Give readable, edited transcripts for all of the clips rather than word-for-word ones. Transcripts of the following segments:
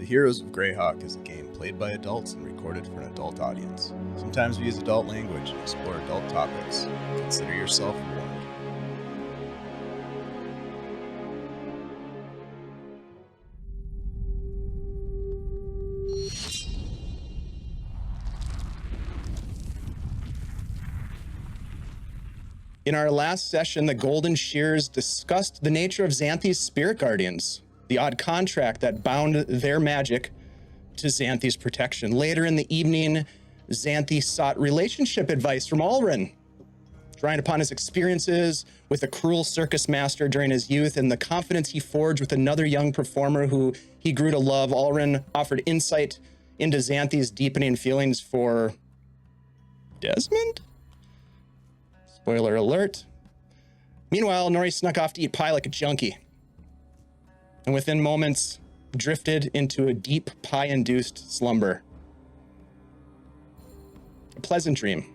The Heroes of Greyhawk is a game played by adults and recorded for an adult audience. Sometimes we use adult language and explore adult topics. Consider yourself warned. In our last session, the Golden Shears discussed the nature of Xanthi's spirit guardians, the odd contract that bound their magic to Xanthi's protection. Later in the evening, Xanthi sought relationship advice from Alrin, drawing upon his experiences with a cruel circus master during his youth and the confidence he forged with another young performer who he grew to love. Alrin offered insight into Xanthi's deepening feelings for Desmond? Spoiler alert. Meanwhile, Nori snuck off to eat pie like a junkie, and within moments, drifted into a deep pie-induced slumber. A pleasant dream.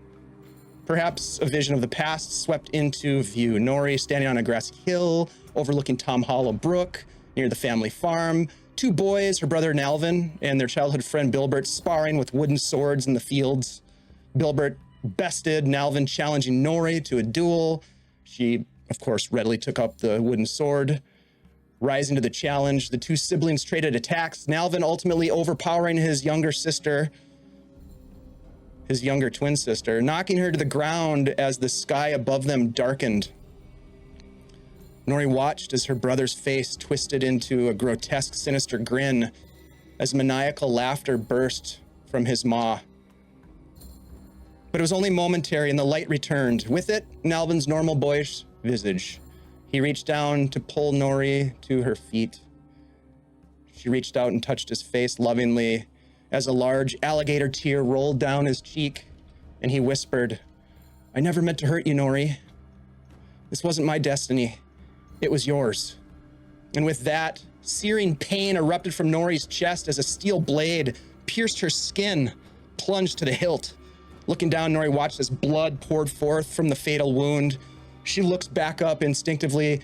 Perhaps a vision of the past swept into view. Nori standing on a grassy hill, overlooking Tom Hollow Brook, near the family farm. Two boys, her brother Nalvin, and their childhood friend Bilbert, sparring with wooden swords in the fields. Bilbert bested Nalvin, challenging Nori to a duel. She, of course, readily took up the wooden sword, rising to the challenge. The two siblings traded attacks, Nalvin ultimately overpowering his younger twin sister, knocking her to the ground as the sky above them darkened. Nori watched as her brother's face twisted into a grotesque, sinister grin as maniacal laughter burst from his maw. But it was only momentary, and the light returned. With it, Nalvin's normal boyish visage. He reached down to pull Nori to her feet. She reached out and touched his face lovingly as a large alligator tear rolled down his cheek, and he whispered, "I never meant to hurt you, Nori. This wasn't my destiny. It was yours." And with that, searing pain erupted from Nori's chest as a steel blade pierced her skin, plunged to the hilt. Looking down, Nori watched as blood poured forth from the fatal wound. She looks back up instinctively,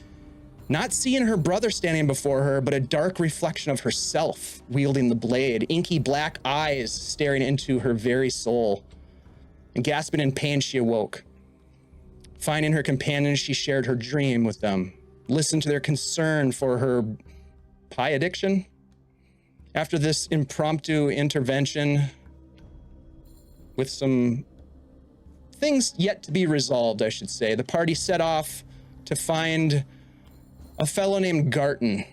not seeing her brother standing before her, but a dark reflection of herself wielding the blade, inky black eyes staring into her very soul. And gasping in pain, she awoke. Finding her companions, she shared her dream with them, listened to their concern for her pie addiction. After this impromptu intervention, with some things yet to be resolved, I should say, the party set off to find a fellow named Garton,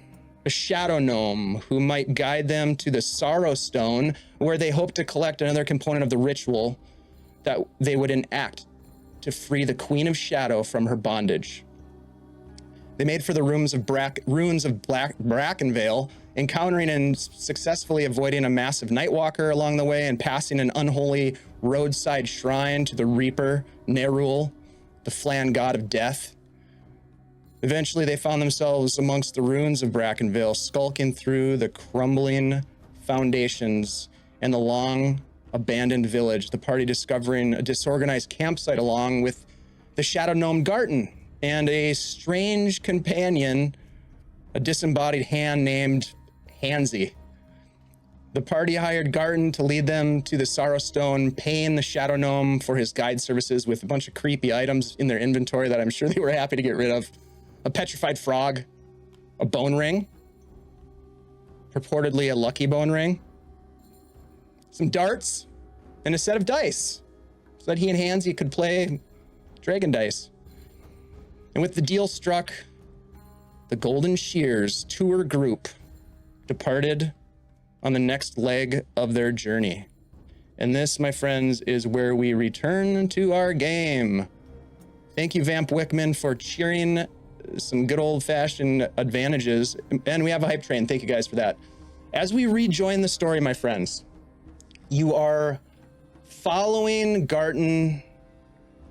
a shadow gnome who might guide them to the Sorrow Stone, where they hoped to collect another component of the ritual that they would enact to free the Queen of Shadow from her bondage. They made for the ruins of Brackenvale, encountering and successfully avoiding a massive Nightwalker along the way and passing an unholy roadside shrine to the Reaper, Nerul, the Flan god of death. Eventually, they found themselves amongst the ruins of Brackenvale, skulking through the crumbling foundations and the long abandoned village, the party discovering a disorganized campsite along with the shadow gnome Garton and a strange companion, a disembodied hand named Hansy. The party hired Garton to lead them to the Sorrow Stone, paying the shadow gnome for his guide services with a bunch of creepy items in their inventory that I'm sure they were happy to get rid of. A petrified frog, a bone ring, purportedly a lucky bone ring, some darts, and a set of dice so that he and Hansy could play dragon dice. And with the deal struck, the Golden Shears tour group departed on the next leg of their journey. And this, my friends, is where we return to our game. Thank you, Vamp Wickman, for cheering some good old-fashioned advantages. And we have a hype train. Thank you guys for that. As we rejoin the story, my friends, you are following Garton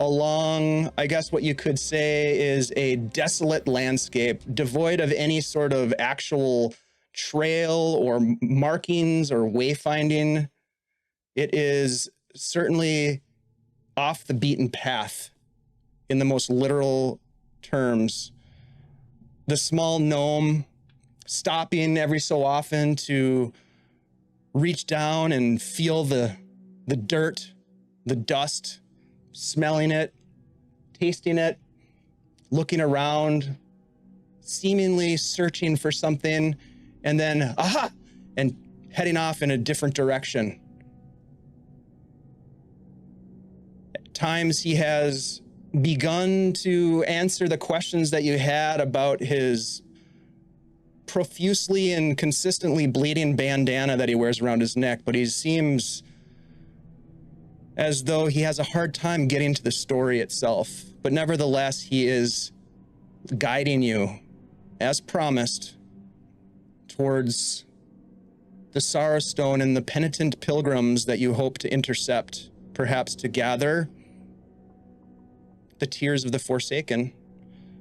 along, I guess what you could say is a desolate landscape, devoid of any sort of actual trail or markings or wayfinding. It is certainly off the beaten path in the most literal terms. The small gnome stopping every so often to reach down and feel the dirt, the dust, smelling it, tasting it, looking around, seemingly searching for something, and then, aha, and heading off in a different direction. At times he has begun to answer the questions that you had about his profusely and consistently bleeding bandana that he wears around his neck, but he seems as though he has a hard time getting to the story itself. But nevertheless, he is guiding you, as promised, towards the Sorrow Stone and the penitent pilgrims that you hope to intercept, perhaps to gather the tears of the Forsaken.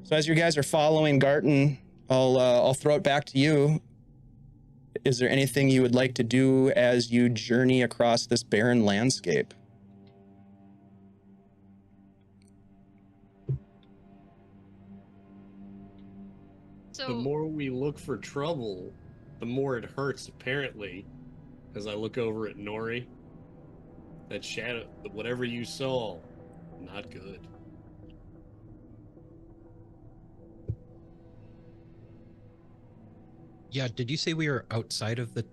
So as you guys are following Garten, I'll throw it back to you. Is there anything you would like to do as you journey across this barren landscape? The more we look for trouble, the more it hurts, apparently. As I look over at Nori, that shadow, whatever you saw, not good. Yeah, did you say we were outside of the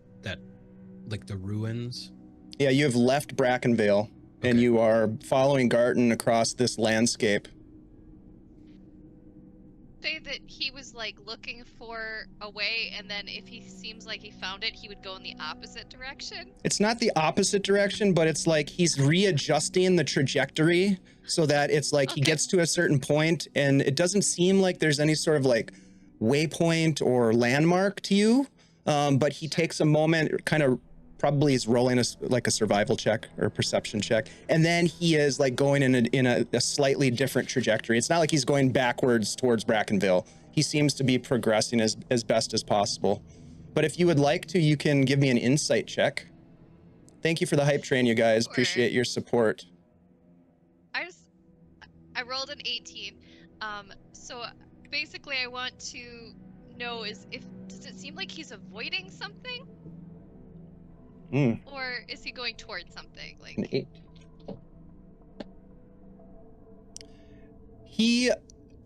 ruins? Yeah, you have left Brackenvale, okay, and you are following Garten across this landscape. Say that he was like looking for a way, and then if he seems like he found it, he would go in the opposite direction. It's not the opposite direction, but it's like he's readjusting the trajectory so that it's like he gets to a certain point, and it doesn't seem like there's any sort of like waypoint or landmark to you, but he takes a moment, kind of probably is rolling like a survival check or a perception check, and then he is like going in a slightly different trajectory. It's not like he's going backwards towards Brackenville. He seems to be progressing as best as possible. But if you would like to, you can give me an insight check. Thank you for the hype train, you guys. Appreciate your support. I rolled an 18. So basically I want to know does it seem like he's avoiding something? Or is he going towards something? Like an 8.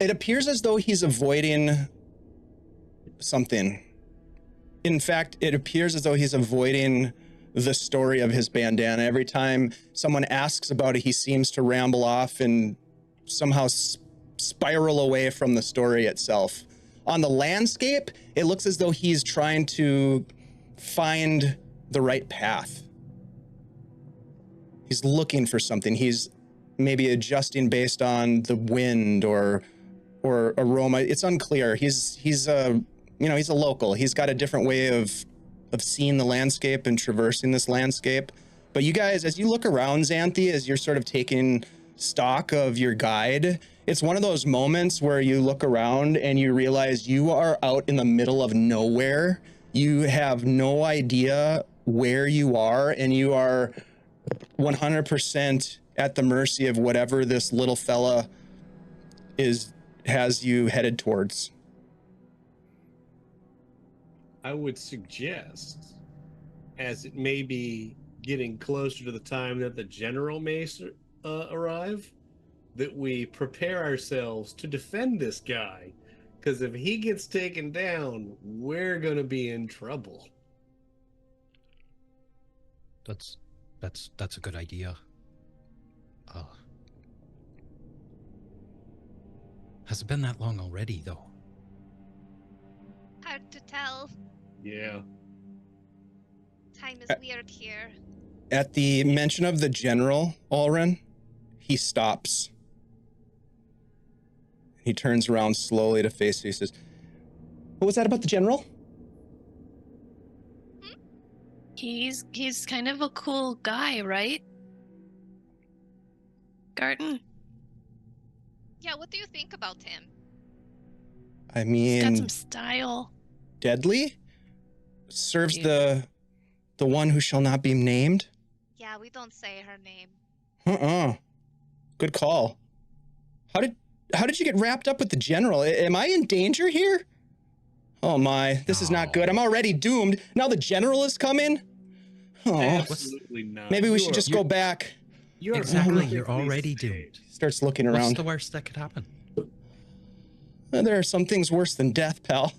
It appears as though he's avoiding something. In fact, it appears as though he's avoiding the story of his bandana. Every time someone asks about it, he seems to ramble off and somehow spiral away from the story itself. On the landscape, it looks as though he's trying to find the right path. He's looking for something. He's maybe adjusting based on the wind or aroma. It's unclear. He's a local. He's got a different way of seeing the landscape and traversing this landscape. But you guys, as you look around, Xanthi, as you're sort of taking stock of your guide, it's one of those moments where you look around and you realize you are out in the middle of nowhere. You have no idea where you are, and you are 100% at the mercy of whatever this little fella has you headed towards. I would suggest, as it may be getting closer to the time that the general may arrive, that we prepare ourselves to defend this guy, because if he gets taken down, we're gonna be in trouble. That's a good idea. Has it been that long already, though? Hard to tell. Yeah. Time is weird here. At the mention of the general, Ulrin, he stops. He turns around slowly to face you. He says, "What was that about the general?" He's kind of a cool guy, right? Garten? Yeah, what do you think about him? I mean, He's got some style. Deadly? Serves the one who shall not be named? Yeah, we don't say her name. Good call. How did you get wrapped up with the general? Am I in danger here? Oh my, this is not good. I'm already doomed. Now the general is coming? Oh, Absolutely not. maybe we should You're- just go back. you're Exactly, you're perfectly already safe. doomed. Starts looking What's around. the worst that could happen? There are some things worse than death, pal.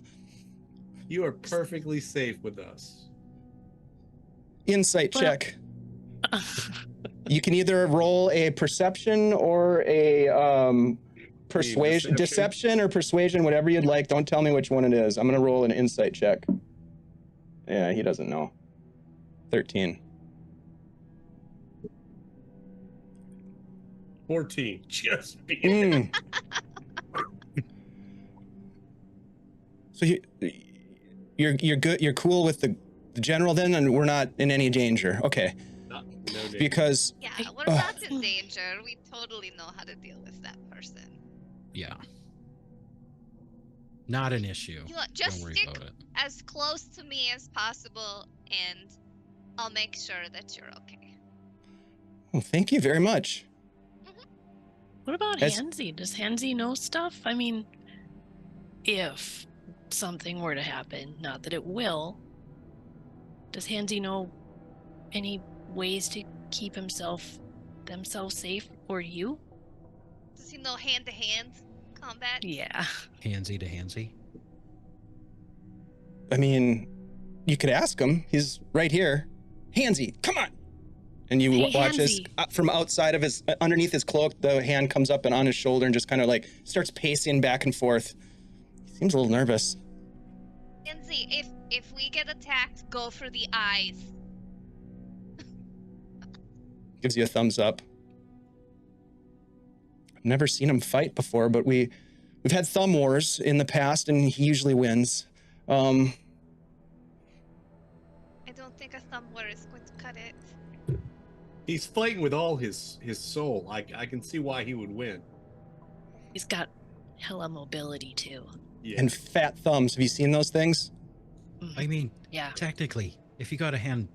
You are perfectly safe with us. Insight Well- check. You can either roll a perception or a persuasion, deception or persuasion, whatever you'd like. Don't tell me which one it is. I'm gonna roll an insight check. Yeah, he doesn't know. 13. 14. Just be. Mm. So you're good. You're cool with the general then, and we're not in any danger. Okay, No danger. because Yeah, we're Ugh. not in danger. We totally know how to deal with that person. Yeah. Not an issue. You know, just Don't worry stick about it. as close to me as possible, and I'll make sure that you're okay. well, thank you very much. What about As- Hansy? Does Hansy know stuff? I mean, if something were to happen, not that it will, does Hansy know any ways to keep themselves safe, or you? Does he know hand-to-hand combat? Yeah. Handsy to handsy. I mean, you could ask him. He's right here. Hansy, come on. And you Hey, watch as Hansy. from outside of his, underneath his cloak, the hand comes up and on his shoulder and just kind of like starts pacing back and forth. He seems a little nervous. Lindsay, if we get attacked, go for the eyes. Gives you a thumbs up. I've never seen him fight before, but we've had thumb wars in the past, and he usually wins. I don't think a thumb war is going to cut it. He's fighting with all his soul. I can see why he would win. He's got hella mobility too. Yeah. And fat thumbs. Have you seen those things? I mean, Yeah. technically, if you got a hand,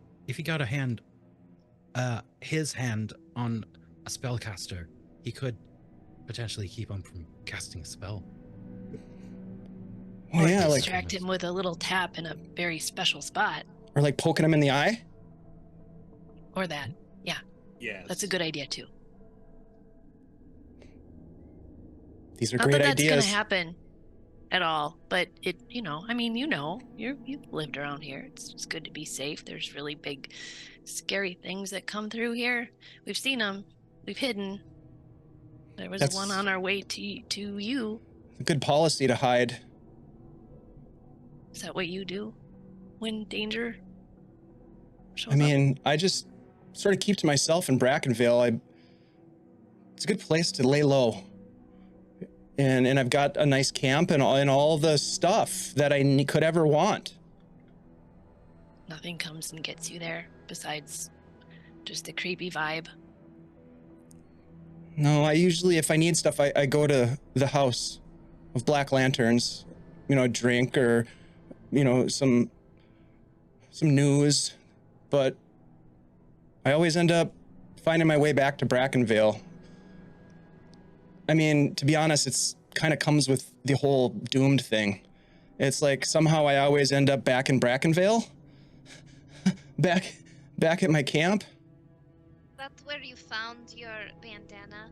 his hand on a spellcaster, he could potentially keep him from casting a spell. Oh Or yeah, like distract him with a little tap in a very special spot. or like poking him in the eye. Or that. Yes. That's a good idea too. These are Not great that that's ideas. gonna happen at all, but it, I mean, you've lived around here. It's good to be safe. There's really big, scary things that come through here. We've seen them. We've hidden. There was That's- one on our way to you. A good policy to hide. Is that what you do when danger shows I up? mean, I just sort of keep to myself in Brackenville. It's a good place to lay low. And I've got a nice camp and all the stuff that I could ever want. Nothing comes and gets you there besides just the creepy vibe. No, I usually, if I need stuff, I go to the House of Black Lanterns, a drink or, some news. But I always end up finding my way back to Brackenvale. I mean, to be honest, it's kind of comes with the whole doomed thing. It's like somehow I always end up back in Brackenvale, back at my camp. That's where you found your bandana.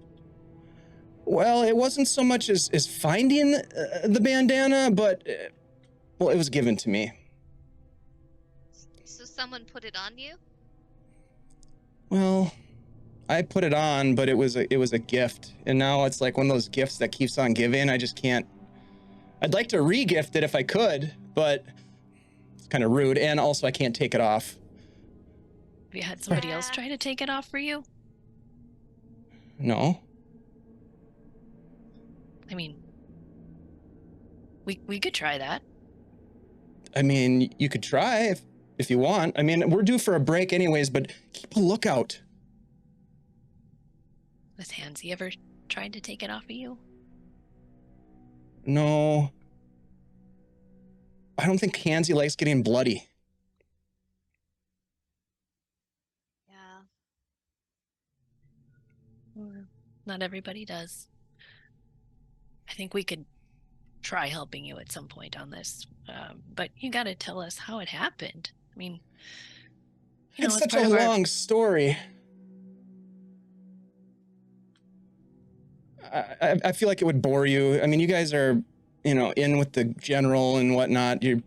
Well, it wasn't so much as finding the bandana, but well, it was given to me. So someone put it on you? Well, I put it on, but it was a gift, and now it's like one of those gifts that keeps on giving. I just can't. I'd like to re-gift it if I could, but it's kind of rude, and also I can't take it off. Have you had somebody else Yeah. try to take it off for you? No. I mean, we could try that. I mean, you could try if you want. I mean, we're due for a break anyways, but keep a lookout. Has Hansy ever tried to take it off of you? No. I don't think Hansy likes getting bloody. Yeah. Or not everybody does. I think we could try helping you at some point on this, but you got to tell us how it happened. I mean, It's such a long story. I feel like it would bore you. I mean, you guys are, in with the general and whatnot. You're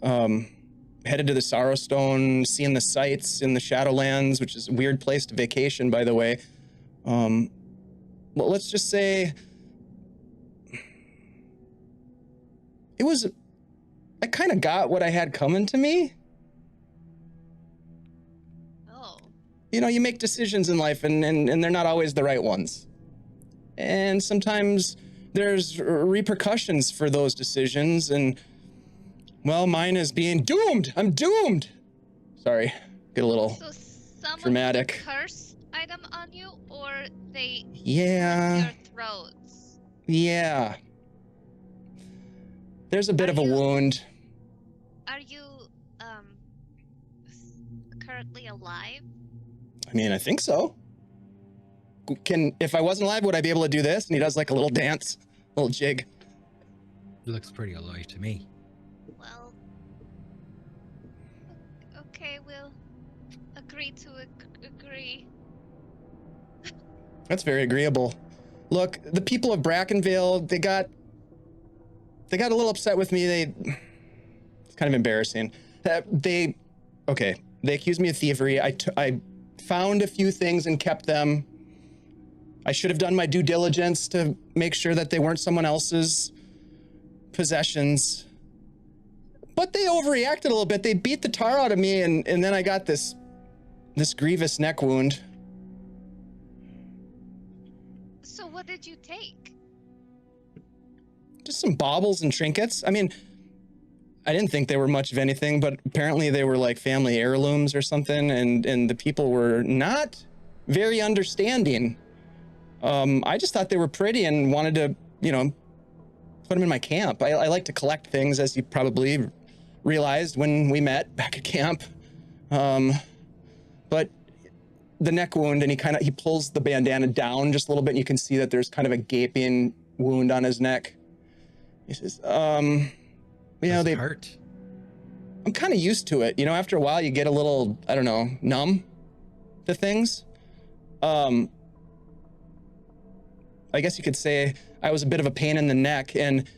headed to the Sorrowstone, seeing the sights in the Shadowlands, which is a weird place to vacation, by the way. Well, let's just say I kind of got what I had coming to me. Oh. You make decisions in life and they're not always the right ones. And sometimes there's repercussions for those decisions. And, well, mine is being doomed. I'm doomed. Sorry, get a little dramatic. Put a curse item on you, or they slit Yeah. your throats? Yeah. There's a bit of a wound. Are you currently alive? I mean, I think so. If I wasn't alive, would I be able to do this? And he does like a little dance, little jig. It looks pretty alive to me. Well, okay, we'll agree to agree. That's very agreeable. Look, the people of Brackenvale, they got a little upset with me. It's kind of embarrassing. They accused me of thievery. I found a few things and kept them. I should have done my due diligence to make sure that they weren't someone else's possessions. But they overreacted a little bit. They beat the tar out of me, and then I got this grievous neck wound. So what did you take? Just some baubles and trinkets. I mean, I didn't think they were much of anything, but apparently they were like family heirlooms or something, and the people were not very understanding. I just thought they were pretty and wanted to, put them in my camp. I like to collect things, as you probably realized when we met back at camp. But the neck wound, and he pulls the bandana down just a little bit, and you can see that there's kind of a gaping wound on his neck. He says, Does it hurt? I'm kind of used to it. After a while you get a little, I don't know, numb to things. I guess you could say I was a bit of a pain in the neck, and,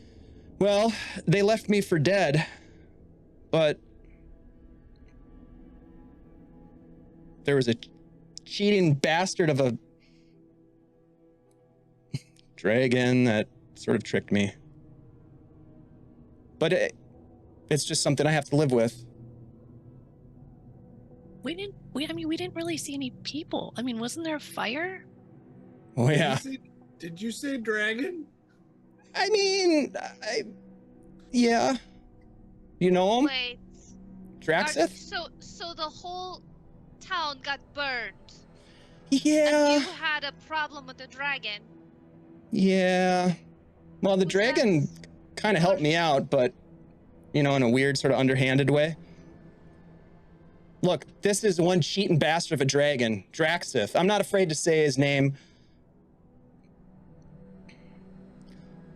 well, they left me for dead, but there was a cheating bastard of a dragon that sort of tricked me. But it's just something I have to live with. We didn't really see any people. I mean, wasn't there a fire? Oh, yeah. Did you say dragon? I mean, yeah. You know him? Wait. Draxith? So the whole town got burned. Yeah. And you had a problem with the dragon. Yeah. Well, the dragon kind of helped me out, but, in a weird sort of underhanded way. Look, this is one cheating bastard of a dragon, Draxith. I'm not afraid to say his name.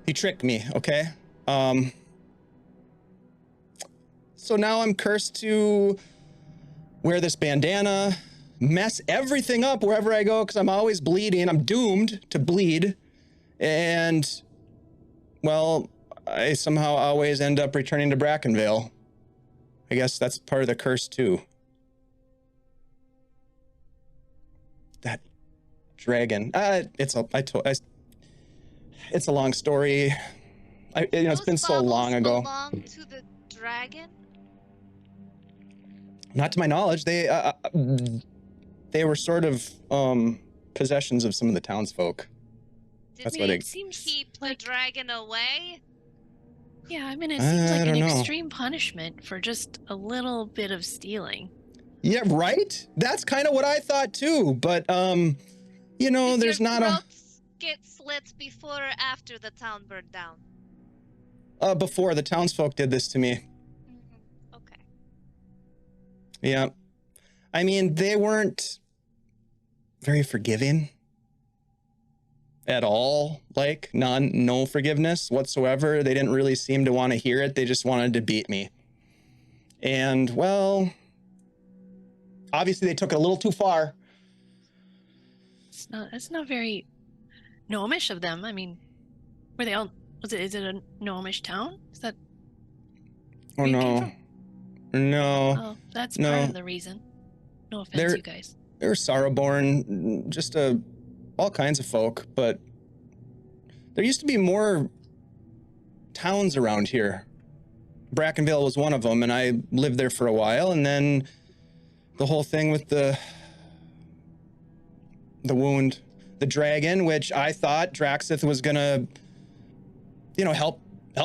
He tricked me, okay? So now I'm cursed to wear this bandana, mess everything up wherever I go, because I'm always bleeding. I'm doomed to bleed. And, well, I somehow always end up returning to Brackenvale. I guess that's part of the curse, too. That dragon. It's a long story. It's been so long ago. Belong to the dragon? Not to my knowledge. They were sort of possessions of some of the townsfolk. That's why they Keep the dragon away? Yeah, I mean, it seems like I an don't know. extreme punishment for just a little bit of stealing. Yeah, right? That's kind of what I thought too. But Did there's your not a throats get slit before or after the town burned down? before the townsfolk did this to me. Mm-hmm. Okay. Yeah. I mean, they weren't very forgiving at all. Like, no forgiveness whatsoever. They didn't really seem to want to hear it. They just wanted to beat me. And, well, Obviously, they took it a little too far. It's not very gnomish of them. I mean, were they all? Is it a gnomish town? Is that? Oh where you came no, from? no, Oh, that's no. part of the reason. No offense, you guys. They were Sorrowborn, just all kinds of folk, but there used to be more towns around here. Brackenville was one of them, and I lived there for a while, and then the whole thing with the wound, the dragon, which I thought Draxith was gonna, help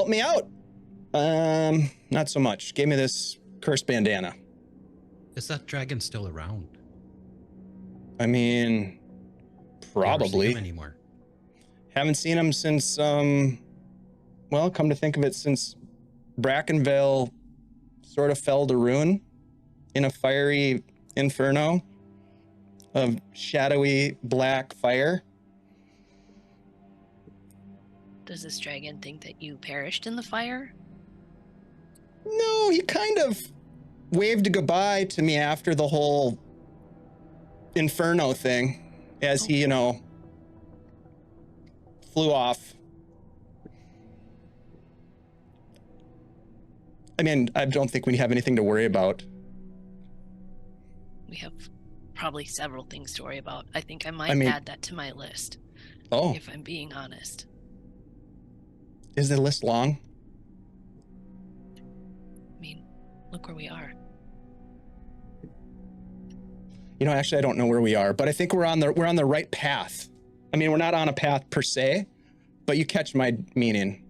me out. Not so much. Gave me this cursed bandana. Is that dragon still around? I mean, You ever see probably. him anymore? Haven't seen him since, well, come to think of it, since Brackenville sort of fell to ruin in a fiery inferno of shadowy black fire. Does this dragon think that you perished in the fire? No, he kind of waved goodbye to me after the whole inferno thing as he, flew off. I mean, I don't think we have anything to worry about. We have probably several things to worry about. I think I might add that to my list, Oh, if I'm being honest. is the list long? I mean, look where we are. Actually, I don't know where we are, but I think we're on the right path. I mean, we're not on a path per se, but you catch my meaning.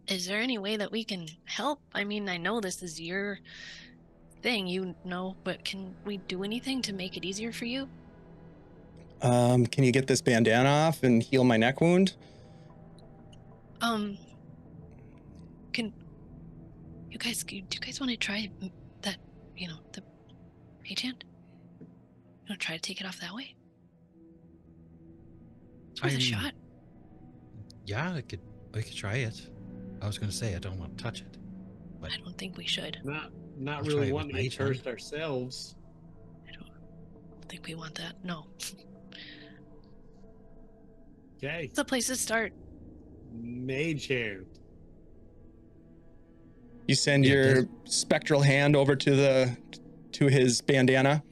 Is there any way that we can help? I mean, I know this is your thing, but can we do anything to make it easier for you? Can you get this bandana off and heal my neck wound? Do you guys want to try that, the mage hand? You want to try to take it off that way? It's worth a shot. Yeah, I could try it. I was going to say I don't want to touch it. But I don't think we should. Not I'll really try it with wanting to mage get hand. cursed ourselves. I don't think we want that. No. Okay. It's a place to start. Mage hand. You send Yeah, your Des- spectral hand over to his bandana.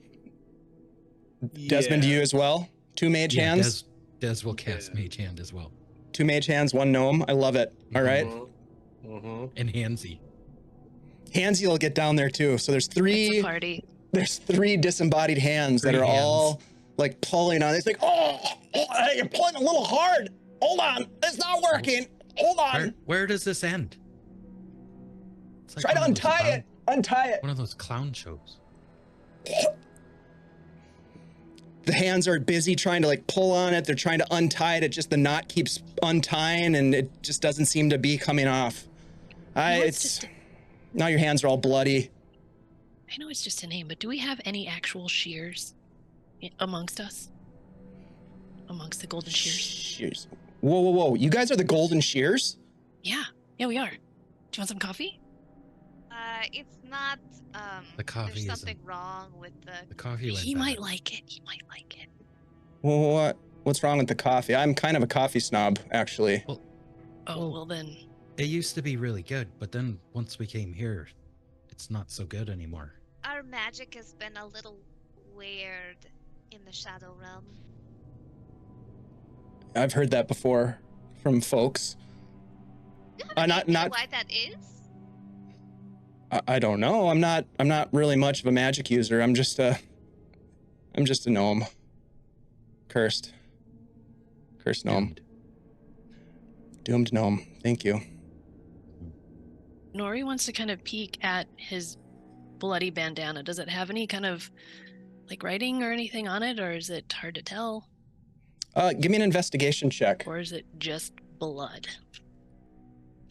Desmond, Yeah. you as well? 2 mage yeah, hands? Des will cast Yeah. mage hand as well. 2 mage hands, 1 gnome. I love it. All right. Uh-huh. And Hansy. Hansy will get down there too. So there's It's a 3 party. disembodied hands that 3 are hands. all like pulling on. It's like, hey, you're pulling a little hard. Hold on. It's not working. Hold on. Where does this end? It's like Try to one of those untie clown- it. Untie it. One of those clown shows. The hands are busy trying to like pull on it. They're trying to untie it. The knot keeps untying and it just doesn't seem to be coming off. Now your hands are all bloody. I know it's just a name, but do we have any actual shears amongst us? Amongst the golden shears? Shears. Whoa. You guys are the golden shears? Yeah, we are. Do you want some coffee? It's not. The coffee There's something isn't- wrong with the. The coffee went He bad. might like it. What's wrong with the coffee? I'm kind of a coffee snob, actually. Oh, well then. It used to be really good, but then once we came here, it's not so good anymore. Our magic has been a little weird in the Shadow Realm. I've heard that before from folks. Do you have any Not- idea not- why that is? I don't know. I'm not really much of a magic user. I'm just a gnome. Cursed gnome. Doomed gnome. Thank you. Nori wants to kind of peek at his bloody bandana. Does it have any kind of like writing or anything on it, or is it hard to tell? Give me an investigation check. Or is it just blood?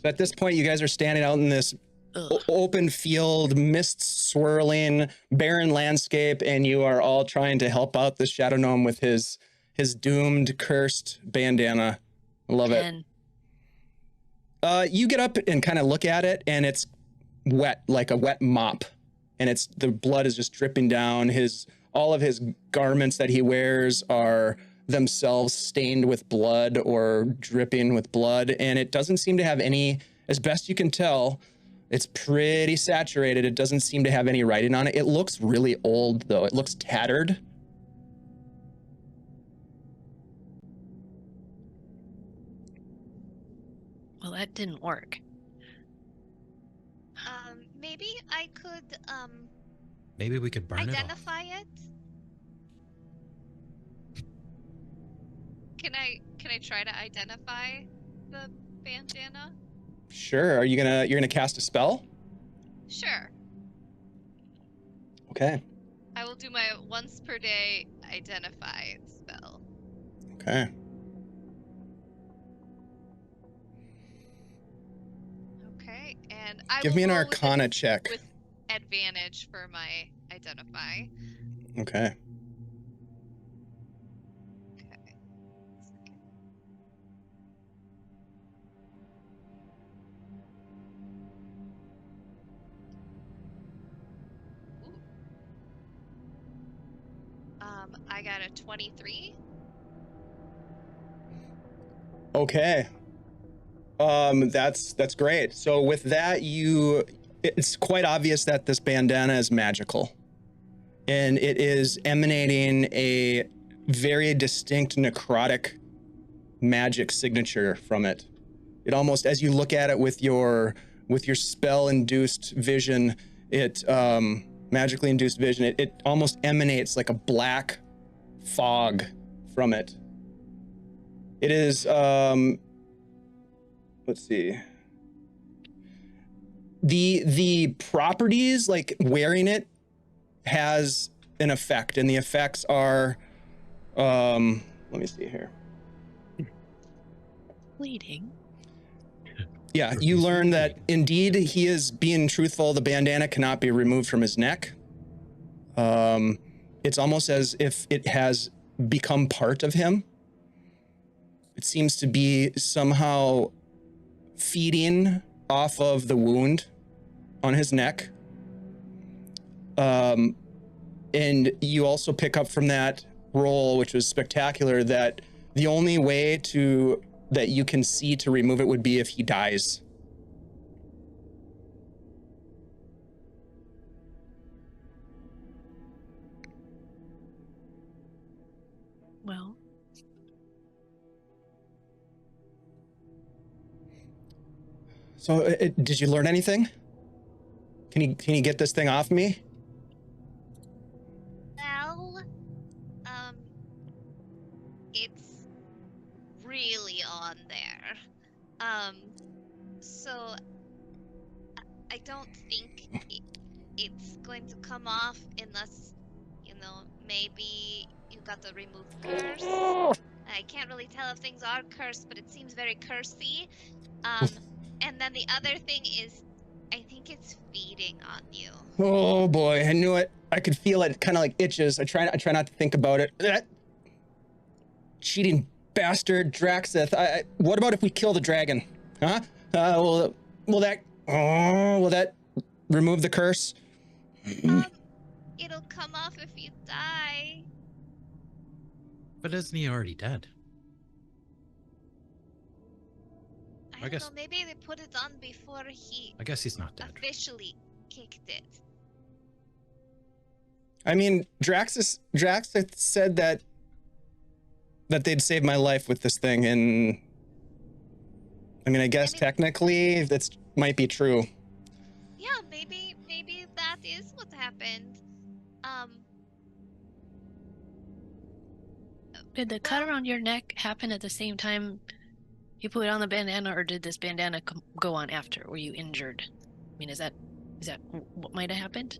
So at this point, you guys are standing out in this Ugh. open field, mist swirling, barren landscape, and you are all trying to help out the shadow gnome with his doomed, cursed bandana. I love it. And You get up and kind of look at it, and it's wet, like a wet mop. and the blood is just dripping down. All of his garments that he wears are themselves stained with blood or dripping with blood, and it doesn't seem to have any, as best you can tell, it's pretty saturated. It doesn't seem to have any writing on it. It looks really old, though. It looks tattered. Well, that didn't work. Maybe I could Maybe we could burn identify it. Can I try to identify the bandana? Sure. You're gonna cast a spell? Sure. Okay. I will do my once per day identify spell. Okay. Okay, and I Give will me an roll with Arcana check. with advantage for my identify. Okay. Okay. Ooh. I got a 23. Okay. That's great. So with that, it's quite obvious that this bandana is magical, and it is emanating a very distinct necrotic magic signature from it. It almost, as you look at it with your spell-induced vision, magically induced vision, it almost emanates like a black fog from it. It is, let's see. The properties, like wearing it, has an effect, and the effects are, let me see here. Bleeding. Yeah, you learn that indeed he is being truthful. The bandana cannot be removed from his neck. It's almost as if it has become part of him. It seems to be somehow feeding off of the wound on his neck. And you also pick up from that roll, which was spectacular, that the only way that you can see to remove it would be if he dies. Well, So did you learn anything? Can you get this thing off me? Well, it's really on there. So I don't think it's going to come off unless, maybe you got the remove curse. I can't really tell if things are cursed, but it seems very cursy. And then the other thing is, I think it's feeding on you. Oh boy, I knew it. I could feel it, kind of like itches. I try not to think about it. That cheating bastard, Draxith. What about if we kill the dragon? Huh? Will that remove the curse? It'll come off if you die. But isn't he already dead? I don't guess- know, maybe they put it on before he I guess he's not dead. officially kicked it. I mean, Draxith said that they'd save my life with this thing, and I guess technically that might be true. Yeah, maybe that is what happened. did the cut around your neck happen at the same time you put on the bandana, or did this bandana go on after? Were you injured? I mean, is that what might have happened?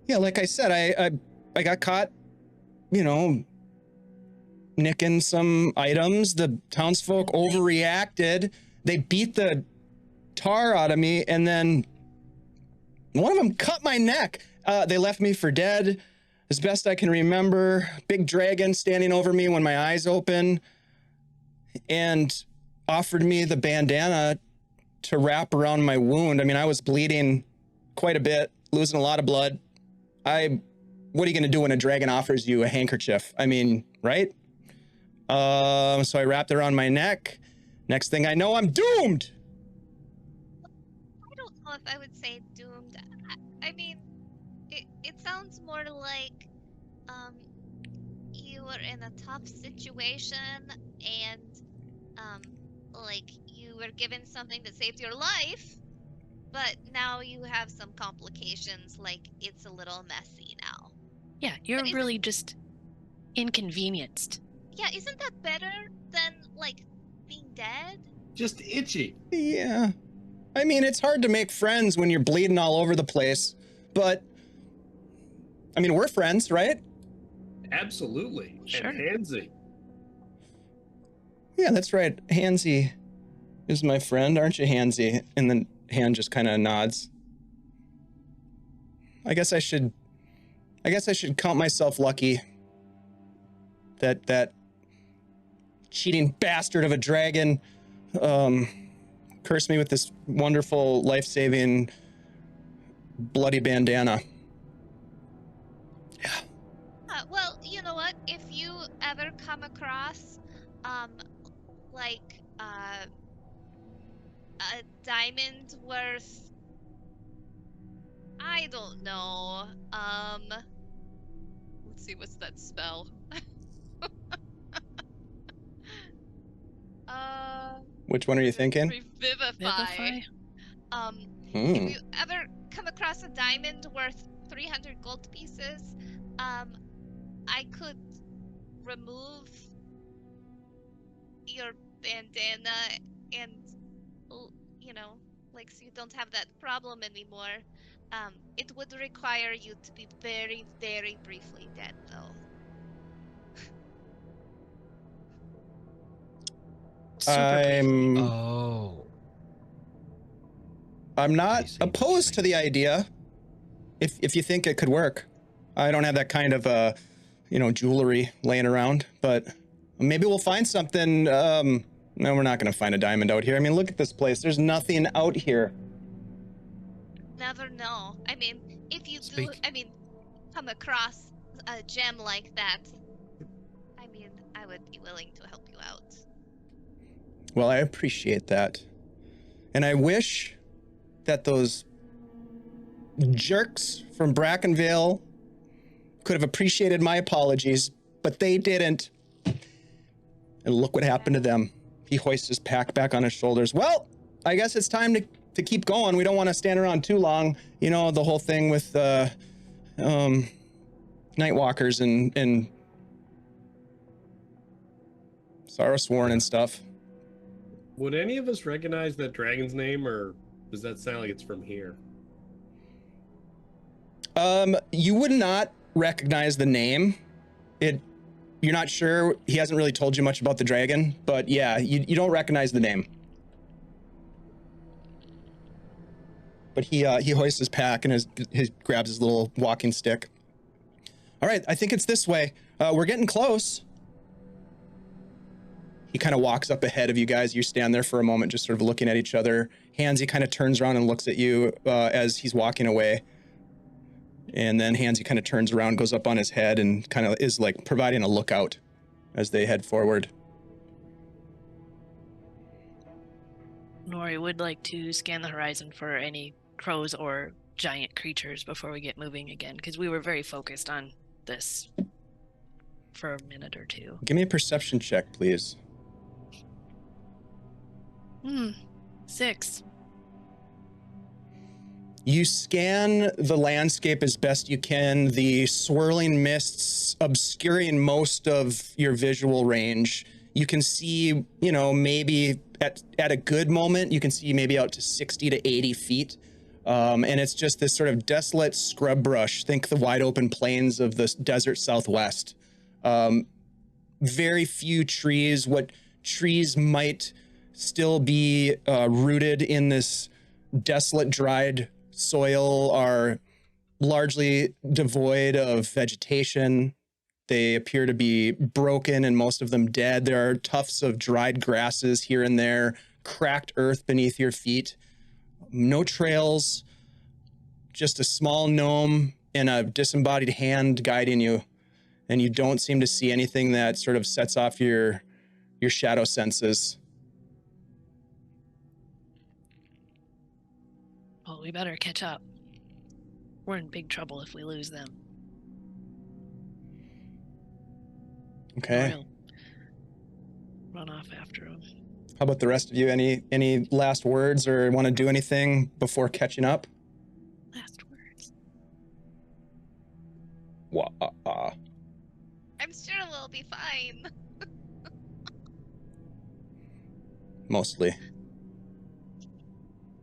Yeah, like I said, I got caught, nicking some items. The townsfolk overreacted. They beat the tar out of me, and then one of them cut my neck. They left me for dead, as best I can remember. Big dragon standing over me when my eyes open, and offered me the bandana to wrap around my wound. I mean, I was bleeding quite a bit, losing a lot of blood. What are you going to do when a dragon offers you a handkerchief? I mean, right? So I wrapped it around my neck. Next thing I know, I'm doomed. I don't know if I would say doomed. I mean, it sounds more like you were in a tough situation and like you were given something that saved your life, but now you have some complications, like it's a little messy now. Yeah, you're really just inconvenienced. Yeah, isn't that better than like being dead? Just itchy. Yeah. I mean, it's hard to make friends when you're bleeding all over the place, but I mean, we're friends, right? Absolutely. Sure. And handsy. Yeah, that's right. Hansy is my friend, aren't you, Hansy? And then Han just kind of nods. I guess I should count myself lucky that cheating bastard of a dragon cursed me with this wonderful, life-saving, bloody bandana. Yeah. Well, you know what? If you ever come across, like, a diamond worth, I don't know, let's see, what's that spell? Which one are you thinking? Revivify. If you ever come across a diamond worth 300 gold pieces, I could remove your bandana and, you know, like, so you don't have that problem anymore. It would require you to be very, very briefly dead, though. Oh. I'm I not see. opposed to the idea if you think it could work. I don't have that kind of jewelry laying around, but maybe we'll find something. No, we're not going to find a diamond out here. I mean, look at this place. There's nothing out here. Never know. I mean, if you Speak. come across a gem like that, I mean, I would be willing to help you out. Well, I appreciate that. And I wish that those jerks from Brackenvale could have appreciated my apologies, but they didn't. And look what happened to them. He hoists his pack back on his shoulders. Well, I guess it's time to keep going. We don't want to stand around too long. You know, the whole thing with Nightwalkers and Sorrowsworn and stuff. Would any of us recognize that dragon's name, or does that sound like it's from here? You would not recognize the name. You're not sure. He hasn't really told you much about the dragon, but yeah, you don't recognize the name. But he hoists his pack and he grabs his little walking stick. All right, I think it's this way. We're getting close. He kind of walks up ahead of you guys. You stand there for a moment, just sort of looking at each other. Hansy kind of turns around and looks at you as he's walking away. And then Hansy kind of turns around, goes up on his head, and kind of is like providing a lookout as they head forward. Nori would like to scan the horizon for any crows or giant creatures before we get moving again, because we were very focused on this for a minute or two. Give me a perception check, please. 6. You scan the landscape as best you can, the swirling mists obscuring most of your visual range. You can see, maybe at a good moment, you can see maybe out to 60 to 80 feet. And it's just this sort of desolate scrub brush. Think the wide open plains of the desert Southwest. Very few trees. What trees might still be rooted in this desolate, dried soil are largely devoid of vegetation. They appear to be broken and most of them dead. There are tufts of dried grasses here and there, cracked earth beneath your feet. No trails, just a small gnome and a disembodied hand guiding you, and you don't seem to see anything that sort of sets off your shadow senses. Well, we better catch up. We're in big trouble if we lose them. Okay. We'll run off after them. How about the rest of you? Any last words or want to do anything before catching up? Last words. I'm sure we'll be fine. Mostly.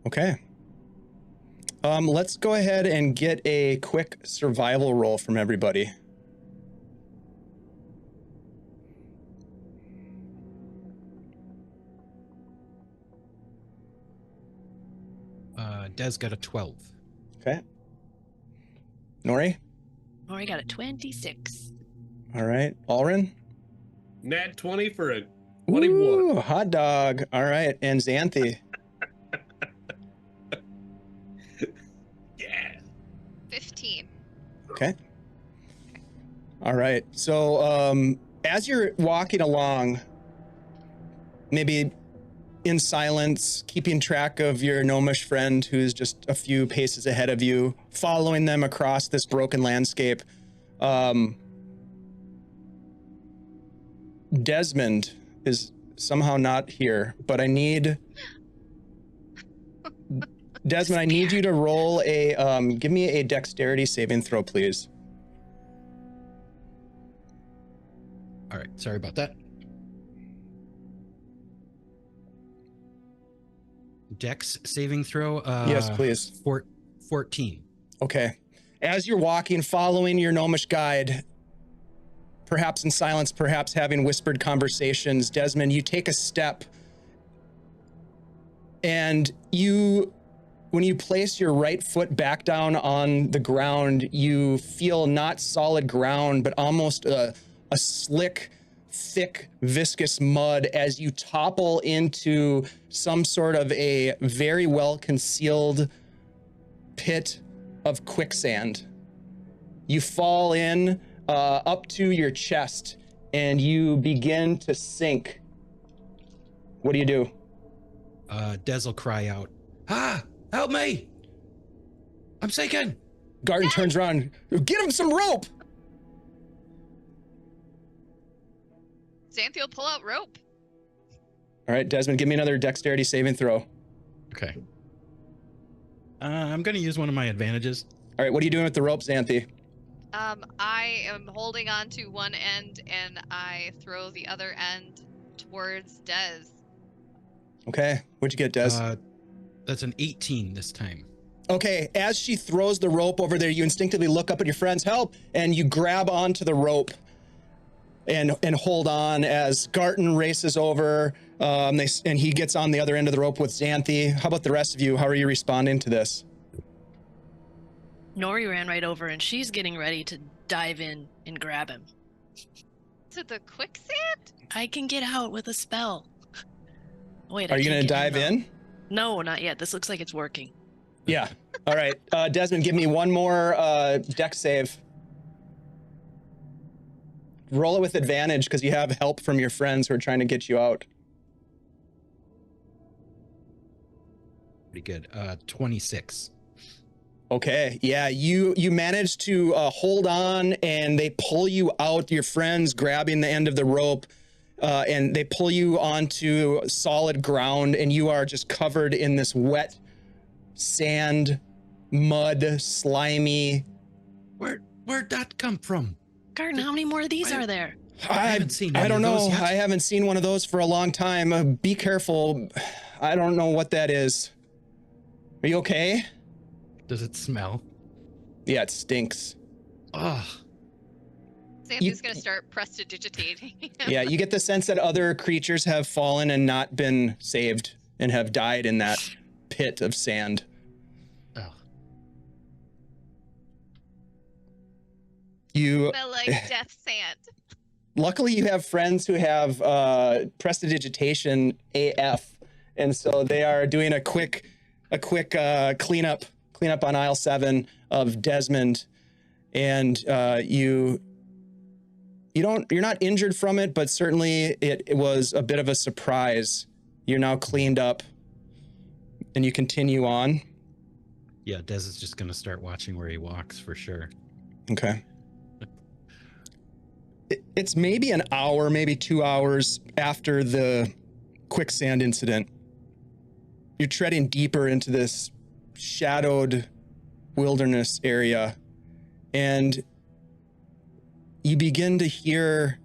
Okay. Let's go ahead and get a quick survival roll from everybody. Des got a 12. Okay. Nori? Nori got a 26. All right. Alrin? Nat 20 for a 21. Ooh, hot dog. All right. And Xanthi? Yeah. 15. Okay. All right. So as you're walking along, maybe in silence, keeping track of your gnomish friend who's just a few paces ahead of you, following them across this broken landscape, Desmond is somehow not here, but I need... Desmond, I need you to roll a... give me a dexterity saving throw, please. All right, sorry about that. Dex saving throw. Yes, please. 14. Okay. As you're walking, following your gnomish guide, perhaps in silence, perhaps having whispered conversations, Desmond, you take a step, and when you place your right foot back down on the ground, you feel not solid ground, but almost a slick, thick, viscous mud as you topple into some sort of a very well concealed pit of quicksand. You fall in up to your chest and you begin to sink. What do you do? Des will cry out, "Ah, help me! I'm sinking!" Garten turns around. Get him some rope! Xanthi will pull out rope. All right, Desmond, give me another dexterity saving throw. Okay. I'm going to use one of my advantages. All right, what are you doing with the rope, Xanthi? I am holding on to one end and I throw the other end towards Dez. Okay, what'd you get, Des? That's an 18 this time. Okay, as she throws the rope over there, you instinctively look up at your friend's help, and you grab onto the rope and hold on as Garten races over, and he gets on the other end of the rope with Xanthi. How about the rest of you? How are you responding to this? Nori ran right over and she's getting ready to dive in and grab him. To the quicksand? I can get out with a spell. Wait, Are you going to dive in? No, not yet. This looks like it's working. Yeah. All right. Desmond, give me one more dex save. Roll it with advantage because you have help from your friends who are trying to get you out. Pretty good. 26. Okay. Yeah, you manage to hold on, and they pull you out. Your friends grabbing the end of the rope, and they pull you onto solid ground, and you are just covered in this wet sand, mud, slimy. Where'd that come from? Garten, how many more of these are there? I haven't seen I any don't of those know. yet. I haven't seen one of those for a long time. Be careful. I don't know what that is. Are you okay? Does it smell? Yeah, it stinks. Ugh. Xanthi's gonna start prestidigitating. Yeah, you get the sense that other creatures have fallen and not been saved and have died in that pit of sand. Oh. You Smell like death sand. luckily you have friends who have prestidigitation AF, and so they are doing a quick cleanup clean up on aisle 7 of Desmond, and you're not injured from it, but certainly it was a bit of a surprise. You're now cleaned up, and you continue on. Yeah, Des is just going to start watching where he walks for sure. Okay. It's maybe an hour, maybe 2 hours after the quicksand incident. You're treading deeper into this shadowed wilderness area, and you begin to hear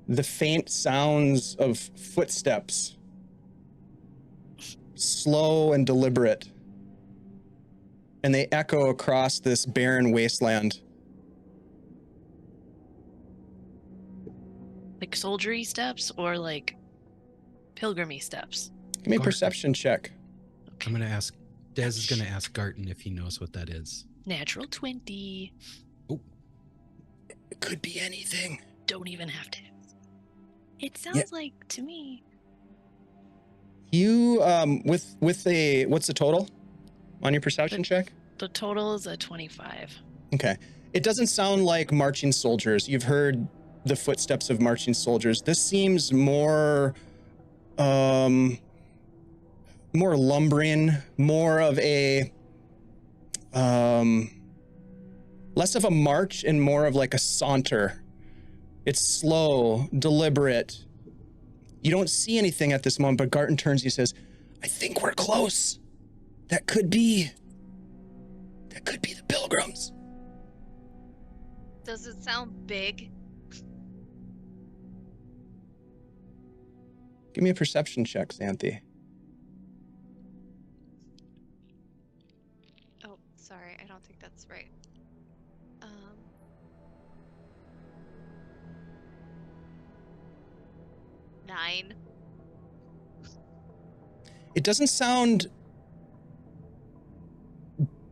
the faint sounds of footsteps, slow and deliberate, and they echo across this barren wasteland. Like soldiery steps or like pilgrimy steps? Give me a Garden. perception check. I'm going to ask, Des is going to ask Garton if he knows what that is. Natural 20. It could be anything. Don't even have to. It sounds like to me. You, with a, what's the total on your perception check? The total is a 25. Okay. It doesn't sound like marching soldiers. You've heard the footsteps of marching soldiers. This seems more lumbering, more of a less of a march and more of like a saunter. It's slow, deliberate. You don't see anything at this moment, but Garton turns and he says, I think we're close. That could be the pilgrims. Does it sound big? Give me a perception check, Xanthi. Oh, sorry, I don't think that's right. 9. It doesn't sound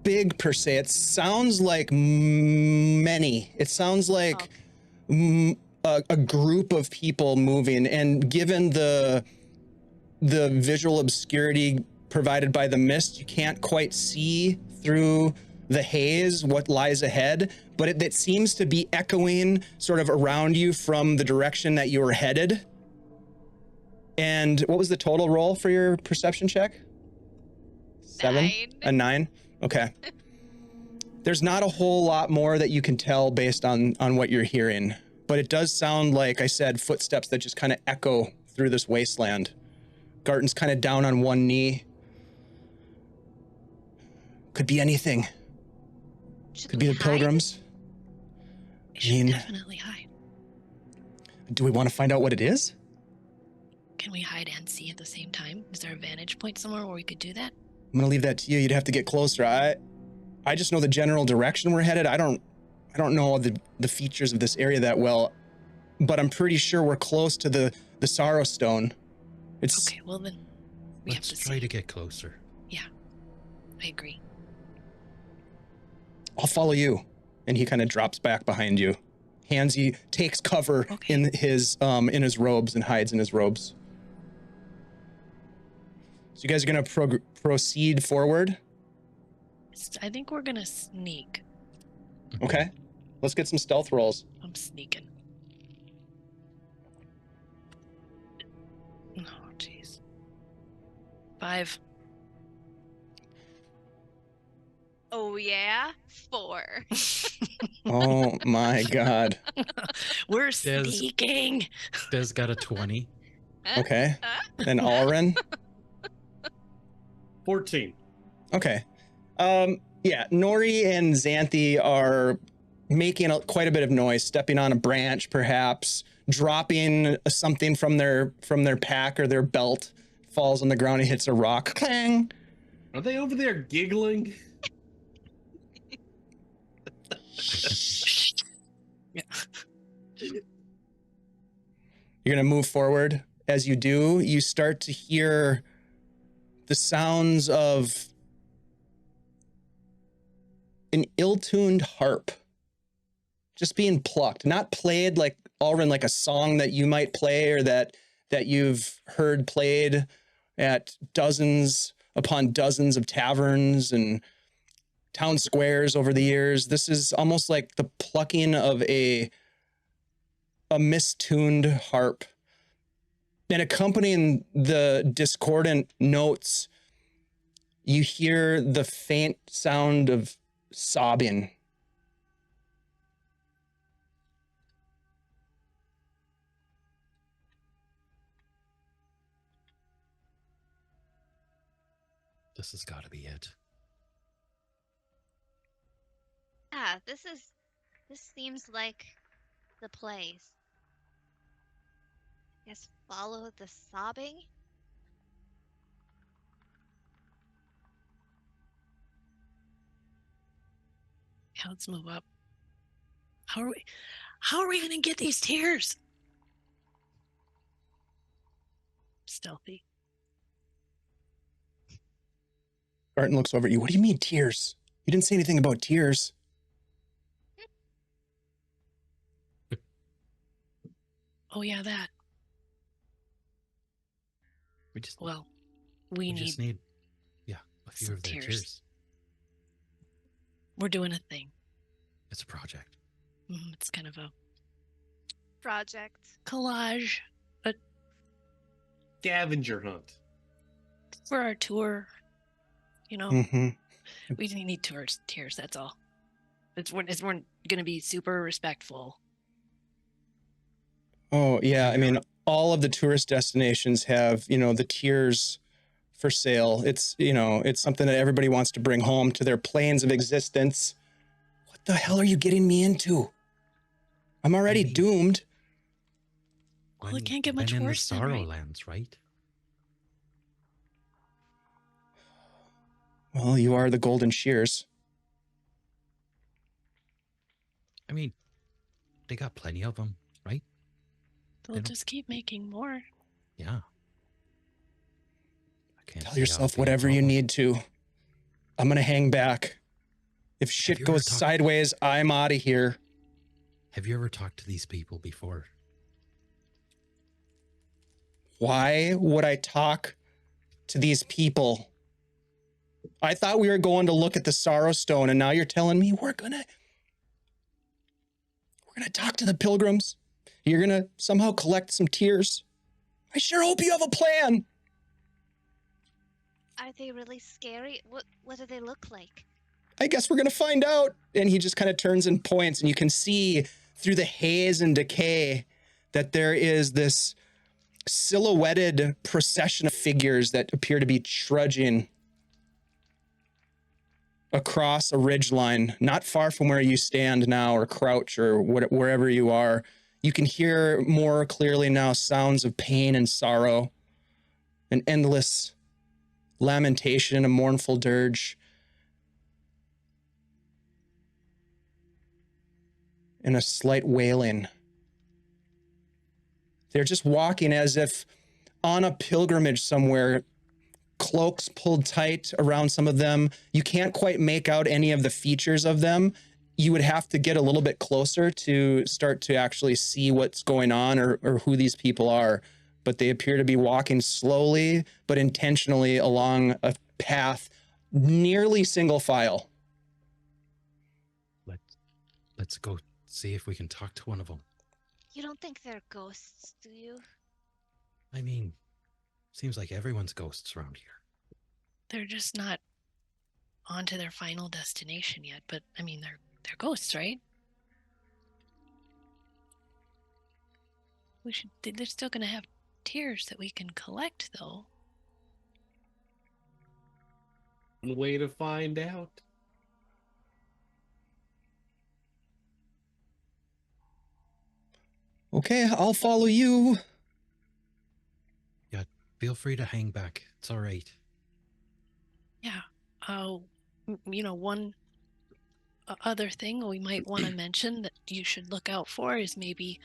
big per se. It sounds like many. It sounds like a group of people moving. And given the visual obscurity provided by the mist, you can't quite see through the haze what lies ahead. But it seems to be echoing sort of around you from the direction that you were headed. And what was the total roll for your perception check? 7? 9. A 9? Okay. There's not a whole lot more that you can tell based on what you're hearing, but it does sound like I said footsteps that just kind of echo through this wasteland. Garton's kind of down on one knee. Could be anything. Should Could be we the hide? pilgrims. We should definitely hide. Do we want to find out what it is? Can we hide and see at the same time? Is there a vantage point somewhere where we could do that? I'm gonna leave that to you. You'd have to get closer. I just know the general direction we're headed. I don't know the features of this area that well, but I'm pretty sure we're close to the Sorrow Stone. It's Okay, well then we have Let's to try see. to get closer. I agree. I'll follow you. And he kind of drops back behind you. Hansy takes cover in his robes and hides in his robes. So you guys are gonna proceed forward. I think we're gonna sneak. Okay. Let's get some stealth rolls. I'm sneaking. Oh, jeez. 5. Oh yeah, 4. Oh my God. We're Des. sneaking. Des got a 20. Okay. And Alrin. 14. Okay. Yeah, Nori and Xanthi are making quite a bit of noise, stepping on a branch, perhaps dropping something from their pack or their belt, falls on the ground and hits a rock. Clang. Are they over there giggling? You're going to move forward. As you do, you start to hear the sounds of an ill-tuned harp just being plucked, not played like Alrin, like a song that you might play or that you've heard played at dozens upon dozens of taverns and town squares over the years. This is almost like the plucking of a mistuned harp. And accompanying the discordant notes, you hear the faint sound of sobbing. This has got to be it. Ah, this seems like the place. Guess follow the sobbing? Yeah, let's move up. How are we gonna get these tears? Stealthy. Barton looks over at you. What do you mean tears? You didn't say anything about tears. Oh yeah, that. We just Well, we just need need a few some of their tears. tears. We're doing a thing. It's a project. It's kind of a Project. collage Scavenger hunt. for our tour. You know, Mm-hmm. we need tears. That's all. We're gonna be super respectful. Oh, yeah. I mean, all of the tourist destinations have, the tiers for sale. It's, it's something that everybody wants to bring home to their planes of existence. What the hell are you getting me into? I'm already doomed. Well, it can't get much been in worse the then, right? Shadowlands, right? Well, you are the golden shears. I mean, they got plenty of them, right? They'll just keep making more. Yeah. I can't Tell see how yourself it'd be a whatever you problem. need to. I'm going to hang back. If shit you ever goes sideways, I'm out of here. Have you ever talked to these people before? Why would I talk to these people? I thought we were going to look at the Sorrow Stone, and now you're telling me we're gonna talk to the pilgrims. You're gonna somehow collect some tears. I sure hope you have a plan. Are they really scary? What do they look like? I guess we're gonna find out. And he just kind of turns and points, and you can see through the haze and decay that there is this silhouetted procession of figures that appear to be trudging across a ridgeline, not far from where you stand now or crouch or wherever you are. You can hear more clearly now sounds of pain and sorrow, an endless lamentation, a mournful dirge, and a slight wailing. They're just walking as if on a pilgrimage somewhere, cloaks pulled tight around some of them. You can't quite make out any of the features of them. You would have to get a little bit closer to start to actually see what's going on or who these people are. But they appear to be walking slowly, but intentionally along a path, nearly single file. Let's go see if we can talk to one of them. You don't think they're ghosts, do you? I mean, seems like everyone's ghosts around here. They're just not on to their final destination yet, but I mean, they're ghosts, right? They're still gonna have tears that we can collect, though. One way to find out. Okay, I'll follow you. Yeah, feel free to hang back. It's all right. Yeah. One other thing we might want to mention that you should look out for is maybe,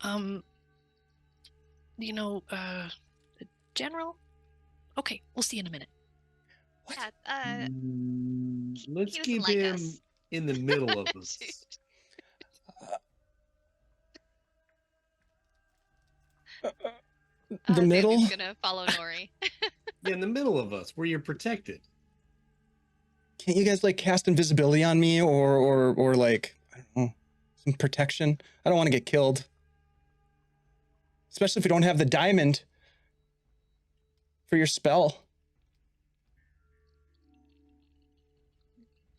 the general. Okay, we'll see you in a minute. What? Yeah, Let's he doesn't keep like him us. in the middle of us. The middle? David's gonna follow Nori. Yeah, in the middle of us, where you're protected. can't you guys like cast invisibility on me or like, I don't know, some protection? I don't want to get killed. Especially if we don't have the diamond for your spell.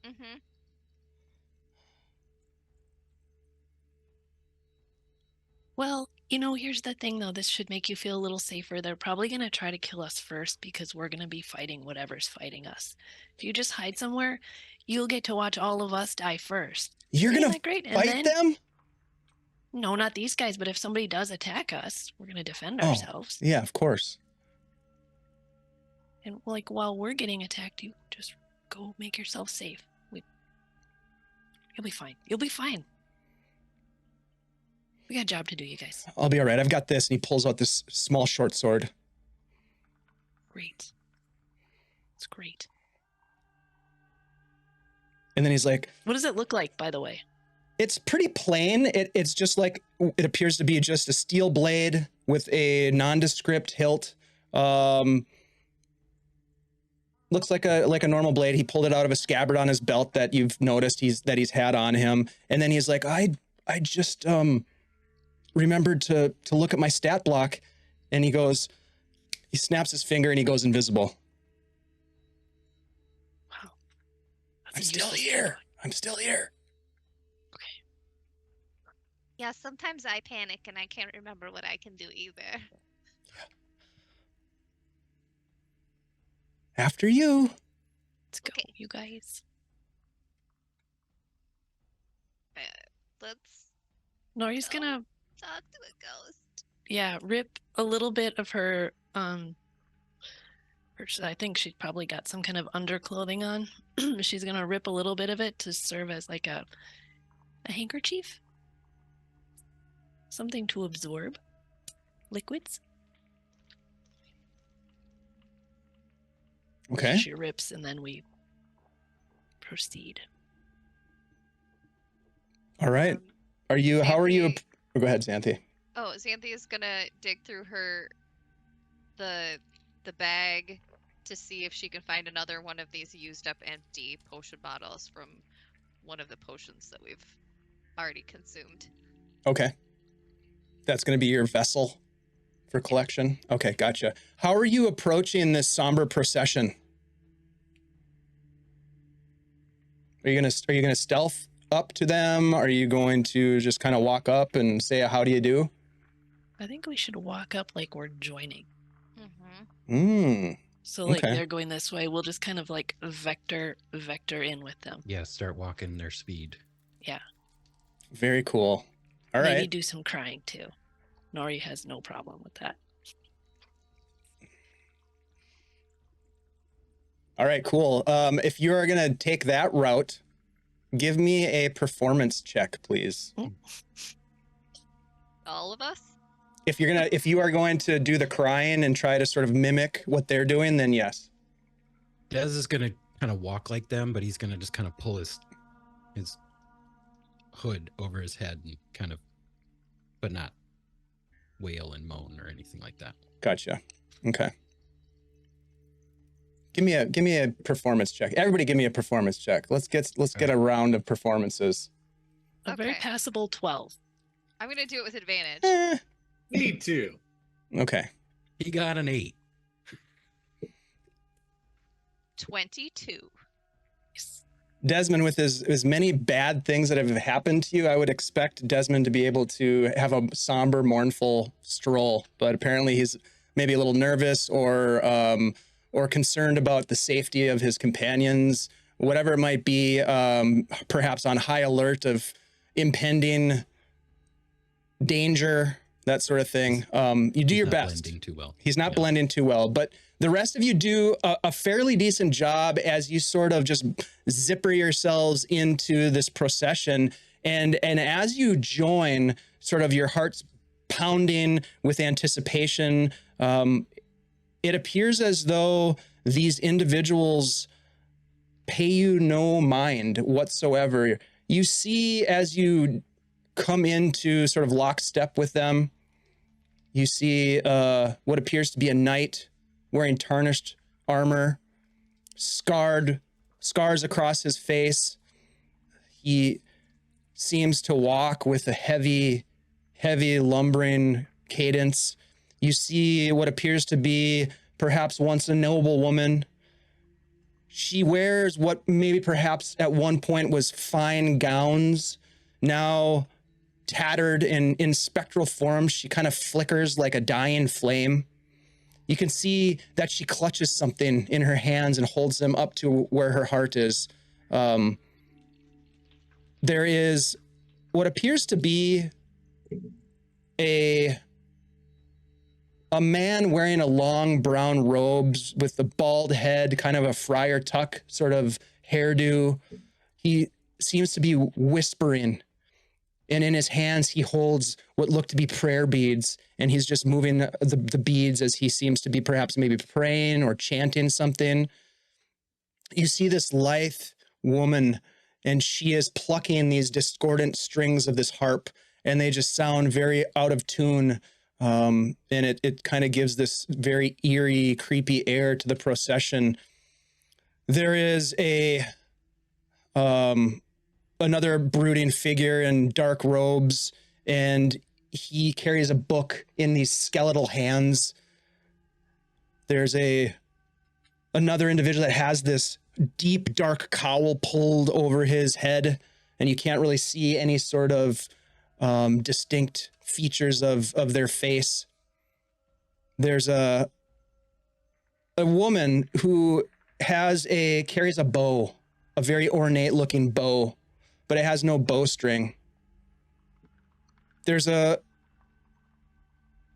Mm-hmm. Well, here's the thing though. This should make you feel a little safer. They're probably going to try to kill us first because we're going to be fighting whatever's fighting us. If you just hide somewhere, you'll get to watch all of us die first. You're Isn't going that great? to And fight then, them? No, not these guys, but if somebody does attack us, we're going to defend Oh, ourselves. yeah, of course. And like while we're getting attacked, you just go make yourself safe. You'll be fine. You'll be fine. We got a job to do, you guys. I'll be all right. I've got this. And he pulls out this small short sword. Great. It's great. And then he's like, What does it look like, by the way? it's pretty plain. It's just like, it appears to be just a steel blade with a nondescript hilt. Looks like a normal blade. He pulled it out of a scabbard on his belt that you've noticed he's had on him. And then he's like, I just remembered to look at my stat block. And he snaps his finger and he goes invisible. Wow. I'm still here. I'm still here. Okay. Yeah, sometimes I panic and I can't remember what I can do either. After you. Let's go, Okay. you guys. Let's Nori's go. gonna, talk to a ghost. yeah, rip a little bit of her, I think she probably got some kind of underclothing on. She's gonna rip a little bit of it to serve as like a handkerchief. Something to absorb liquids. Okay. She rips and then we proceed. All right. Um, How are you? Xanthi- Oh, go ahead, Xanthi. Oh, Xanthi is gonna dig through the bag to see if she can find another one of these used up empty potion bottles from one of the potions that we've already consumed. Okay. That's going to be your vessel for collection? Okay, gotcha. How are you approaching this somber procession? Are you gonna stealth up to them? Are you going to just kind of walk up and say, how do you do? I think we should walk up like we're joining. Mm-hmm. So like Okay. they're going this way, we'll just kind of like vector in with them. Yeah, start walking their speed. Yeah. Very cool. All Maybe right. do some crying too. Nori has no problem with that. All right, cool. If you are going to take that route, give me a performance check, please. All of us? If you are going to do the crying and try to sort of mimic what they're doing, then yes. Dez is gonna kind of walk like them, but he's gonna just kind of pull his hood over his head and kind of, but not wail and moan or anything like that. Gotcha. Okay. Give me a performance check. Everybody give me a performance check. Let's get a round of performances. A very Okay. passable 12. I'm gonna do it with advantage. Me too. Okay. He got an 8. 22. Yes. Desmond, with as many bad things that have happened to you, I would expect Desmond to be able to have a somber, mournful stroll. But apparently he's maybe a little nervous or concerned about the safety of his companions, whatever it might be, perhaps on high alert of impending danger, that sort of thing. You do He's your not best. blending too well. He's not Yeah. blending too well, but the rest of you do a fairly decent job as you sort of just zipper yourselves into this procession. And as you join, sort of your heart's pounding with anticipation, it appears as though these individuals pay you no mind whatsoever. You see, as you come into sort of lockstep with them, you see what appears to be a knight wearing tarnished armor, scarred scars across his face. He seems to walk with a heavy, lumbering cadence. You see what appears to be perhaps once a noble woman. She wears what maybe perhaps at one point was fine gowns, now tattered and in spectral form. She kind of flickers like a dying flame. You can see that she clutches something in her hands and holds them up to where her heart is. There is what appears to be a man wearing a long brown robes with a bald head, kind of a friar tuck sort of hairdo. He seems to be whispering, and in his hands he holds what look to be prayer beads, and he's just moving the beads as he seems to be perhaps maybe praying or chanting something. You see this lithe woman, and she is plucking these discordant strings of this harp, and they just sound very out of tune. And it kind of gives this very eerie, creepy air to the procession. There is another brooding figure in dark robes, and he carries a book in these skeletal hands. There's another individual that has this deep, dark cowl pulled over his head, and you can't really see any sort of distinct features of their face. There's a woman who carries a bow, a very ornate looking bow, but it has no bowstring. There's a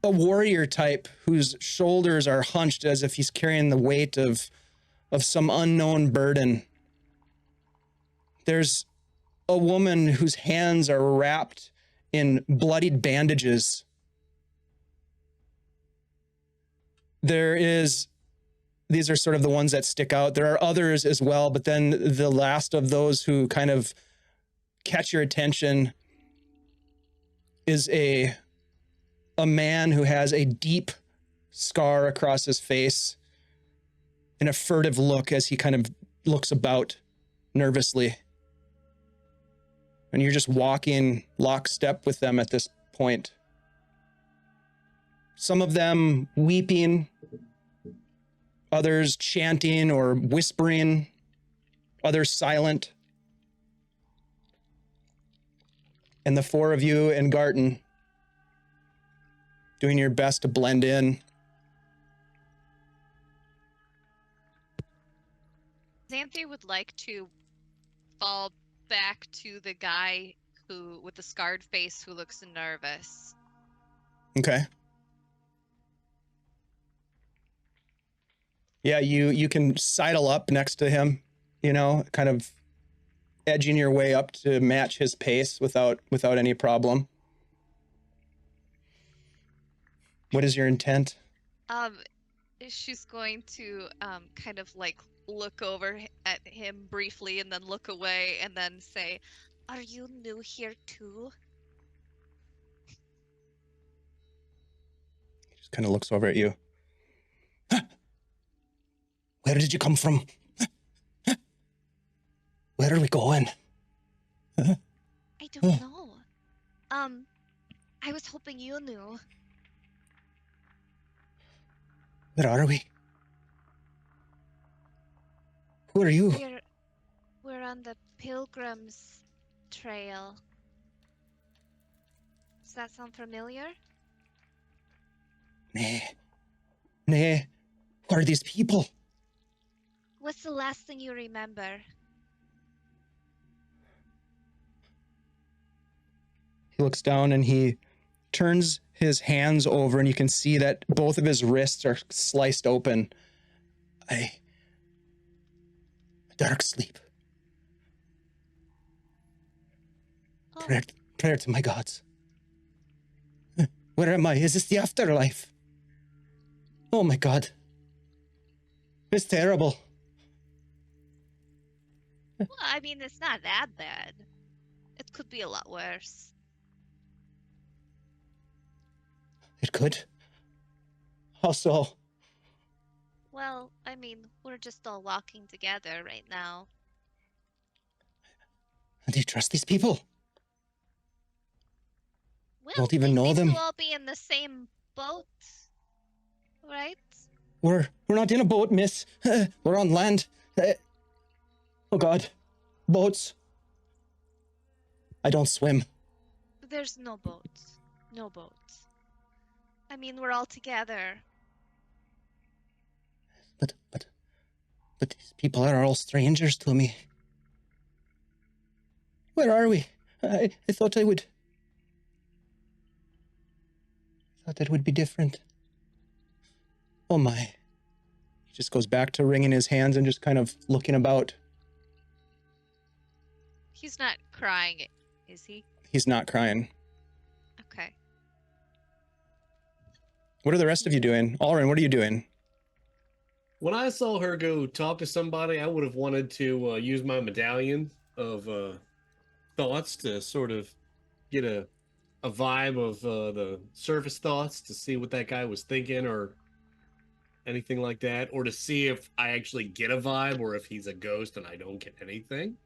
warrior type whose shoulders are hunched as if he's carrying the weight of some unknown burden. There's a woman whose hands are wrapped in bloodied bandages. These are sort of the ones that stick out. There are others as well, but then the last of those who kind of catch your attention is a man who has a deep scar across his face and a furtive look as he kind of looks about nervously. And you're just walking lockstep with them at this point. Some of them weeping, others chanting or whispering, others silent. And the four of you and Garten doing your best to blend in. Xanthi would like to fall back to the guy with the scarred face who looks nervous. Okay. Yeah, you can sidle up next to him, kind of edging your way up to match his pace without any problem. What is your intent? She's going to kind of like look over at him briefly and then look away and then say, "Are you new here too?" He just kind of looks over at you. Where did you come from? Where are we going? I don't know. I was hoping you knew. Where are we? Who are you? We're on the Pilgrim's Trail. Does that sound familiar? Nay. Who are these people? What's the last thing you remember? He looks down and he turns his hands over, and you can see that both of his wrists are sliced open. A dark sleep. Oh, Prayer to my gods. Where am I? Is this the afterlife? Oh my God. It's terrible. well, I mean, it's not that bad. It could be a lot worse. It could. How so? Well, I mean, we're just all walking together right now. Do you trust these people? Well, Don't even they know seem them. to all be in the same boat, right? We're not in a boat, miss. We're on land. Oh God. Boats. I don't swim. There's no boats. No boats. I mean, we're all together. But these people are all strangers to me. Where are we? I thought it would be different. Oh my. He just goes back to wringing his hands and just kind of looking about. He's not crying, is he? He's not crying. Okay. What are the rest of you doing? Alrin, what are you doing? When I saw her go talk to somebody, I would have wanted to use my medallion of thoughts to sort of get a vibe of the surface thoughts to see what that guy was thinking or anything like that, or to see if I actually get a vibe or if he's a ghost and I don't get anything.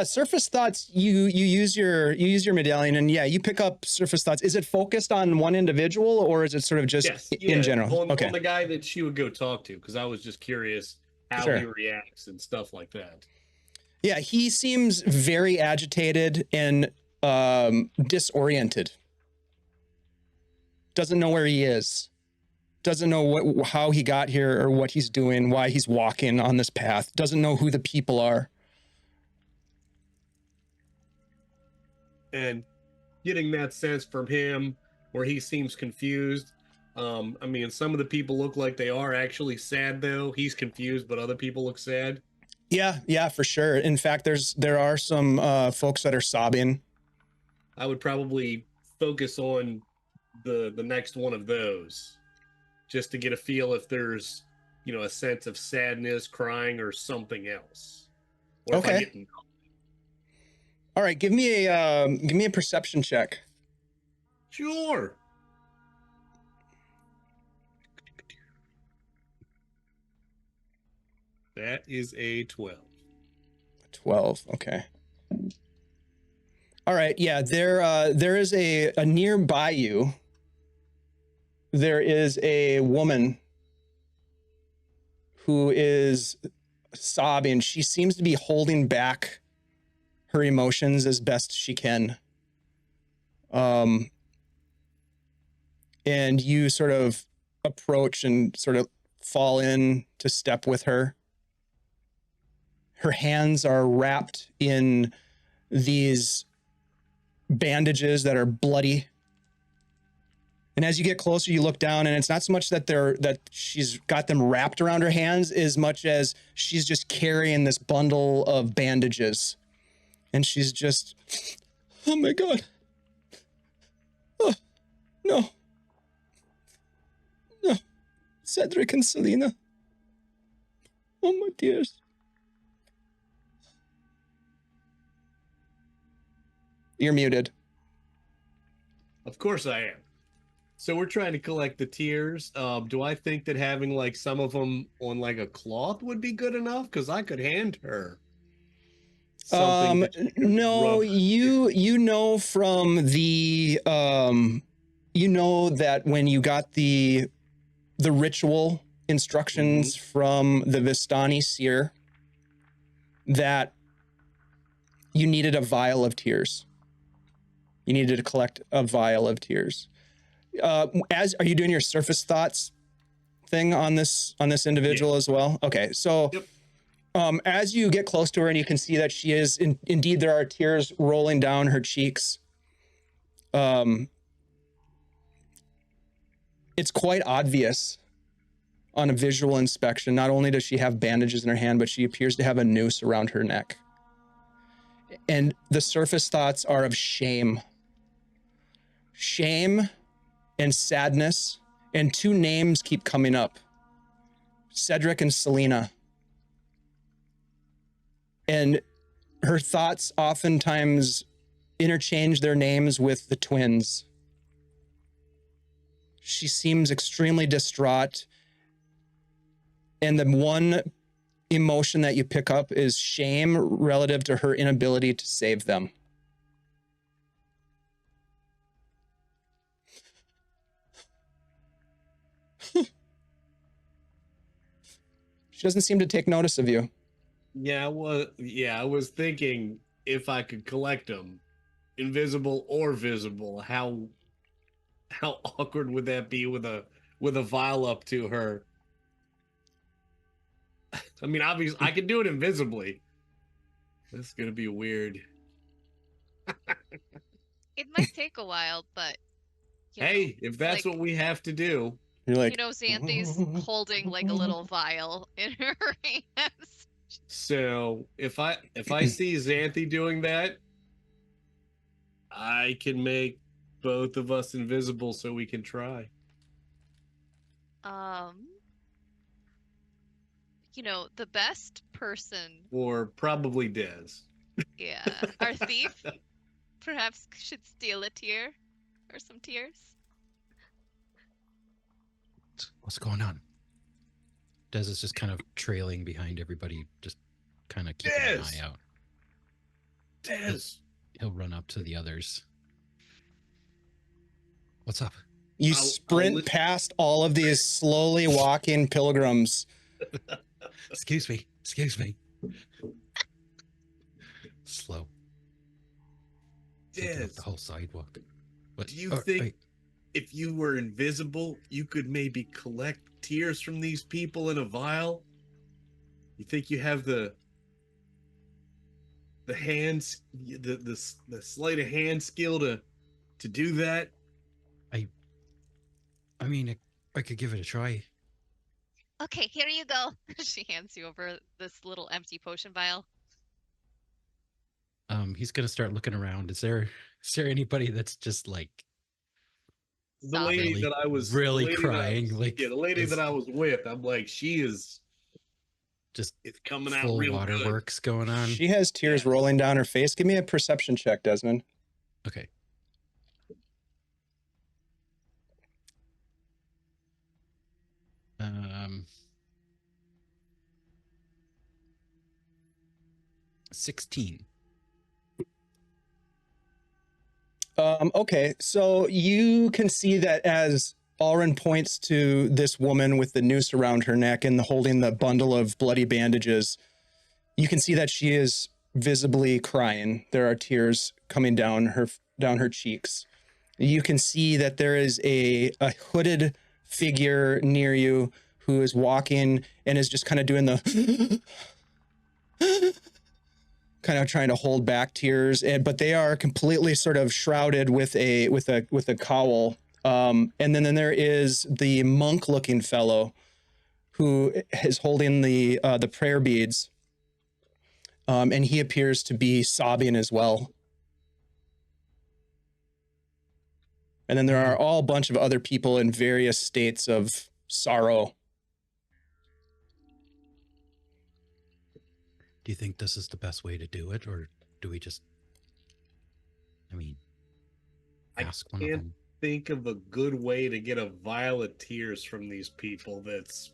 Surface thoughts. You use your medallion, and yeah, you pick up surface thoughts. Is it focused on one individual, or is it sort of just in general? On Okay. the guy that she would go talk to, because I was just curious how Sure. he reacts and stuff like that. Yeah, he seems very agitated and disoriented. Doesn't know where he is. Doesn't know how he got here or what he's doing, why he's walking on this path. Doesn't know who the people are. And getting that sense from him where he seems confused. I mean, some of the people look like they are actually sad, though. He's confused, but other people look sad. Yeah, for sure. In fact, there are some folks that are sobbing. I would probably focus on the next one of those, just to get a feel if there's, a sense of sadness, crying, or something else. Or if I Okay. get All right, give me a perception check. Sure. That is a 12. 12. Okay. All right. Yeah, there is a nearby you. There is a woman who is sobbing. She seems to be holding back her emotions as best she can. And you sort of approach and sort of fall in to step with her. Her hands are wrapped in these bandages that are bloody. And as you get closer, you look down, and it's not so much that she's got them wrapped around her hands as much as she's just carrying this bundle of bandages. And she's just, oh my God. Oh, no. No. Cedric and Selena. Oh my dears. You're muted. Of course I am. So we're trying to collect the tears. Do I think that having like some of them on like a cloth would be good enough? Because I could hand her something. That she could No, rub. you know from the you know that when you got the ritual instructions from the Vistani seer that you needed a vial of tears. You needed to collect a vial of tears. Are you doing your surface thoughts thing on this individual as well? Okay, so Yep. as you get close to her and you can see that she is indeed there are tears rolling down her cheeks. It's quite obvious on a visual inspection. Not only does she have bandages in her hand, but she appears to have a noose around her neck. And the surface thoughts are of shame. Shame and sadness, and two names keep coming up. Cedric and Selena. And her thoughts oftentimes interchange their names with the twins. She seems extremely distraught. And the one emotion that you pick up is shame relative to her inability to save them. She doesn't seem to take notice of you. Yeah, I was thinking if I could collect them, invisible or visible, how awkward would that be with a vial up to her? I mean, obviously, I can do it invisibly. This is gonna be weird. It might take a while, but you know, Hey, if that's like, what we have to do, You're like, you know, Xanthi's holding like a little vial in her hands. so if I see Xanthi doing that, I can make both of us invisible so we can try. Um, you know, the best person, Or probably Dez. yeah, our thief, perhaps should steal a tear or some tears. What's going on? Des is just kind of trailing behind everybody, just kind of keeping an Des! eye out. Dez! He'll run up to the others. What's up? you I'll sprint past all of these slowly walking pilgrims. Excuse me. Excuse me. Slow. Taking up Dez, the whole sidewalk. What? do you oh, think wait. if you were invisible, you could maybe collect tears from these people in a vial? You think you have the hands, the sleight of hand skill to do that? I mean, I could give it a try. Okay, here you go. She hands you over this little empty potion vial. He's gonna start looking around. Is there anybody that's just like The lady really, that I was really the lady that I crying? was- Like, yeah, the lady is that I was with. I'm like, she is. just It's coming out full real good. waterworks going on. She has tears Yeah. rolling down her face. Give me a perception check, Desmond. Okay. Um, 16. Okay, so you can see that as Alrin points to this woman with the noose around her neck and holding the bundle of bloody bandages, you can see that she is visibly crying. There are tears coming down her cheeks. You can see that there is a hooded figure near you who is walking and is just kind of doing the kind of trying to hold back tears, but they are completely sort of shrouded with a cowl. And then there is the monk-looking fellow who is holding the prayer beads, and he appears to be sobbing as well. And then there are all a bunch of other people in various states of sorrow. Do you think this is the best way to do it, or do we just, I mean, I ask one of can't them? think of a good way to get a vial of tears from these people that's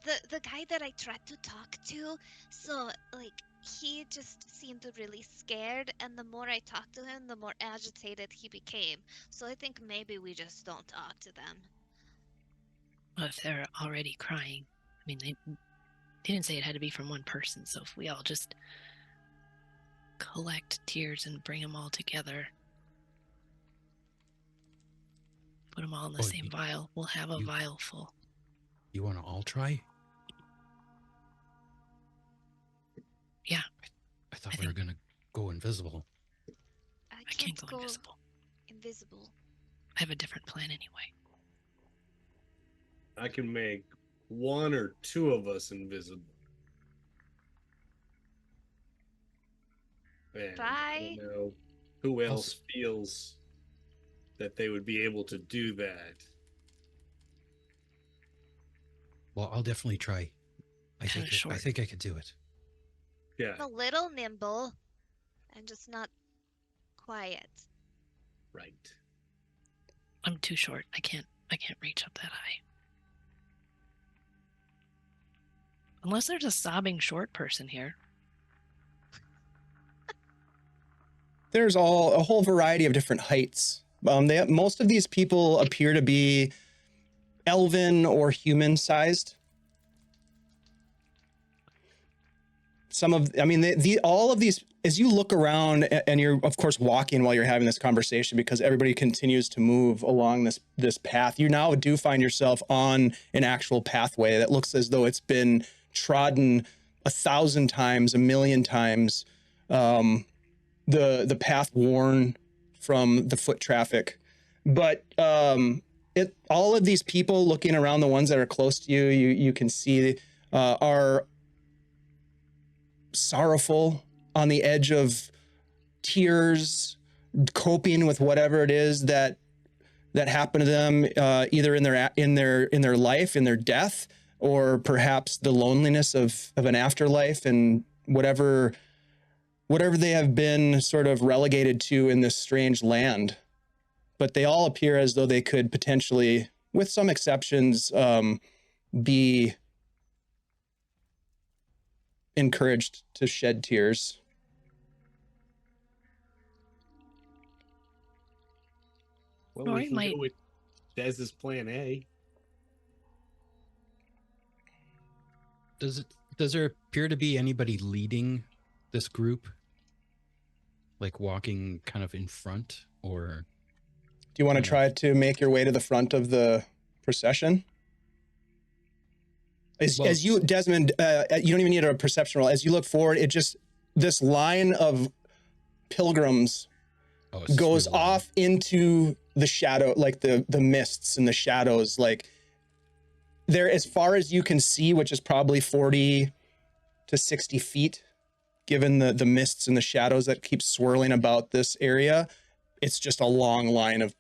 The guy that I tried to talk to, so like he just seemed really scared, and the more I talked to him, the more agitated he became. So I think maybe we just don't talk to them. Well, if they're already crying, I mean, they didn't say it had to be from one person, so if we all just collect tears and bring them all together, put them all in the Oh, same vial, we'll have a you- vial full. You want to all try? Yeah. I thought I we were think- gonna go invisible. I can't go invisible. Invisible. I have a different plan anyway. I can make one or two of us invisible. And I Bye. don't know who else feels that they would be able to do that. Well, I'll definitely try. I Kinda think I short. think I could do it. Yeah, A little nimble, and just not quiet. right. I'm too short. I can't reach up that high. Unless there's a sobbing short person here. There's a whole variety of different heights. Most of these people appear to be elven or human sized. All of these, as you look around, and you're of course walking while you're having this conversation because everybody continues to move along this path. You now do find yourself on an actual pathway that looks as though it's been trodden 1,000 times, 1,000,000 times. The path worn from the foot traffic, but all of these people looking around, the ones that are close to you, you can see are sorrowful, on the edge of tears, coping with whatever it is that happened to them, either in their life, in their death, or perhaps the loneliness of an afterlife and whatever they have been sort of relegated to in this strange land. But they all appear as though they could potentially, with some exceptions, be encouraged to shed tears. Well, Nori we can might- go with Dez's plan A. Does there appear to be anybody leading this group? Like walking kind of in front, or Do you want to Yeah. try to make your way to the front of the procession? As you, Desmond, you don't even need a perception roll. As you look forward, this line of pilgrims goes off into the shadow, like the mists and the shadows. Like there, as far as you can see, which is probably 40 to 60 feet, given the mists and the shadows that keep swirling about this area, it's just a long line of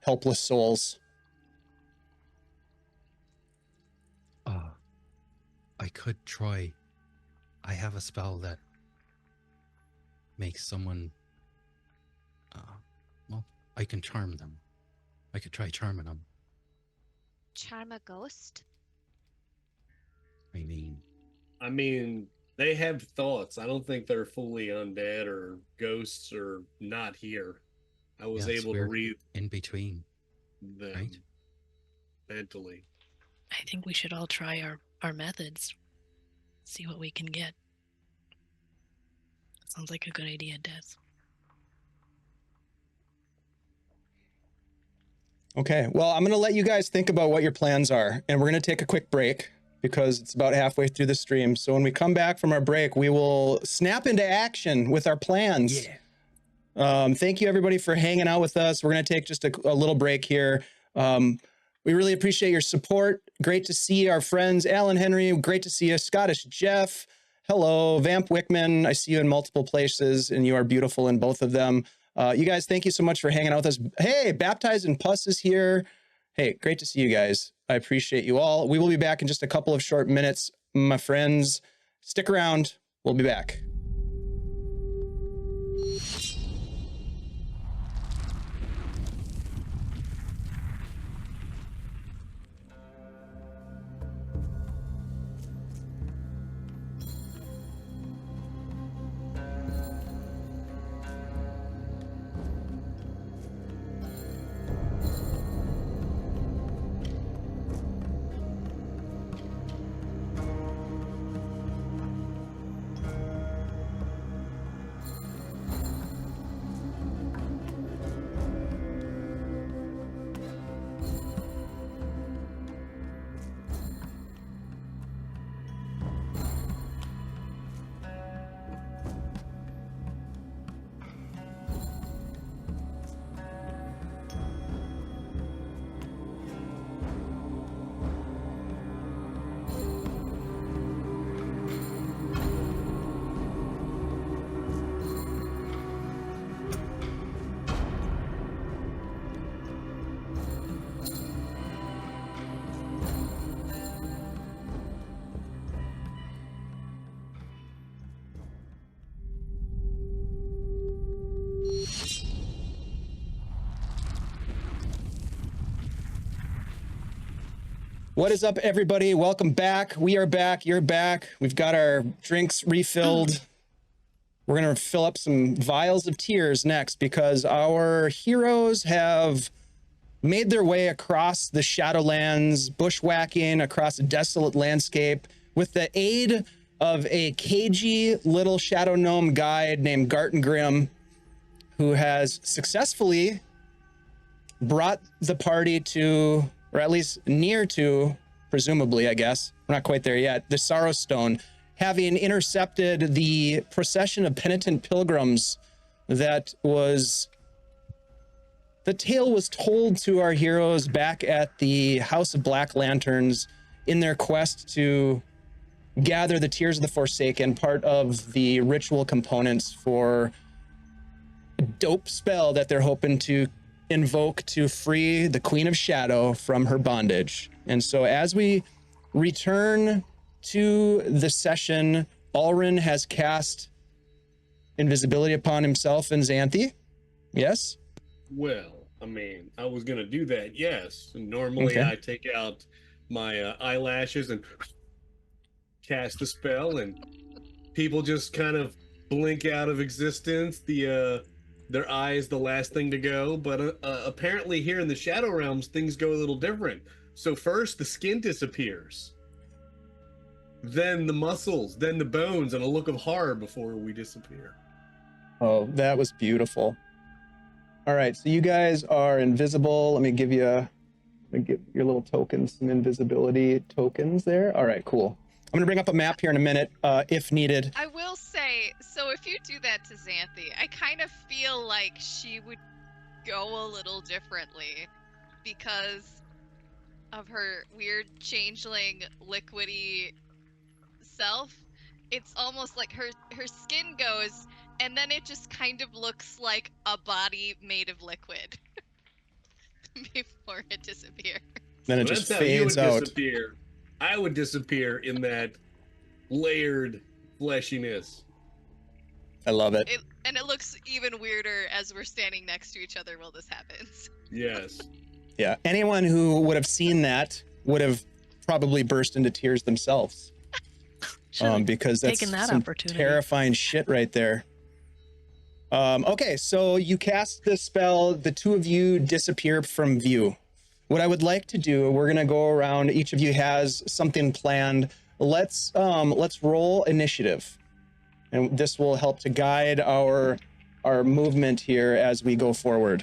helpless souls. I could try. I have a spell that makes someone. Well, I can charm them. I could try charming them. Charm a ghost? I mean, they have thoughts. I don't think they're fully undead or ghosts or not here. I was it's able to weird. read In between, them right? mentally. I think we should all try our methods. See what we can get. Sounds like a good idea, Des. Okay, well, I'm going to let you guys think about what your plans are, and we're going to take a quick break because it's about halfway through the stream. So when we come back from our break, we will snap into action with our plans. Thank you, everybody, for hanging out with us. We're going to take just a little break here. We really appreciate your support. Great to see our friends, Alan Henry. Great to see you, Scottish Jeff. Hello, Vamp Wickman. I see you in multiple places, and you are beautiful in both of them. You guys, thank you so much for hanging out with us. Hey, Baptized and Puss is here. Hey, great to see you guys. I appreciate you all. We will be back in just a couple of short minutes. My friends, stick around. We'll be back. What is up, everybody? Welcome back. We are back. You're back. We've got our drinks refilled. We're going to fill up some vials of tears next because our heroes have made their way across the Shadowlands, bushwhacking across a desolate landscape with the aid of a cagey little shadow gnome guide named Garten Grimm, who has successfully brought the party to, or at least near to, presumably, I guess, we're not quite there yet, the Sorrow Stone, having intercepted the procession of penitent pilgrims that was... The tale was told to our heroes back at the House of Black Lanterns in their quest to gather the Tears of the Forsaken, part of the ritual components for a dope spell that they're hoping to invoke to free the Queen of Shadow from her bondage. And so as we return to the session, Alrin has cast invisibility upon himself and Xanthi. Yes? Well, I mean, I was gonna do that, yes. Normally, Okay. I take out my eyelashes and cast the spell, and people just kind of blink out of existence. Their eye is the last thing to go, but apparently here in the Shadow Realms, things go a little different. So first, the skin disappears, then the muscles, then the bones, and a look of horror before we disappear. Oh, that was beautiful. All right, so you guys are invisible. Let me give your little tokens, some invisibility tokens there. All right, cool. I'm gonna bring up a map here in a minute, if needed. I will say, so if you do that to Xanthi, I kind of feel like she would go a little differently because of her weird changeling liquidy self. It's almost like her skin goes, and then it just kind of looks like a body made of liquid before it disappears. Then it So just that's how you fades would out. disappear. I would disappear in that layered fleshiness. I love it. And it looks even weirder as we're standing next to each other while this happens. Yes. Yeah, anyone who would have seen that would have probably burst into tears themselves. Because that's taken that some opportunity. terrifying shit right there. Okay, so you cast the spell, the two of you disappear from view. What I would like to do, we're gonna go around, each of you has something planned. Let's roll initiative. And this will help to guide our movement here as we go forward.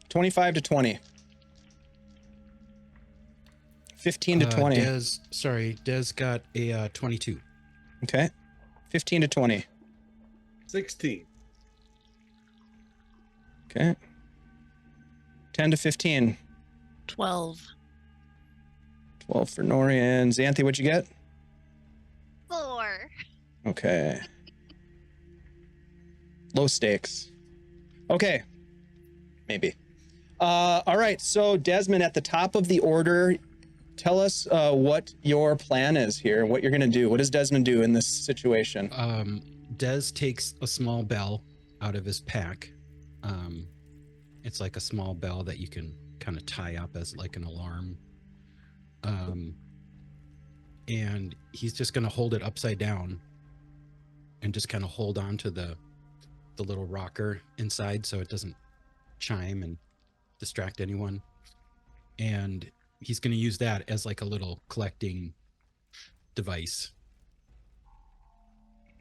$25 to 20. 15 to 20. Des got a 22. Okay. 15 to 20. 16. Okay. 10 to 15. 12. 12 for Nori and Xanthi. What'd you get? 4. Okay. Low stakes. Okay. Maybe. All right. So Desmond, at the top of the order, tell us what your plan is here, what you're going to do. What does Desmond do in this situation? Des takes a small bell out of his pack. It's like a small bell that you can kind of tie up as like an alarm. And he's just going to hold it upside down and just kind of hold on to the little rocker inside so it doesn't chime and distract anyone. And he's going to use that as like a little collecting device.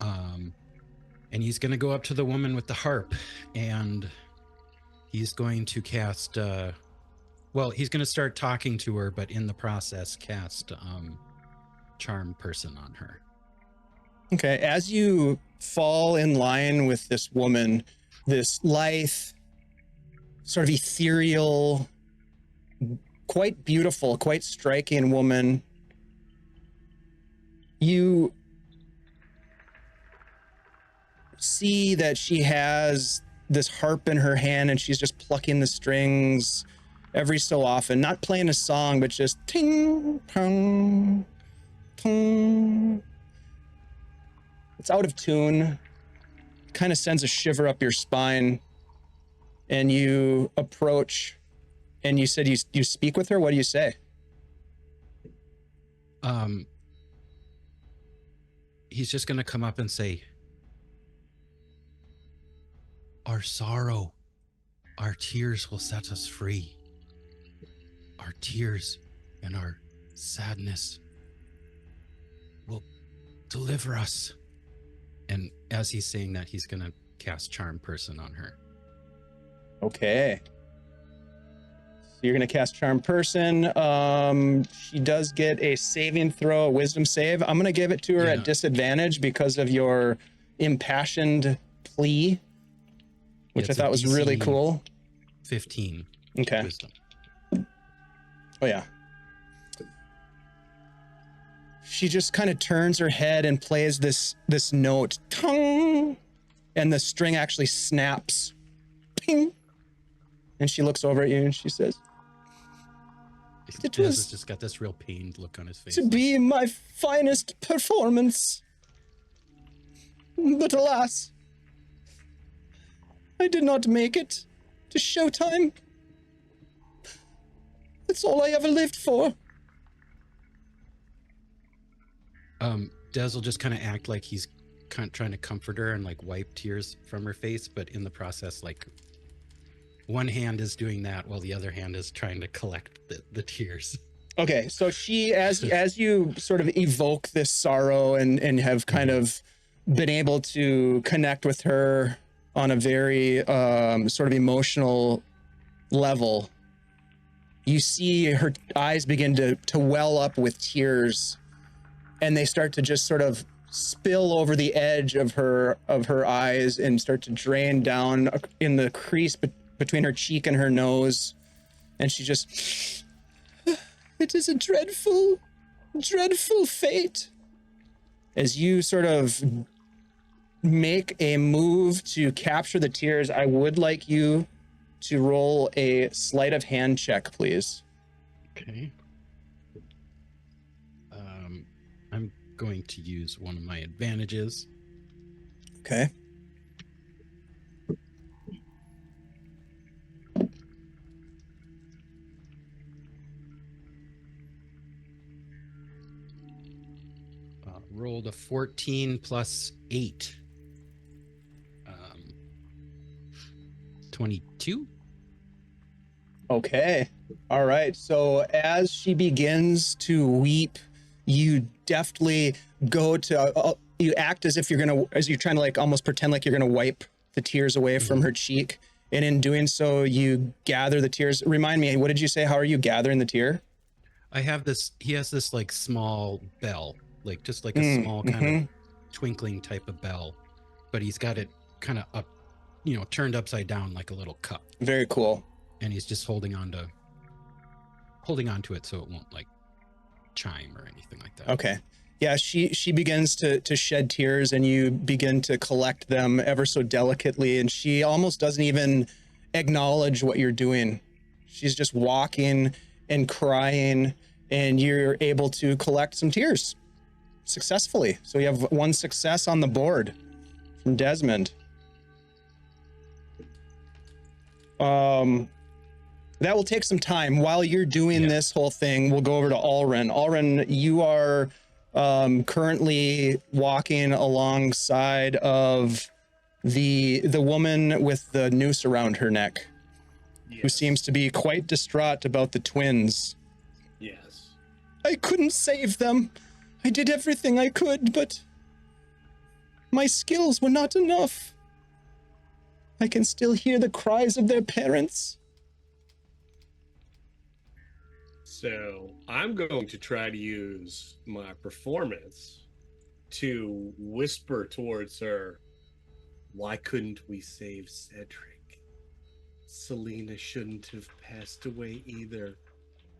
And he's going to go up to the woman with the harp and he's going to cast, he's going to start talking to her, but in the process cast Charm Person on her. Okay. As you fall in line with this woman, this lithe, sort of ethereal, quite beautiful, quite striking woman, you see that she has this harp in her hand and she's just plucking the strings every so often, not playing a song, but just ting, tong, tong. It's out of tune, kind of sends a shiver up your spine. and you approach, and you said you speak with her. What do you say? He's just gonna come up and say, "Our sorrow, our tears will set us free. Our tears and our sadness will deliver us." And as he's saying that, he's gonna cast Charm Person on her. Okay. So you're gonna cast Charm Person. She does get a saving throw, a Wisdom save. I'm gonna give it to her Yeah. at disadvantage because of your impassioned plea, which I It's a thought was really DC cool. 15 Okay. wisdom. Oh yeah. She just kind of turns her head and plays this note, tung, and the string actually snaps, ping. And she looks over at you and she says, "It Dez was has just got this real pained look on his face. to be my finest performance. But alas, I did not make it to showtime. That's all I ever lived for." Dez will just kind of act like he's trying to comfort her and like wipe tears from her face, but in the process, like one hand is doing that while the other hand is trying to collect the tears. Okay, so she, as you sort of evoke this sorrow and have kind of been able to connect with her on a very sort of emotional level, you see her eyes begin to well up with tears, and they start to just sort of spill over the edge of her eyes and start to drain down in the crease between her cheek and her nose, and she just, "It is a dreadful, dreadful fate." As you sort of make a move to capture the tears, I would like you to roll a sleight of hand check, please. Okay. I'm going to use one of my advantages. Okay. Rolled a 14 plus 8. 22. Okay. All right. So as she begins to weep, you deftly go to, you act as if as you're trying to like almost pretend like you're going to wipe the tears away from her cheek. And in doing so, you gather the tears. Remind me, what did you say? How are you gathering the tear? I have this, he has this like small bell, like just like a small kind of twinkling type of bell, but he's got it kind of up, turned upside down like a little cup. Very cool. And he's just holding on to it so it won't like chime or anything like that. Okay. Yeah, she begins to shed tears, and you begin to collect them ever so delicately, and she almost doesn't even acknowledge what you're doing. She's just walking and crying, and you're able to collect some tears successfully. So you have one success on the board from Desmond. That will take some time. While you're doing this whole thing, we'll go over to Alrin. Alrin, you are currently walking alongside of the woman with the noose around her neck, who seems to be quite distraught about the twins. Yes. "I couldn't save them. I did everything I could, but my skills were not enough. I can still hear the cries of their parents." So I'm going to try to use my performance to whisper towards her, "Why couldn't we save Cedric? Selena shouldn't have passed away either."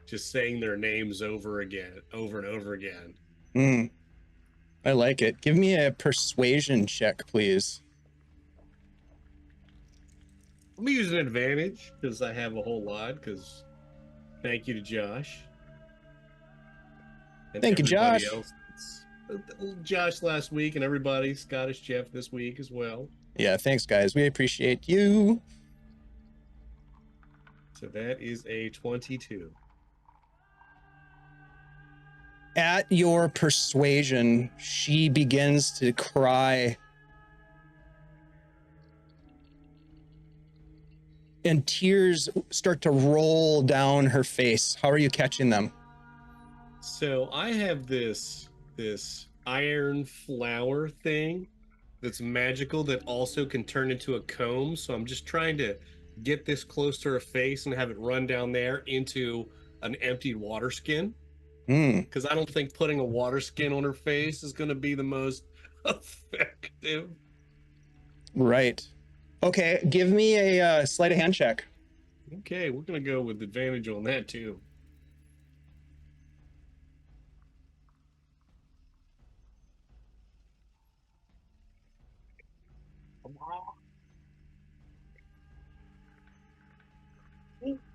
Just saying their names over and over again. I like it. Give me a persuasion check, please. I'm using an advantage because I have a whole lot. Because thank you to Josh. And Thank you, everybody Josh. else. Josh last week and everybody, Scottish Jeff this week as well. Yeah, thanks, guys. We appreciate you. So that is a 22. At your persuasion, she begins to cry. And tears start to roll down her face. How are you catching them? So I have this iron flower thing that's magical that also can turn into a comb. So I'm just trying to get this close to her face and have it run down there into an emptied water skin. Because I don't think putting a water skin on her face is going to be the most effective. Right. Okay, give me a sleight of hand check. Okay, we're going to go with advantage on that too.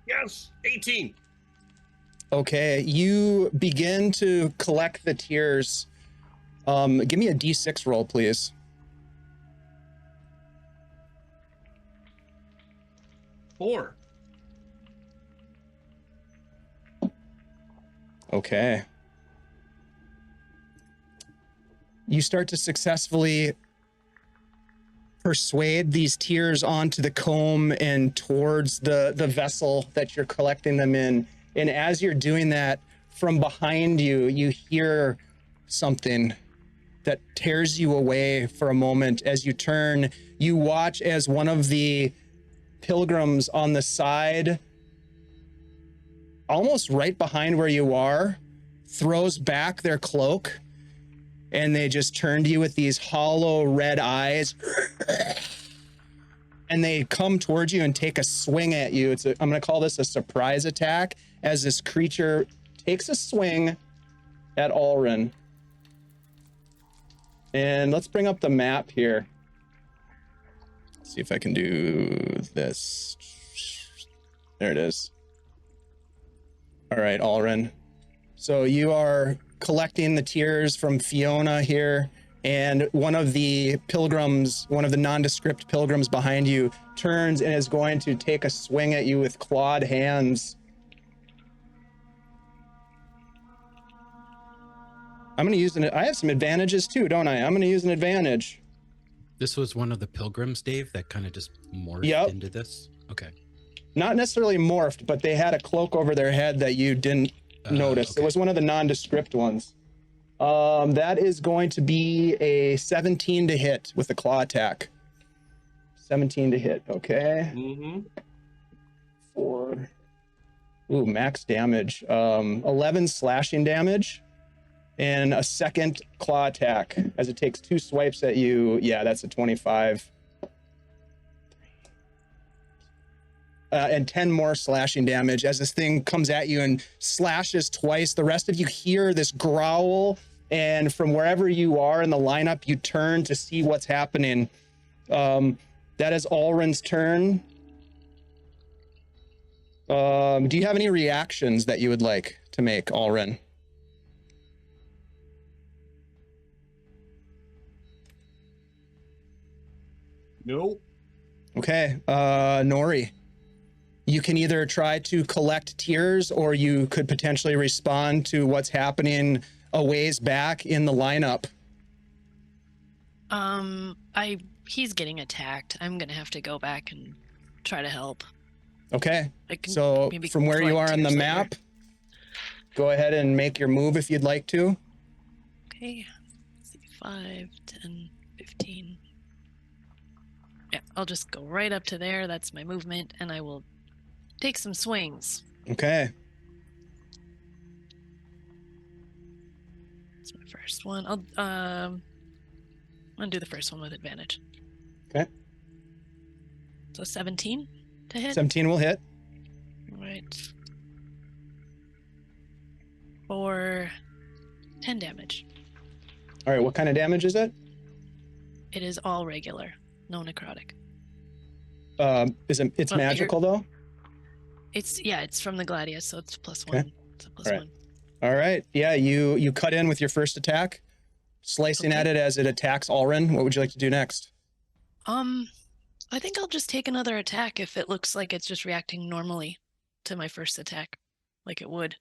Yes, 18. Okay, you begin to collect the tears. Give me a D6 roll, please. Four. Okay. You start to successfully persuade these tears onto the comb and towards the vessel that you're collecting them in. And as you're doing that, from behind you, you hear something that tears you away for a moment. As you turn, you watch as one of the pilgrims on the side, almost right behind where you are, throws back their cloak, and they just turn to you with these hollow red eyes. And they come towards you and take a swing at you. I'm going to call this a surprise attack, as this creature takes a swing at Alrin. And let's bring up the map here. Let's see if I can do this. There it is. All right, Alrin. So you are collecting the tears from Fiona here, and one of the pilgrims, one of the nondescript pilgrims behind you, turns and is going to take a swing at you with clawed hands. I'm going to use I have some advantages too, don't I? I'm going to use an advantage. This was one of the pilgrims, Dave, that kind of just morphed into this? Okay. Not necessarily morphed, but they had a cloak over their head that you didn't notice. Okay. It was one of the nondescript ones. That is going to be a 17 to hit with the claw attack. 17 to hit, okay. Mm-hmm. 4. Ooh, max damage. 11 slashing damage. And a second claw attack as it takes 2 swipes at you. Yeah, that's a 25. And 10 more slashing damage as this thing comes at you and slashes twice. The rest of you hear this growl, and from wherever you are in the lineup, you turn to see what's happening. That is Alrin's turn. Do you have any reactions that you would like to make, Alrin? Nope. Okay, Nori. You can either try to collect tears, or you could potentially respond to what's happening a ways back in the lineup. He's getting attacked. I'm gonna have to go back and try to help. Okay, I can so maybe from where you collect are on the tears map, later. go ahead and make your move if you'd like to. Okay. Let's see, 5, 10, 15. Yeah, I'll just go right up to there. That's my movement, and I will take some swings. Okay. That's my first one. I'm gonna do the first one with advantage. Okay. So 17 to hit. 17 will hit. All right. For 10 damage. All right, what kind of damage is it? It is all regular, no necrotic. It's Well, magical though? It's from the Gladius, so it's +1. Okay. It's a +1. All right. All right. Yeah, you cut in with your first attack, slicing at it as it attacks Alrin. What would you like to do next? I think I'll just take another attack if it looks like it's just reacting normally. to my first attack, like it would.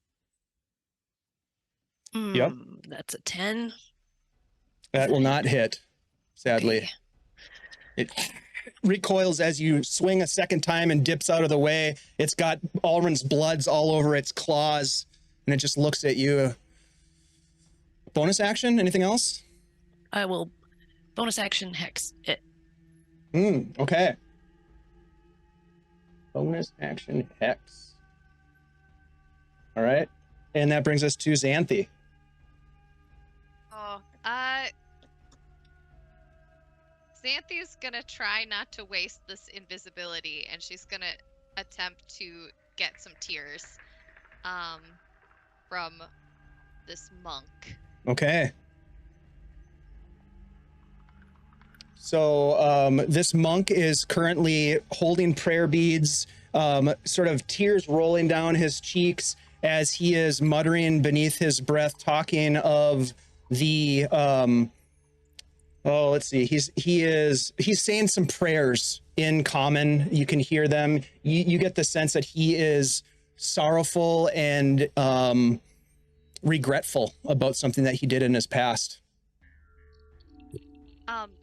Yep. That's a 10. That will not hit, sadly. Okay. It recoils as you swing a second time and dips out of the way. It's got Alrund's bloods all over its claws, and it just looks at you. Bonus action? Anything else? I will bonus action hex it. Okay. Bonus action hex. All right. And that brings us to Xanthi. Oh, Xanthi's gonna try not to waste this invisibility, and she's gonna attempt to get some tears, from this monk. Okay. So this monk is currently holding prayer beads, sort of tears rolling down his cheeks as he is muttering beneath his breath, talking of the let's see, he's saying some prayers in common. You can hear them. You get the sense that he is sorrowful and regretful about something that he did in his past.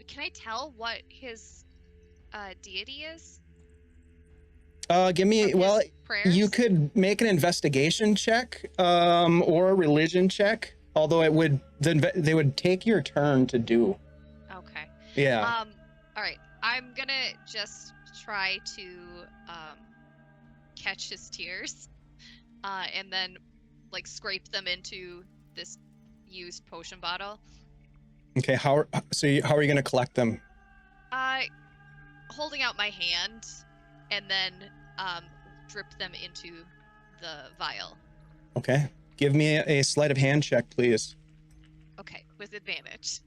Can I tell what his deity is? Give me, From well, his prayers? you could make an investigation check or a religion check, although it would they would take your turn to do. Okay. Yeah. All right. I'm gonna just try to catch his tears, and then like scrape them into this used potion bottle. Okay. How are you going to collect them? Holding out my hand, and then drip them into the vial. Okay. Give me a sleight of hand check, please. Okay, with advantage.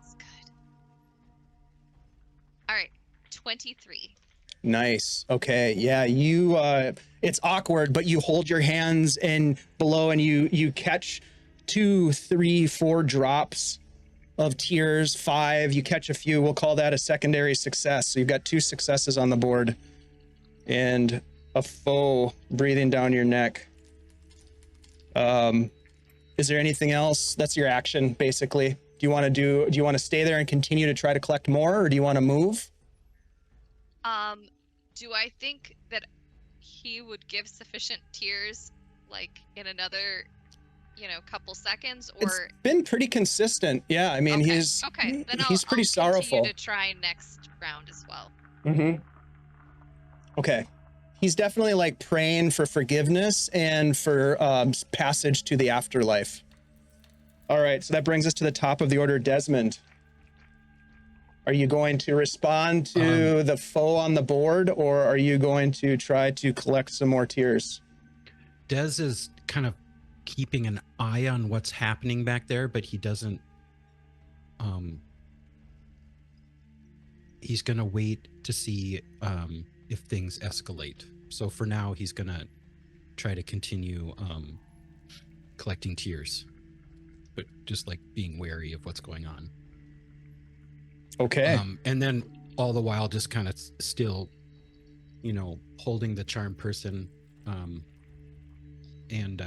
That's good. All right, 23. Nice. Okay. Yeah. You. It's awkward, but you hold your hands and below, and you catch 2, 3, 4 drops of tears. 5. You catch a few. We'll call that a secondary success. So you've got 2 successes on the board, and a foe breathing down your neck. Is there anything else? That's your action, basically. Do you want to stay there and continue to try to collect more, or do you want to move? Do I think that he would give sufficient tears, like in another, couple seconds, or? It's been pretty consistent. Yeah, I mean, Okay. he's Okay. Then he's pretty sorrowful. Continue to try next round as well. Mm-hmm. Okay. He's definitely like praying for forgiveness and for passage to the afterlife. All right, so that brings us to the top of the order, Desmond. Are you going to respond to the foe on the board, or are you going to try to collect some more tears? Dez is kind of keeping an eye on what's happening back there, but he doesn't. He's going to wait to see if things escalate. So for now, he's going to try to continue collecting tears, but just like being wary of what's going on. Okay. And then all the while, just kind of still, holding the charmed person, and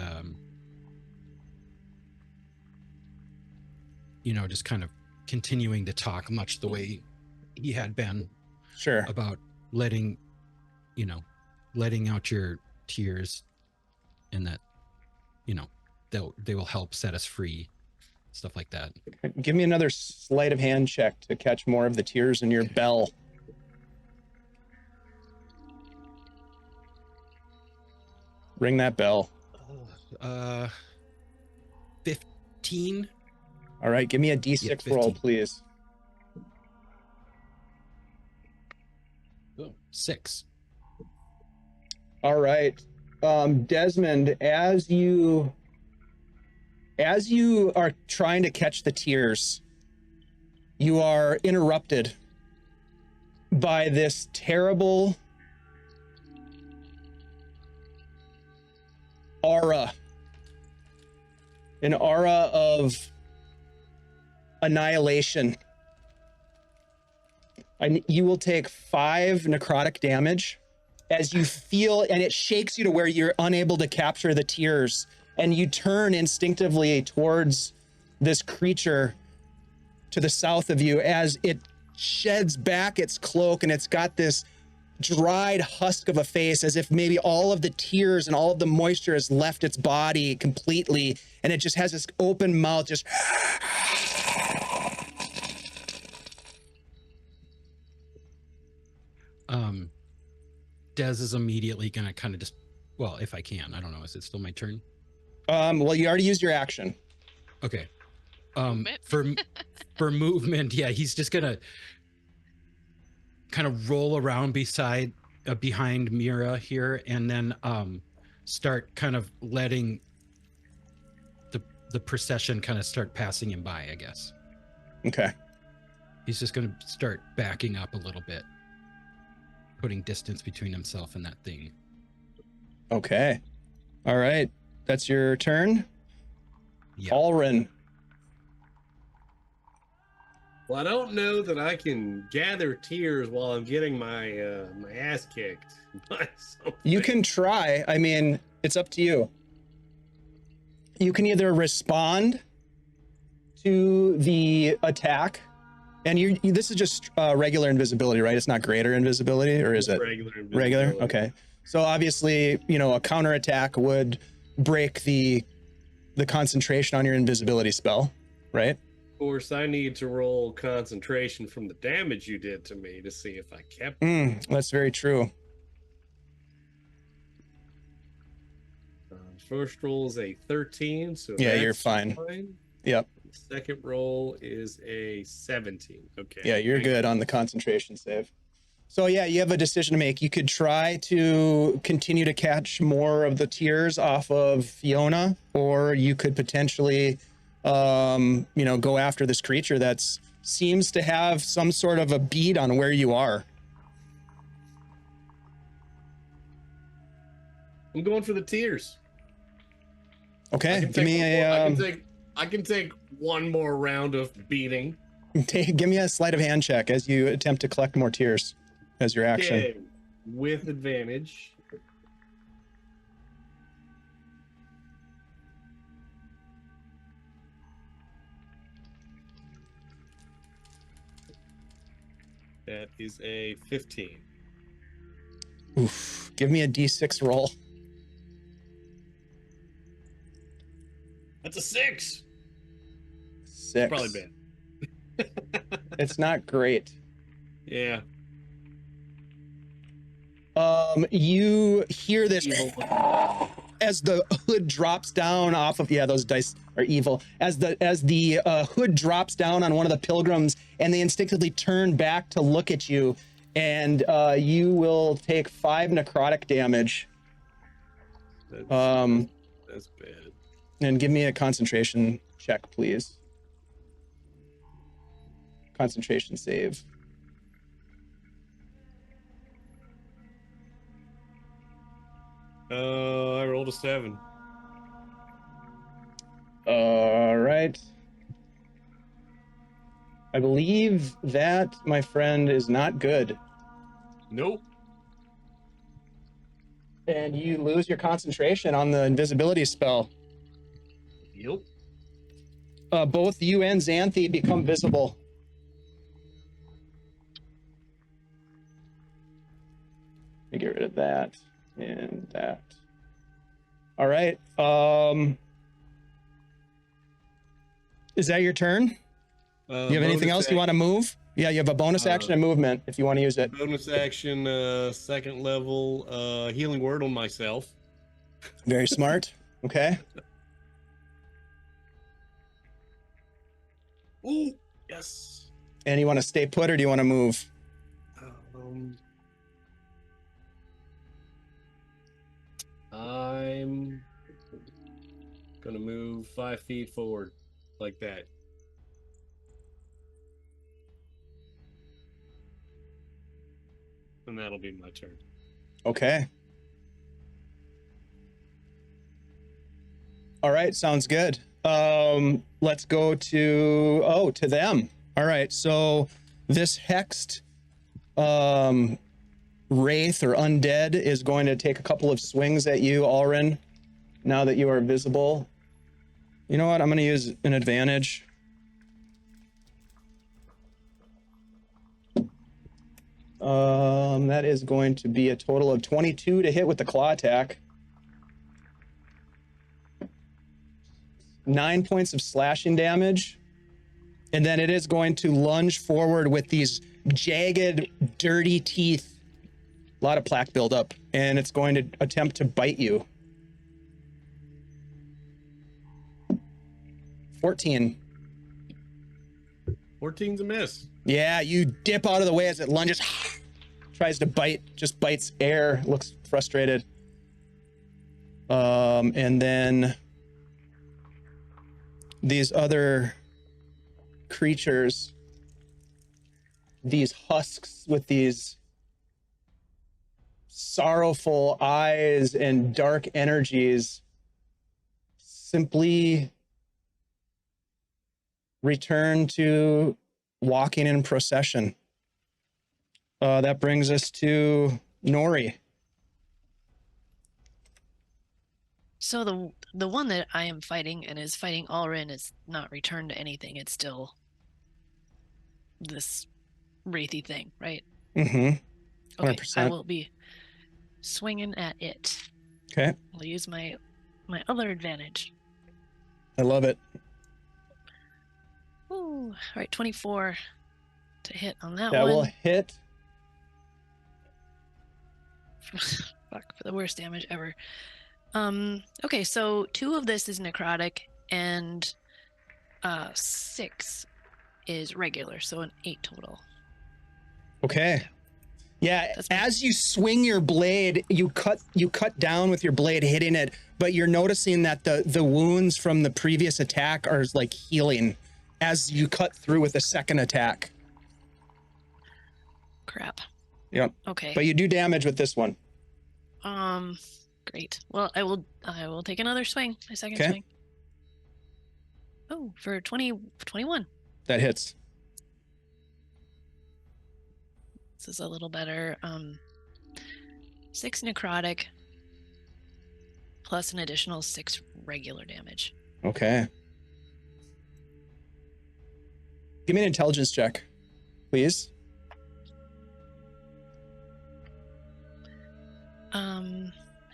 just kind of continuing to talk much the way he had been. Sure. About letting out your tears, and that, they will help set us free. Stuff like that. Give me another sleight of hand check to catch more of the tears in your bell. Ring that bell. 15. All right, give me a D6 Yeah, roll, 15. please. 6. All right. Desmond, as you are trying to catch the tears, you are interrupted by this terrible aura. An aura of annihilation You will take 5 necrotic damage as you feel, and it shakes you to where you're unable to capture the tears, and you turn instinctively towards this creature to the south of you as it sheds back its cloak, and it's got this dried husk of a face, as if maybe all of the tears and all of the moisture has left its body completely, and it just has this open mouth, just Dez is immediately gonna kind of just, well, if I can, I don't know, is it still my turn? well, you already used your action. Okay. Movement? For movement, yeah, he's just gonna kind of roll around behind Mira here, and then start kind of letting the procession kind of start passing him by, I guess. Okay. He's just gonna start backing up a little bit, putting distance between himself and that thing. Okay. All right. That's your turn. Yeah. Alrin. Well, I don't know that I can gather tears while I'm getting my my ass kicked by something. You can try. I mean, it's up to you. You can either respond to the attack, and this is just regular invisibility, right? It's not greater invisibility, or is it? Regular. Regular? Okay. So obviously, a counterattack would break the concentration on your invisibility spell, right? Of course, I need to roll concentration from the damage you did to me to see if I kept. That's very true. First roll is a 13, so Yeah, that's you're fine. Yep. Second roll is a 17. Okay. Yeah, you're good on the concentration save. So yeah, you have a decision to make. You could try to continue to catch more of the tears off of Fiona, or you could potentially, go after this creature that seems to have some sort of a bead on where you are. I'm going for the tears. Okay, give me I can take one more round of beating. give me a sleight of hand check as you attempt to collect more tears as your action. Okay, with advantage. That is a 15. Oof. Give me a D6 roll. That's a 6. 6. Probably bad. It's not great. Yeah. You hear this as the hood drops down off of, those dice are evil, as the hood drops down on one of the pilgrims, and they instinctively turn back to look at you, and you will take 5 necrotic damage. That's bad. And give me a concentration check, please. Concentration save. I rolled a 7. All right. I believe that, my friend, is not good. Nope. And you lose your concentration on the invisibility spell. Yep. Both you and Xanthi become visible. Let me get rid of that and that. All right. Is that your turn? You have anything else you want to move? Yeah, you have a bonus action and movement if you want to use it. Bonus action, second level, healing word on myself. Very smart. Okay. Ooh, yes. And you want to stay put, or do you want to move? I'm gonna move 5 feet forward, like that. And that'll be my turn. Okay. All right, sounds good. Let's go to them. All right, so this hexed wraith or undead is going to take a couple of swings at you, Alrin, now that you are visible. You know what? I'm going to use an advantage. That is going to be a total of 22 to hit with the claw attack. 9 points of slashing damage. And then it is going to lunge forward with these jagged, dirty teeth. A lot of plaque buildup. And it's going to attempt to bite you. 14. 14's a miss. Yeah, you dip out of the way as it lunges. Tries to bite, just bites air, looks frustrated. And then these other creatures, these husks with these sorrowful eyes and dark energies, simply return to walking in procession. That brings us to Nori. So the one that I am fighting and is fighting Alrin is not returned to anything. It's still this wraithy thing, right? Mm-hmm. 100%. Okay, I will be swinging at it. Okay. I'll use my other advantage. I love it. Ooh, all right, 24 to hit on that That one. will hit. Fuck, for the worst damage ever. Okay, so 2 of this is necrotic and 6 is regular, so an 8 total. Okay. Yeah, That's as you swing your blade, you cut down with your blade, hitting it, but you're noticing that the wounds from the previous attack are like healing as you cut through with a second attack. Crap. Yep. Okay. But you do damage with this one. Great. Well, I will take another swing, my second Okay. swing. Oh, for 21. That hits. This is a little better. 6 necrotic plus an additional 6 regular damage. Okay. Give me an intelligence check, please.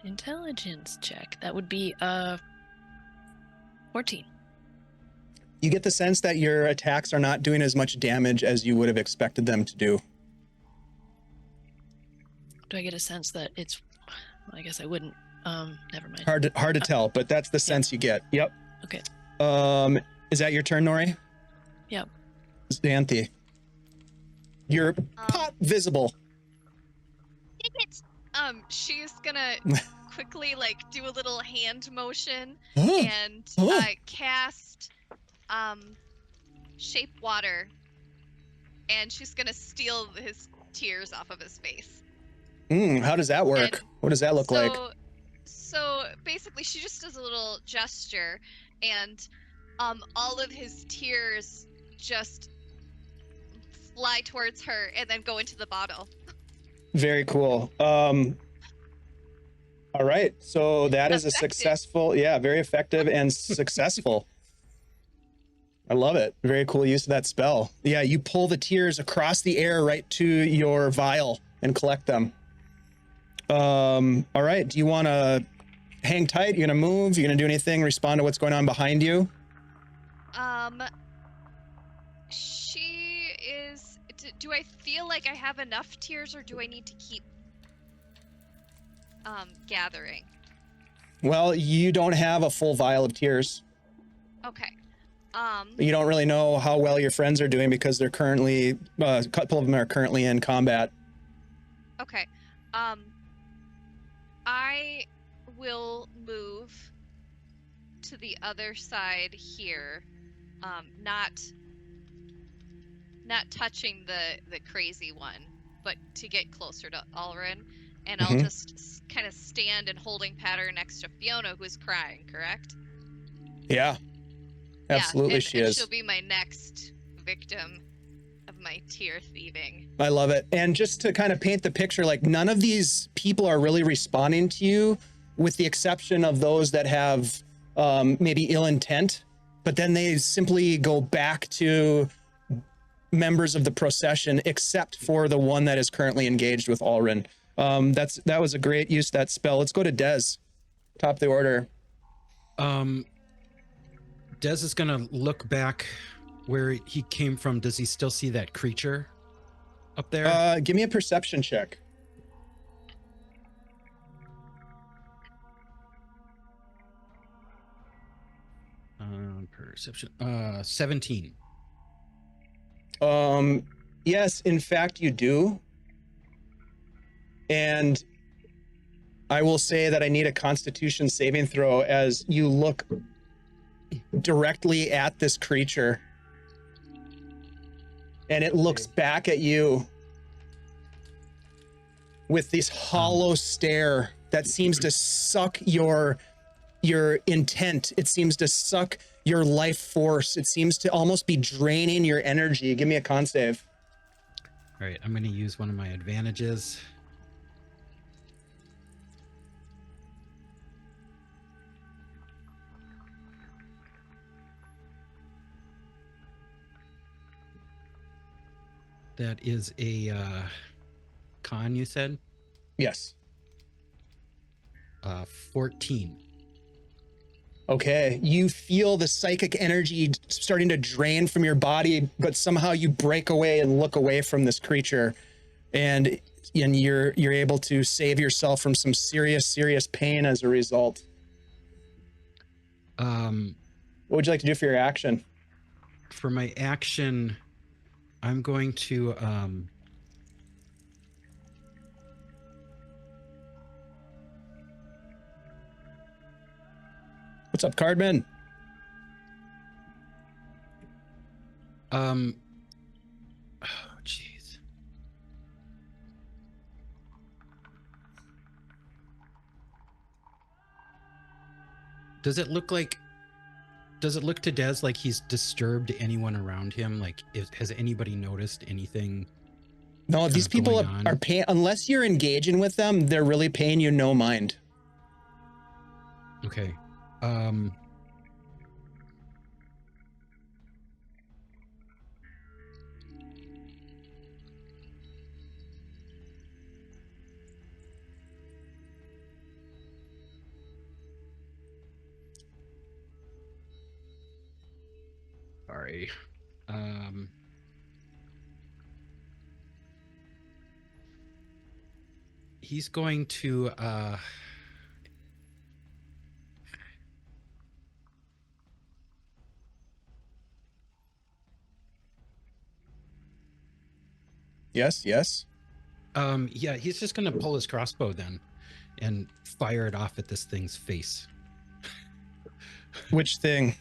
Intelligence check. That would be 14. You get the sense that your attacks are not doing as much damage as you would have expected them to do. Do I get a sense that it's? Well, I guess I wouldn't. Never mind. Hard to tell, but that's the sense you get. Yep. Okay. Is that your turn, Nori? Yep. Xanthi. You're pop visible. She's gonna quickly do a little hand motion Oh, and oh. cast shape water, and she's gonna steal his tears off of his face. How does that work? And What does that look like? So basically, she just does a little gesture, and all of his tears just fly towards her and then go into the bottle. Very cool. All right, so that is a Effective. successful, very effective and successful. I love it. Very cool use of that spell. Yeah, you pull the tears across the air right to your vial and collect them. All right, do you want to hang tight? You're going to move? You're going to do anything? Respond to what's going on behind you? She is... Do I feel like I have enough tears, or do I need to keep gathering? Well, you don't have a full vial of tears. Okay. You don't really know how well your friends are doing because they're currently, a couple of them are currently in combat. Okay. I will move to the other side here, not touching the crazy one, but to get closer to Alrin, and I'll just kind of stand in holding pattern next to Fiona, who is crying. Correct? Yeah, absolutely, and she is. She'll be my next victim of my tear thieving. I love it. And just to kind of paint the picture, like none of these people are really responding to you, with the exception of those that have maybe ill intent, but then they simply go back to members of the procession, except for the one that is currently engaged with Alrin. That was a great use of that spell. Let's go to Dez, top of the order. Dez is gonna look back where he came from. Does he still see that creature up there? Give me a perception check. Perception. 17. Yes, in fact, you do. And I will say that I need a Constitution saving throw as you look directly at this creature. And it looks back at you with this hollow stare that seems to suck your intent. It seems to suck your life force. It seems to almost be draining your energy. Give me a con save. All right, I'm going to use one of my advantages. That is a con, you said? Yes. 14. Okay, you feel the psychic energy starting to drain from your body, but somehow you break away and look away from this creature, and you're able to save yourself from some serious pain as a result. What would you like to do for your action? For my action, I'm going to What's up, Cardman? oh jeez. Does it look to Des like he's disturbed anyone around him? Like, has anybody noticed anything? No, these people going on? are paying, unless you're engaging with them, they're really paying you no mind. Okay. Sorry. He's going to Yes. yeah, he's just gonna pull his crossbow then and fire it off at this thing's face. Which thing?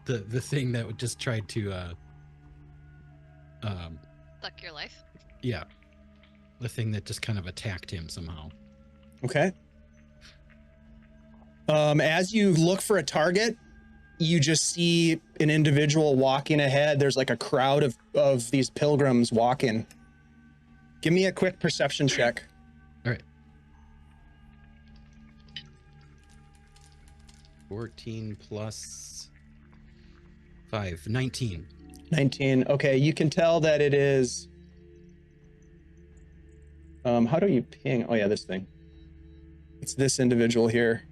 The thing that would just try to Suck your life. yeah. The thing that just kind of attacked him somehow. Okay. As you look for a target, you just see an individual walking ahead. There's like a crowd of these pilgrims walking. Give me a quick perception check. All right. 14 plus 5, 19. 19. Okay, you can tell that it is. How do you ping? Oh yeah, this thing. It's this individual here.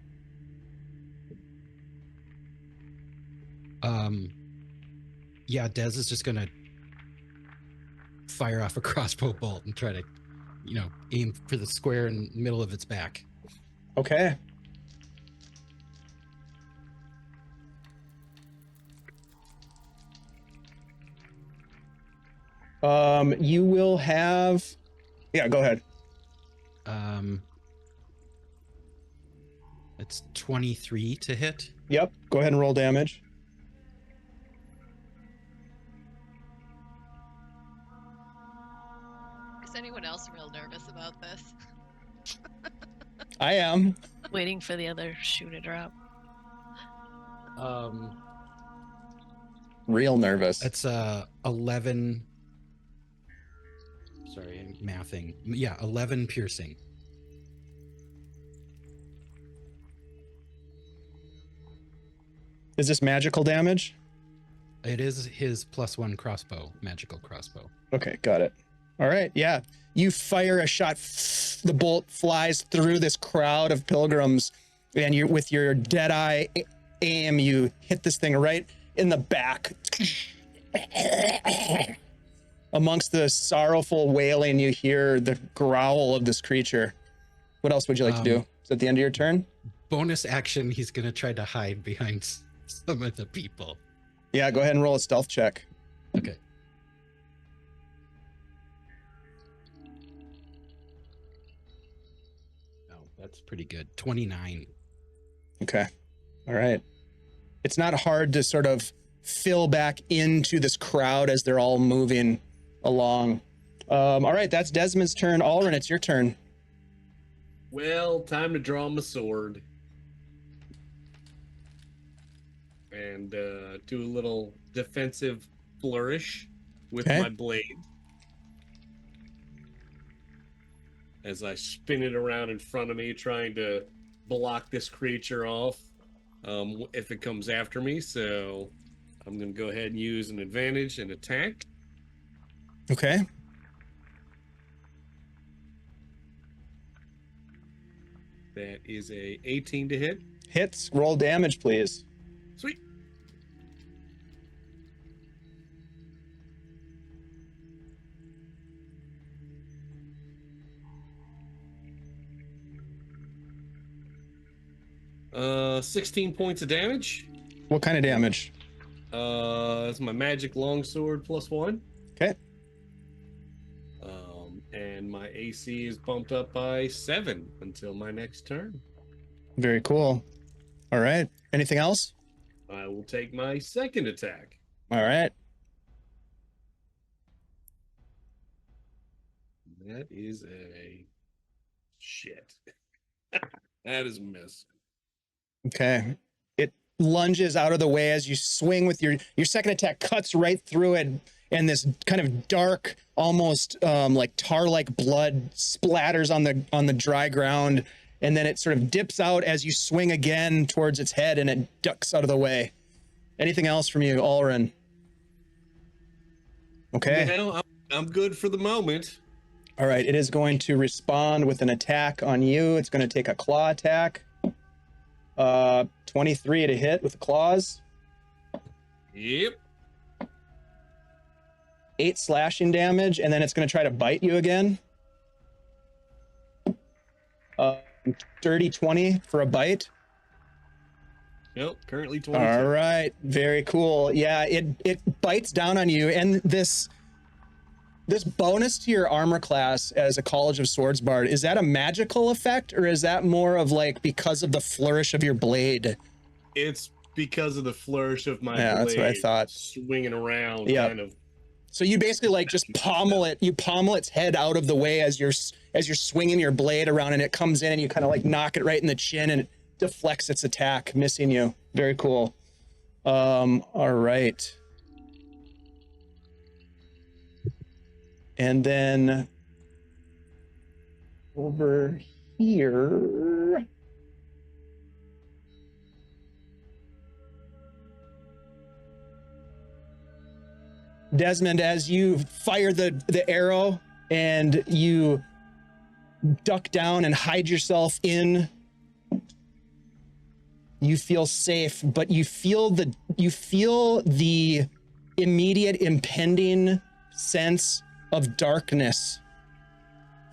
Yeah, Dez is just gonna fire off a crossbow bolt and try to, aim for the square in the middle of its back. Okay. You will have. Yeah, go ahead. It's 23 to hit. Yep. Go ahead and roll damage. Is anyone else real nervous about this? I am. Waiting for the other shoe to drop. Real nervous. That's 11 Sorry, I'm mathing. Yeah, 11 piercing. Is this magical damage? It is his +1 crossbow, magical crossbow. Okay, got it. All right, yeah. You fire a shot, the bolt flies through this crowd of pilgrims, and you, with your dead-eye aim, you hit this thing right in the back. Amongst the sorrowful wailing, you hear the growl of this creature. What else would you like to do? Is that the end of your turn? Bonus action, he's going to try to hide behind some of the people. Yeah, go ahead and roll a stealth check. Okay. Oh, that's pretty good. 29. Okay. All right. It's not hard to sort of fill back into this crowd as they're all moving along. All right, that's Desmond's turn. Alrin, it's your turn. Well, time to draw my sword. And do a little defensive flourish with Okay. my blade. As I spin it around in front of me, trying to block this creature off if it comes after me. So I'm going to go ahead and use an advantage and attack. Okay. That is a 18 to hit. Hits. Roll damage, please. Sweet. Uh, 16 points of damage. What kind of damage? That's my magic longsword +1. Okay. And my AC is bumped up by 7 until my next turn. Very cool. All right. Anything else? I will take my second attack. All right. That is a shit. That is a miss. Okay. It lunges out of the way as you swing with your second attack, cuts right through it, and this kind of dark, almost like tar-like blood splatters on the dry ground, and then it sort of dips out as you swing again towards its head, and it ducks out of the way. Anything else from you, Alrin? Okay. Well, I'm good for the moment. All right. It is going to respond with an attack on you. It's going to take a claw attack. 23 to hit with the claws. Yep. 8 slashing damage, and then it's going to try to bite you again. Dirty 20 for a bite. Nope, currently 22. All right, very cool. Yeah, it bites down on you, and this bonus to your armor class as a College of Swords bard, is that a magical effect, or is that more of like because of the flourish of your blade? It's because of the flourish of my blade. Yeah, that's what I thought. Swinging around, Yep. kind of. So you basically like just pommel it. You pommel its head out of the way as you're swinging your blade around, and it comes in, and you kind of like knock it right in the chin, and it deflects its attack, missing you. Very cool. All right. And then over here. Desmond, as you fire the arrow and you duck down and hide yourself in, you feel safe, but you feel the immediate impending sense of darkness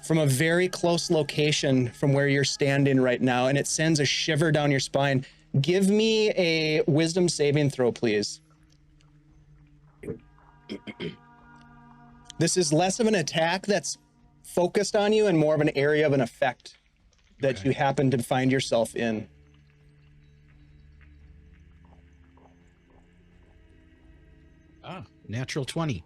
from a very close location from where you're standing right now, and it sends a shiver down your spine. Give me a wisdom saving throw, please. This is less of an attack that's focused on you and more of an area of an effect that you happen to find yourself in. Natural 20.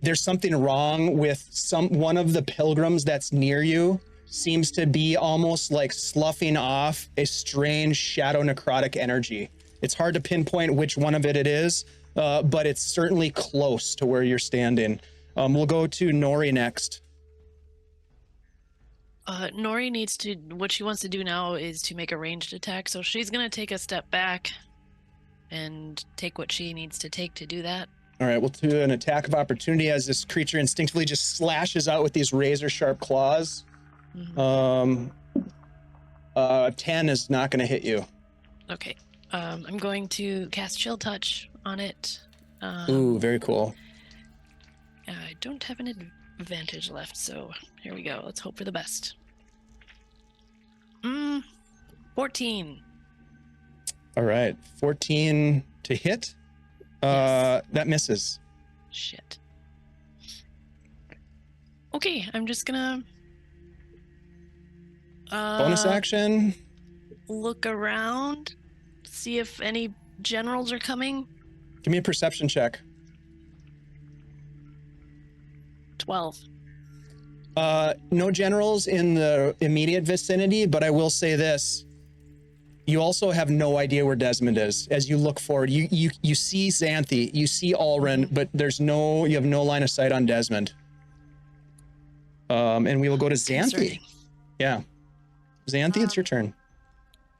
There's something wrong with one of the pilgrims that's near you. Seems to be almost like sloughing off a strange shadow necrotic energy. It's hard to pinpoint which one of it is, but it's certainly close to where you're standing. We'll go to Nori next. Nori needs to. What she wants to do now is to make a ranged attack. So she's gonna take a step back and take what she needs to take to do that. All right, we'll do an attack of opportunity as this creature instinctively just slashes out with these razor sharp claws. 10 is not going to hit you. Okay. I'm going to cast Chill Touch on it. Ooh, very cool. I don't have an advantage left, so here we go. Let's hope for the best. 14. All right, 14 to hit. Yes. That misses. Shit. Okay, I'm just gonna Bonus action. look around, see if any generals are coming. Give me a perception check. 12. No generals in the immediate vicinity, but I will say this. You also have no idea where Desmond is. As you look forward, you see Xanthi, you see Alrin, but you have no line of sight on Desmond. And we will go to Xanthi. Concerning. Yeah. Xanthi, it's your turn.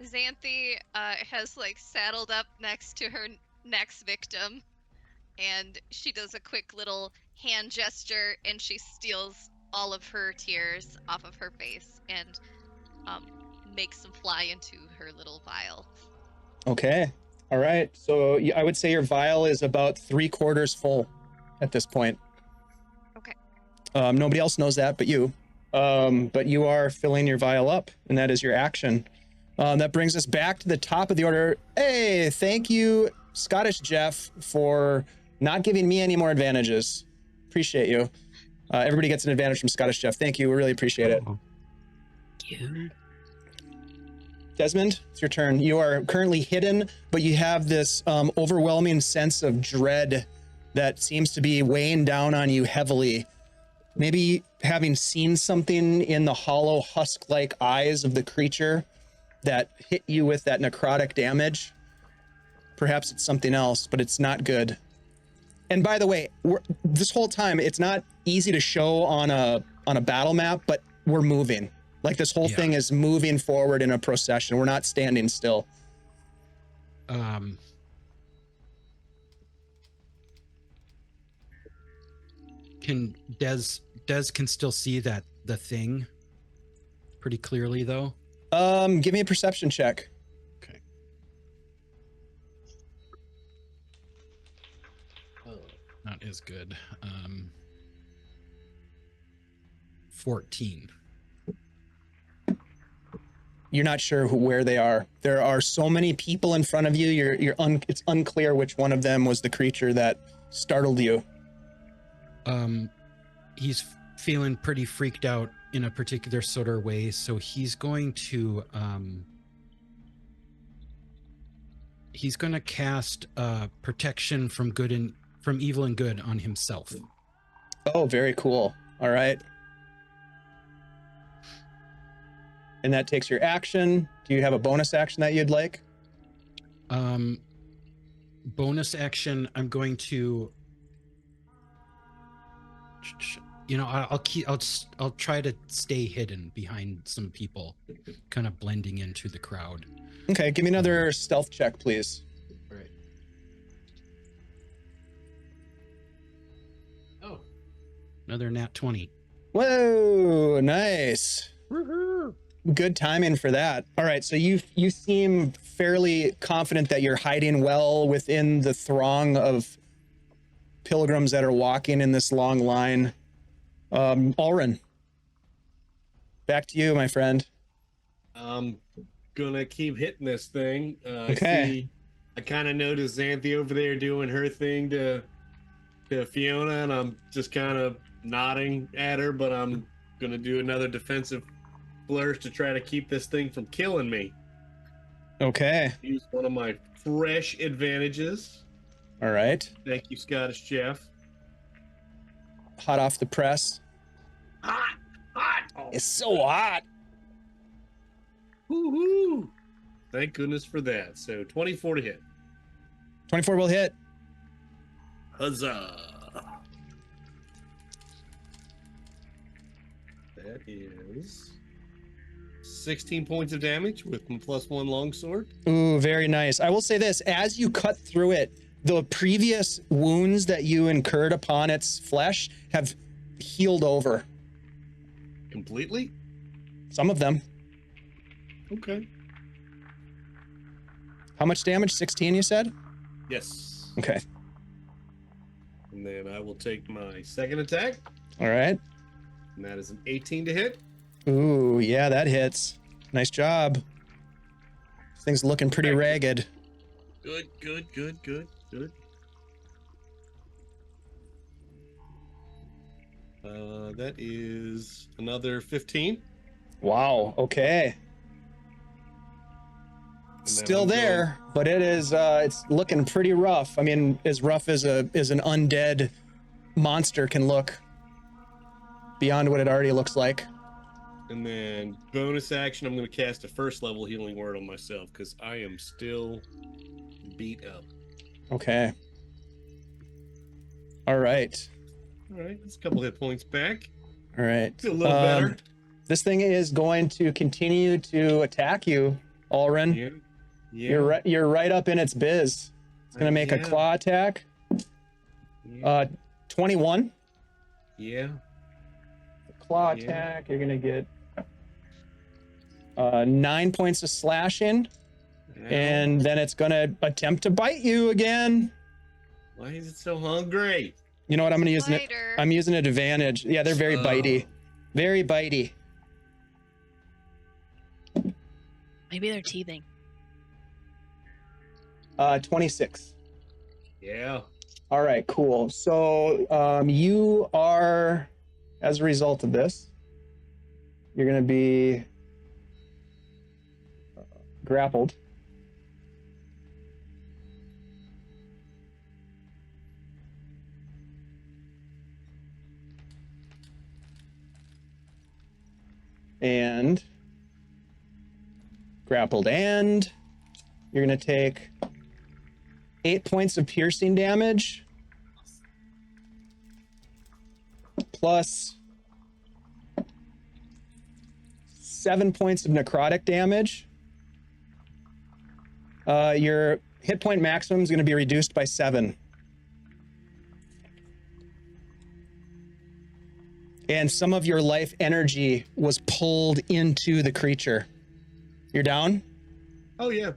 Xanthi has like saddled up next to her next victim, and she does a quick little hand gesture, and she steals all of her tears off of her face and makes them fly into her little vial. Okay. All right. So I would say your vial is about 3/4 full at this point. Okay. Nobody else knows that but you. But you are filling your vial up, and that is your action. That brings us back to the top of the order. Hey, thank you, Scottish Jeff, for not giving me any more advantages. Appreciate you. Everybody gets an advantage from Scottish Jeff. Thank you. We really appreciate it. You. Desmond, it's your turn. You are currently hidden, but you have this overwhelming sense of dread that seems to be weighing down on you heavily. Maybe having seen something in the hollow husk-like eyes of the creature that hit you with that necrotic damage. Perhaps it's something else, but it's not good. And by the way, this whole time, it's not easy to show on a battle map, but we're moving. Like this whole thing is moving forward in a procession. We're not standing still. Can Des can still see the thing pretty clearly though? Give me a perception check. Okay. Oh, not as good. 14. You're not sure where they are. There are so many people in front of you. It's unclear which one of them was the creature that startled you. He's feeling pretty freaked out in a particular sort of way, so he's going to cast protection from evil and good on himself. Oh, very cool. All right. And that takes your action. Do you have a bonus action that you'd like? Bonus action, I'm going to, I'll try to stay hidden behind some people, kind of blending into the crowd. Okay, give me another stealth check, please. All right. Oh, another nat 20. Whoa, nice. Woohoo! Good timing for that. All right, so you seem fairly confident that you're hiding well within the throng of pilgrims that are walking in this long line. Alrin, back to you, my friend. I'm gonna keep hitting this thing. Okay. I kind of noticed Xanthi over there doing her thing to Fiona, and I'm just kind of nodding at her, but I'm gonna do another defensive flourish to try to keep this thing from killing me. Okay. Use one of my fresh advantages. All right. Thank you, Scottish Jeff. Hot off the press. Hot! Oh, It's so hot. woo-hoo! Thank goodness for that. So 24 to hit. 24 will hit. Huzzah! That is 16 points of damage with +1 longsword. Ooh, very nice. I will say this, as you cut through it, the previous wounds that you incurred upon its flesh have healed over. Completely? Some of them. Okay. How much damage? 16, you said? Yes. Okay. And then I will take my second attack, All right. and that is an 18 to hit. Ooh, yeah, that hits. Nice job. This thing's looking pretty ragged. Good. That is another 15. Wow, okay. And then Still I'm there, but it is it's looking pretty rough. I mean, as rough as an undead monster can look, beyond what it already looks like. And then bonus action, I'm going to cast a first level healing word on myself because I am still beat up. Okay. All right. All right, that's a couple hit points back. All right. Feel a little better. This thing is going to continue to attack you, Ulrin. Yeah. You're right up in its biz. It's gonna make a claw attack. 21. Yeah. Claw attack. You're gonna get 9 points of slashing, and then it's gonna attempt to bite you again. Why is it so hungry? You know what? I'm gonna use it. Spider. I'm using an advantage. Yeah, they're very bitey. Very bitey. Maybe they're teething. 26. Yeah. All right, cool. So you are, as a result of this, you're going to be grappled. And grappled, and you're going to take 8 points of piercing damage plus 7 points of necrotic damage. Your hit point maximum is going to be reduced by 7. And some of your life energy was pulled into the creature. You're down? Oh, yeah.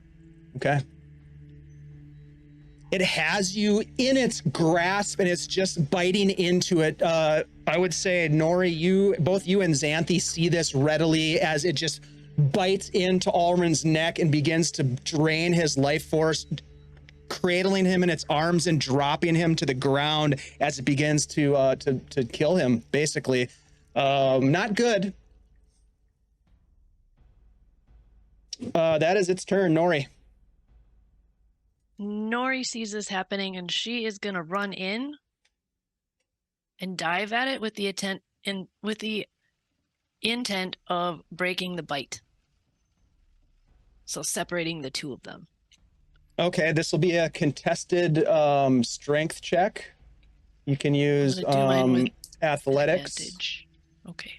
Okay. It has you in its grasp and it's just biting into it. I would say, Nori, both you and Xanthi see this readily as it just bites into Ulrin's neck and begins to drain his life force, cradling him in its arms and dropping him to the ground as it begins to kill him, basically. Not good. That is its turn, Nori. Nori sees this happening and she is gonna run in and dive at it with the intent of breaking the bite. So separating the two of them. Okay, this will be a contested strength check. You can use I'm gonna do mine with athletics. advantage. Okay.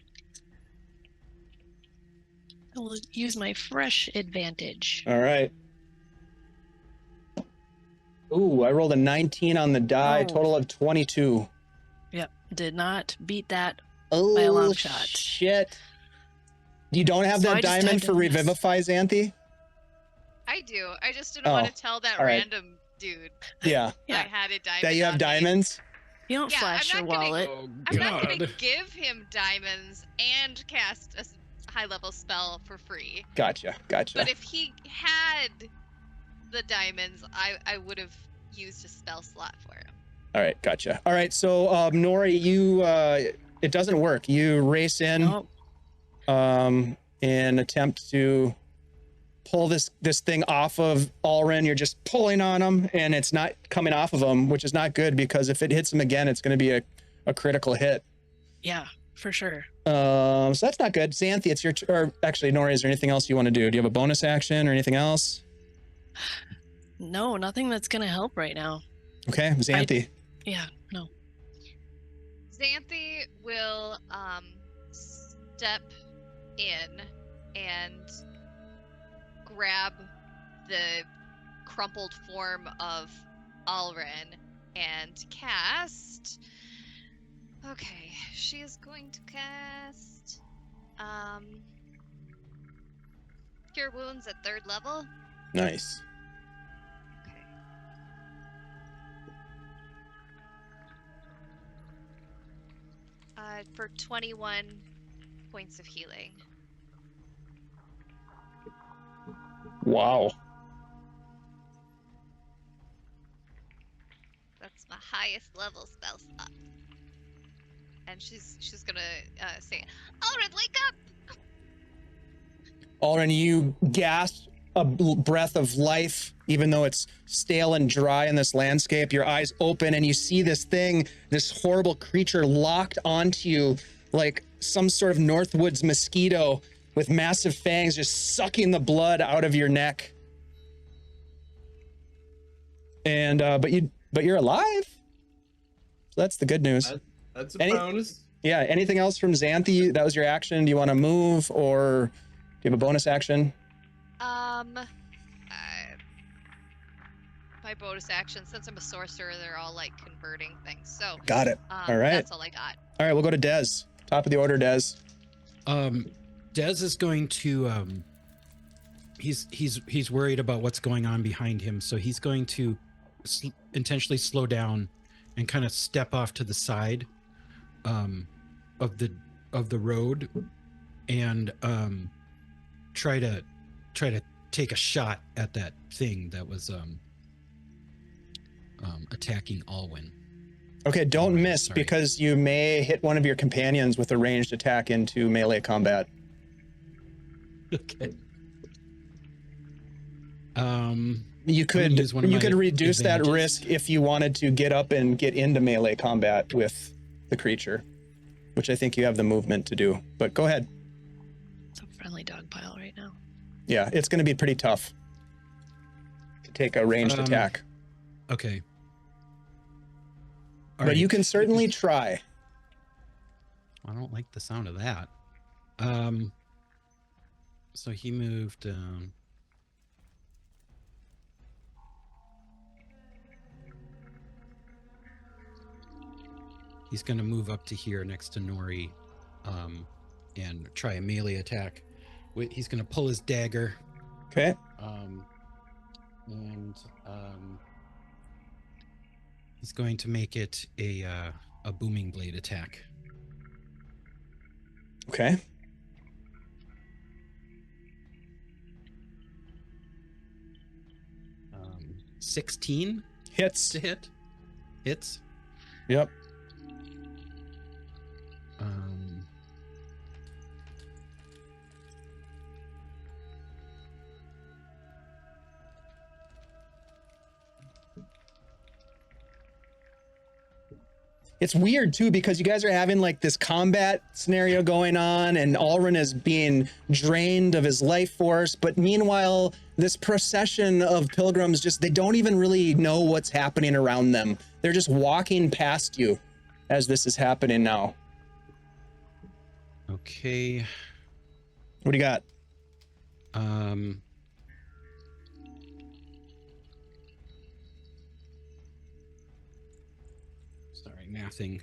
I will use my fresh advantage. All right. Ooh, I rolled a 19 on the die, Oh. total of 22. Yep, did not beat that. Oh, By a long shot. Shit. You don't have So that I just diamond typed for in this. Revivify, Xanthi? I do. I just didn't Oh, want to tell that all right. random dude Yeah. Yeah. I had a diamond. That you have on me. diamonds? You don't Yeah, flash I'm your not gonna- wallet. Oh, I'm not going to God. give him diamonds and cast a high-level spell for free. Gotcha. But if he had the diamonds, I would have used a spell slot for him. All right, gotcha. All right, so Nori, you it doesn't work. You race in Nope. and attempt to pull this thing off of Ulrin. You're just pulling on him, and it's not coming off of him, which is not good because if it hits him again, it's going to be a critical hit. Yeah, for sure. So that's not good. Xanthi, it's your or actually, Nori, is there anything else you want to do? Do you have a bonus action or anything else? No, nothing that's gonna help right now. Okay, Xanthi. Yeah, no. Xanthi will step in and grab the crumpled form of Alren and cast. Okay, she is going to cast Cure Wounds at 3rd level. Nice. Okay. For 21 points of healing. Wow. That's my highest level spell slot. And she's gonna say, Alred, wake up! Alren, you gasp a breath of life, even though it's stale and dry in this landscape. Your eyes open and you see this thing, this horrible creature locked onto you like some sort of Northwoods mosquito with massive fangs just sucking the blood out of your neck. And but you're alive. So that's the good news. That's a bonus. Yeah, anything else from Xanthi? That was your action. Do you want to move, or do you have a bonus action? My bonus action, since I'm a sorcerer, they're all like converting things. So Got it. All right. That's all I got. All right, we'll go to Dez. Top of the order, Dez. Dez is going to he's worried about what's going on behind him, so he's going to intentionally slow down and kind of step off to the side of the road and try to take a shot at that thing that was attacking Alwyn. Okay, don't miss, sorry. because you may hit one of your companions with a ranged attack into melee combat. Okay. You could use one of my reduce that advantages. risk if you wanted to get up and get into melee combat with the creature, which I think you have the movement to do. But go ahead. It's a friendly dog pile right now. Yeah, it's going to be pretty tough to take a ranged attack. Okay. But you can certainly try. I don't like the sound of that. So he moved. He's going to move up to here next to Nori, and try a melee attack. He's going to pull his dagger. Okay. And he's going to make it a booming blade attack. Okay. Um, 16 Hits. to hit. Hits. Yep. It's weird too, because you guys are having like this combat scenario going on and Alren is being drained of his life force. But meanwhile, this procession of pilgrims they don't even really know what's happening around them. They're just walking past you as this is happening now. Okay. What do you got? Sorry, mathing.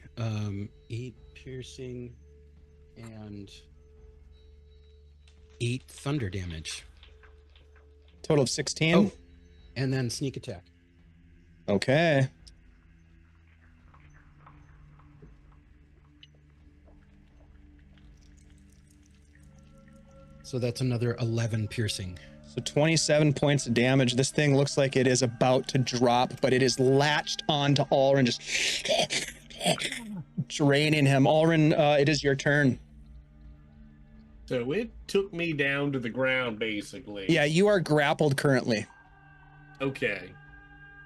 8 piercing and 8 thunder damage. Total of 16? Oh, and then sneak attack. Okay. So that's another 11 piercing. So 27 points of damage. This thing looks like it is about to drop, but it is latched onto Alren, just draining him. Alren, it is your turn. So it took me down to the ground, basically. Yeah, you are grappled currently. Okay.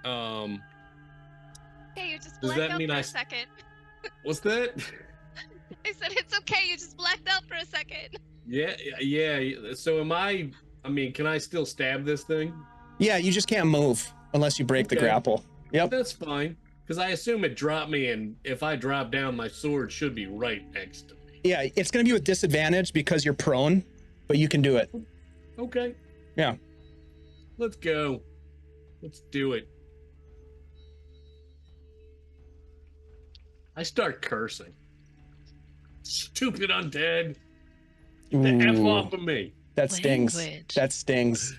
Yeah, you just Does blacked that out mean for I a second. What's that? I said it's okay. You just blacked out for a second. Yeah. So can I still stab this thing? Yeah, you just can't move unless you break the Okay. grapple. Yep. That's fine. Because I assume it dropped me, and if I drop down, my sword should be right next to me. Yeah, it's going to be with disadvantage because you're prone, but you can do it. Okay. Yeah. Let's go. Let's do it. I start cursing. Stupid undead. Get the F Ooh, off of me. that stings. Language. That stings.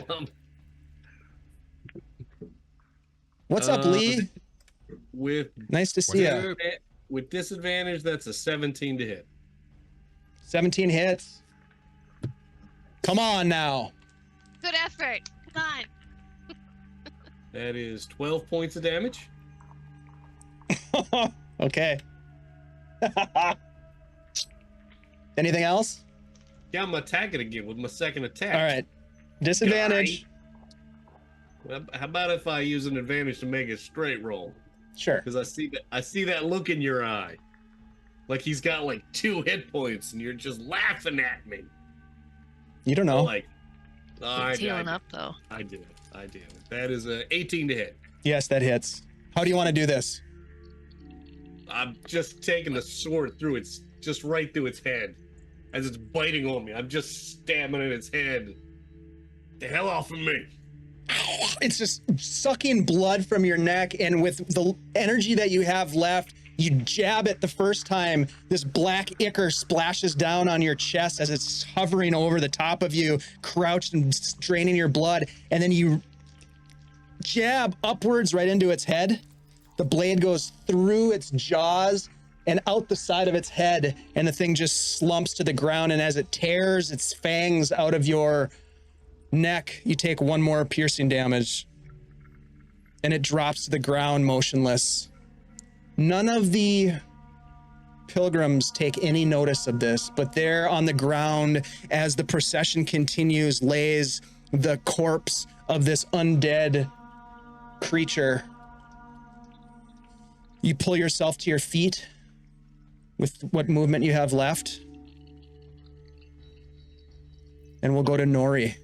Um, What's up, Lee? with Nice to see you. with disadvantage, that's a 17 to hit. 17 hits. Come on now. Good effort. Come on. That is 12 points of damage. Okay. Anything else? Yeah, I'm attacking again with my second attack. All right. Disadvantage. Well, how about if I use an advantage to make a straight roll? Sure. Because I see that look in your eye, like he's got like 2 hit points, and you're just laughing at me. You don't know. Like, It's healing up though. I did it. That is a 18 to hit. Yes, that hits. How do you want to do this? I'm just taking the sword through its, just right through its head, as it's biting on me. I'm just stabbing at its head. The hell off of me! It's just sucking blood from your neck, and with the energy that you have left, you jab it the first time. This black ichor splashes down on your chest as it's hovering over the top of you, crouched and draining your blood. And then you jab upwards right into its head. The blade goes through its jaws and out the side of its head, and the thing just slumps to the ground. And as it tears its fangs out of your neck, you take 1 more piercing damage, and it drops to the ground motionless. None of the pilgrims take any notice of this, but there on the ground, as the procession continues, lays the corpse of this undead creature. You pull yourself to your feet with what movement you have left, and we'll go to Nori.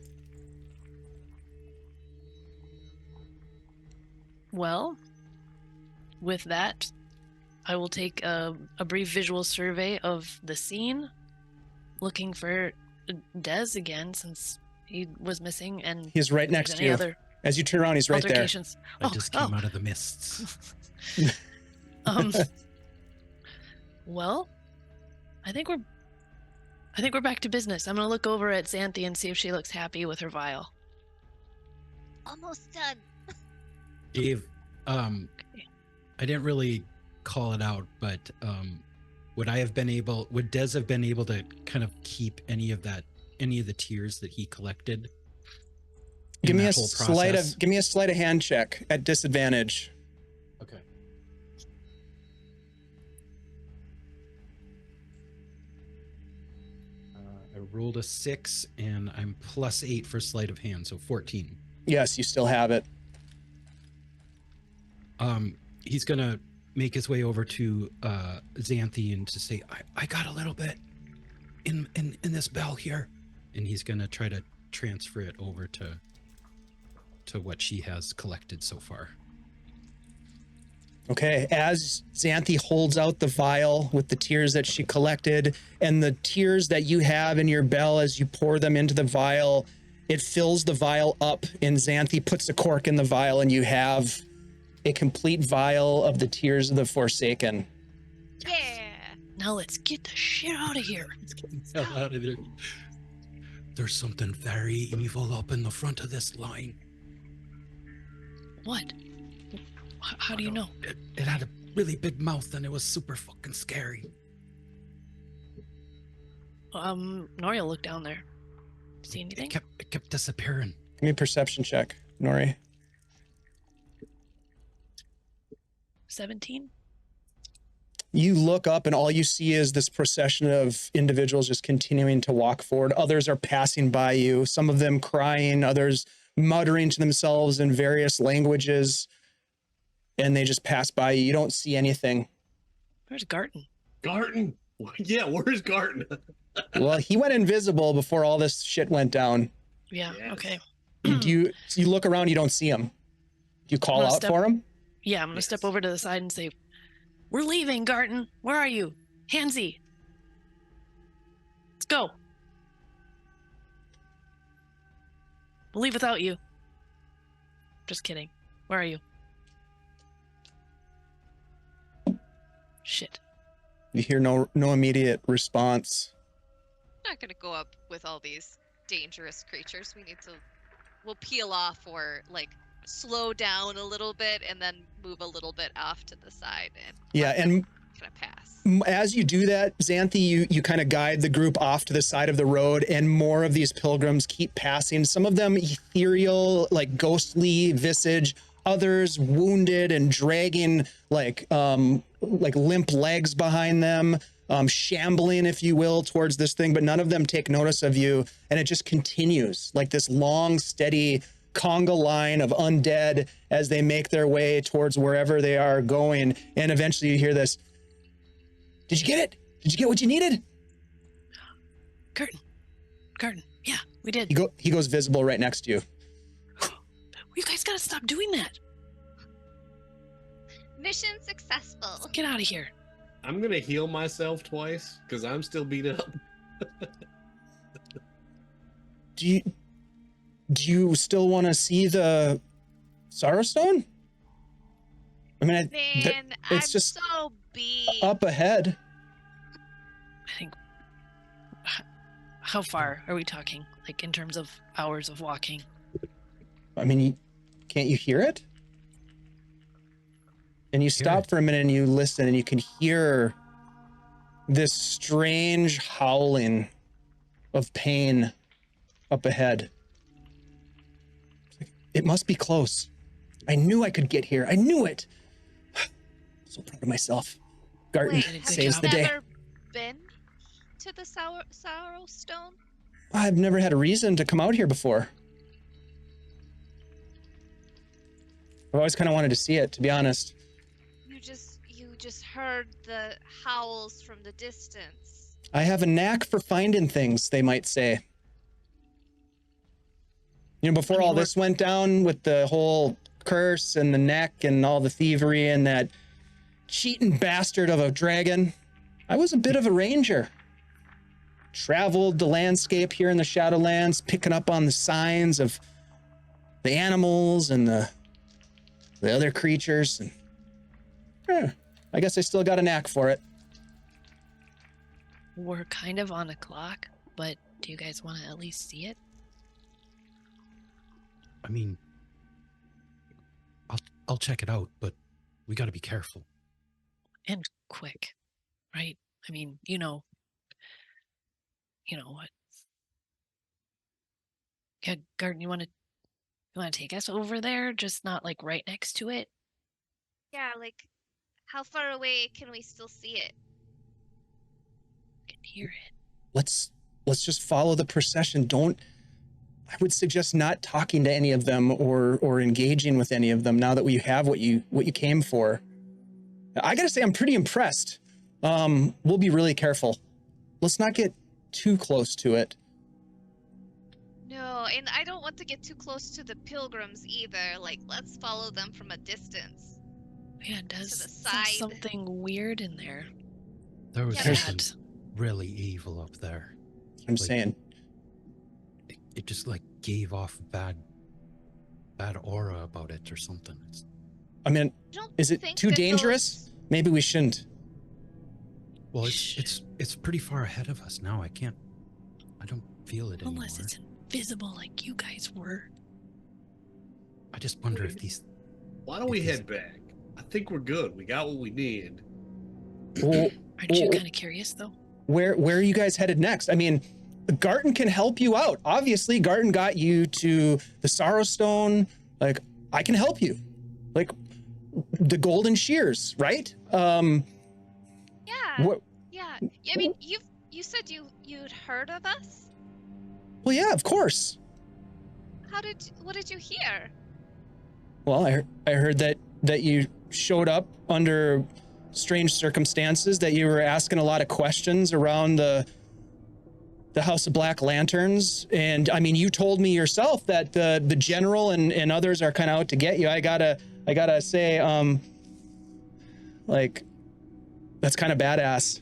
Well, with that, I will take a brief visual survey of the scene, looking for Dez again since he was missing, and He's right if there's next to any you. other As you turn around, he's right there. altercations. I just came out of the mists. Well, I think we're back to business. I'm gonna look over at Xanthi and see if she looks happy with her vial. Almost done. Dave, I didn't really call it out, but would Dez have been able to kind of keep any of the tears that he collected? Give me a sleight of hand check at disadvantage. Okay. I rolled a 6, and I'm +8 for sleight of hand, so 14. Yes, you still have it. He's gonna make his way over to Xanthi and to say, I got a little bit in this bell here, and he's gonna try to transfer it over to what she has collected so far. Okay, as Xanthi holds out the vial with the tears that she collected and the tears that you have in your bell, as you pour them into the vial, it fills the vial up, and Xanthi puts a cork in the vial, and you have a complete vial of the tears of the Forsaken. Yeah. Now let's get the shit out of here. Let's get the hell out of there. There's something very evil up in the front of this line. What? How do you know? It had a really big mouth, and it was super fucking scary. Nori will look down there. See anything? It kept disappearing. Give me a perception check, Nori. 17? You look up, and all you see is this procession of individuals just continuing to walk forward. Others are passing by you, some of them crying, others muttering to themselves in various languages, and they just pass by you. You don't see anything. Where's Garton? Garton? Yeah, where's Garton? Well, he went invisible before all this shit went down. Yeah, Yes. okay. You look around, you don't see him. Do you call I'm gonna out for him? Yeah, I'm gonna step over to the side and say, "We're leaving, Garton. Where are you? Hansy, Go. We'll leave without you. Just kidding. Where are you? Shit. You hear no immediate response. I'm not gonna go up with all these dangerous creatures. We'll peel off or like slow down a little bit and then move a little bit off to the side and And kind of pass. as you do that, Xanthi, you kind of guide the group off to the side of the road, and more of these pilgrims keep passing. Some of them ethereal, like ghostly visage, others wounded and dragging like limp legs behind them, shambling, if you will, towards this thing, but none of them take notice of you, and it just continues like this long, steady conga line of undead as they make their way towards wherever they are going, and eventually you hear this. Did you get it? Did you get what you needed? Garden. Yeah, we did. He goes visible right next to you. You guys gotta stop doing that. Mission successful. Let's get out of here. I'm gonna heal myself twice because I'm still beat up. Do you still want to see the Sorrow Stone? I mean, Man, it's I'm just so beat. up ahead. I think. How far are we talking? Like in terms of hours of walking? I mean, can't you hear it? And you stop for a minute and you listen, and you can hear this strange howling of pain up ahead. It must be close. I knew I could get here. I knew it. So proud of myself. Garten Wait, have saves you the day. never been to the Sorrow Stone? I've never had a reason to come out here before. I've always kind of wanted to see it, to be honest. You just heard the howls from the distance. I have a knack for finding things, they might say. You know, before all this went down with the whole curse and the neck and all the thievery and that cheating bastard of a dragon, I was a bit of a ranger. Traveled the landscape here in the Shadowlands, picking up on the signs of the animals and the other creatures. And I guess I still got a knack for it. We're kind of on a clock, but do you guys want to at least see it? I mean, I'll check it out, but we got to be careful. And quick, right? I mean, you know what? Yeah, Garden, you want to take us over there? Just not like right next to it? Yeah, like, how far away can we still see it? I can hear it. Let's just follow the procession. I would suggest not talking to any of them or engaging with any of them now that we have what you came for. I gotta say, I'm pretty impressed. We'll be really careful. Let's not get too close to it. No, and I don't want to get too close to the pilgrims either. Like, let's follow them from a distance. Yeah, it does the there's side. something weird in there. There was Yeah, something really evil up there. I'm Like, saying. It just like gave off bad aura about it or something. I mean, Don't is it think too that dangerous? those- Maybe we shouldn't. Well, it's pretty far ahead of us now. I don't feel it anymore. Unless it's invisible like you guys were. I just wonder if these. Why don't we head back? I think we're good. We got what we need. Well, Aren't you well, kind of curious though? where are you guys headed next? I mean, Garten can help you out. Obviously, Garten got you to the Sorrow Stone. Like, I can help you. Like, the Golden Shears, right? Yeah. What? Yeah. I mean, you said you'd heard of us? Well, yeah, of course. What did you hear? Well, I heard that you showed up under strange circumstances, that you were asking a lot of questions around the House of Black Lanterns, and I mean, you told me yourself that the general and others are kind of out to get you. I gotta say, like, that's kind of badass.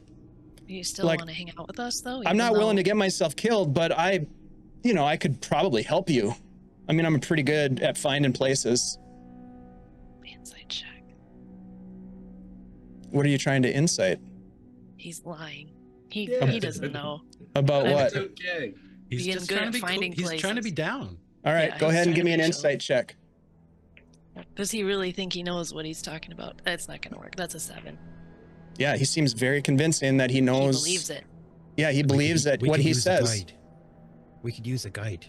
You still Like, want to hang out with us, though? I'm not willing to get myself killed, but I could probably help you. I mean, I'm pretty good at finding places. Insight check. What are you trying to insight? He's lying. He Yeah. doesn't know. About I'm- what? It's okay. He's Being just good trying at to be finding He's trying to be places. down. All right, Yeah, go he's ahead and trying give to me an be insight check. Does he really think he knows what he's talking about? That's not going to work. That's a 7. Yeah, he seems very convincing that he knows. He believes it. Yeah, he believes that We what could he use a says. guide. We could use a guide.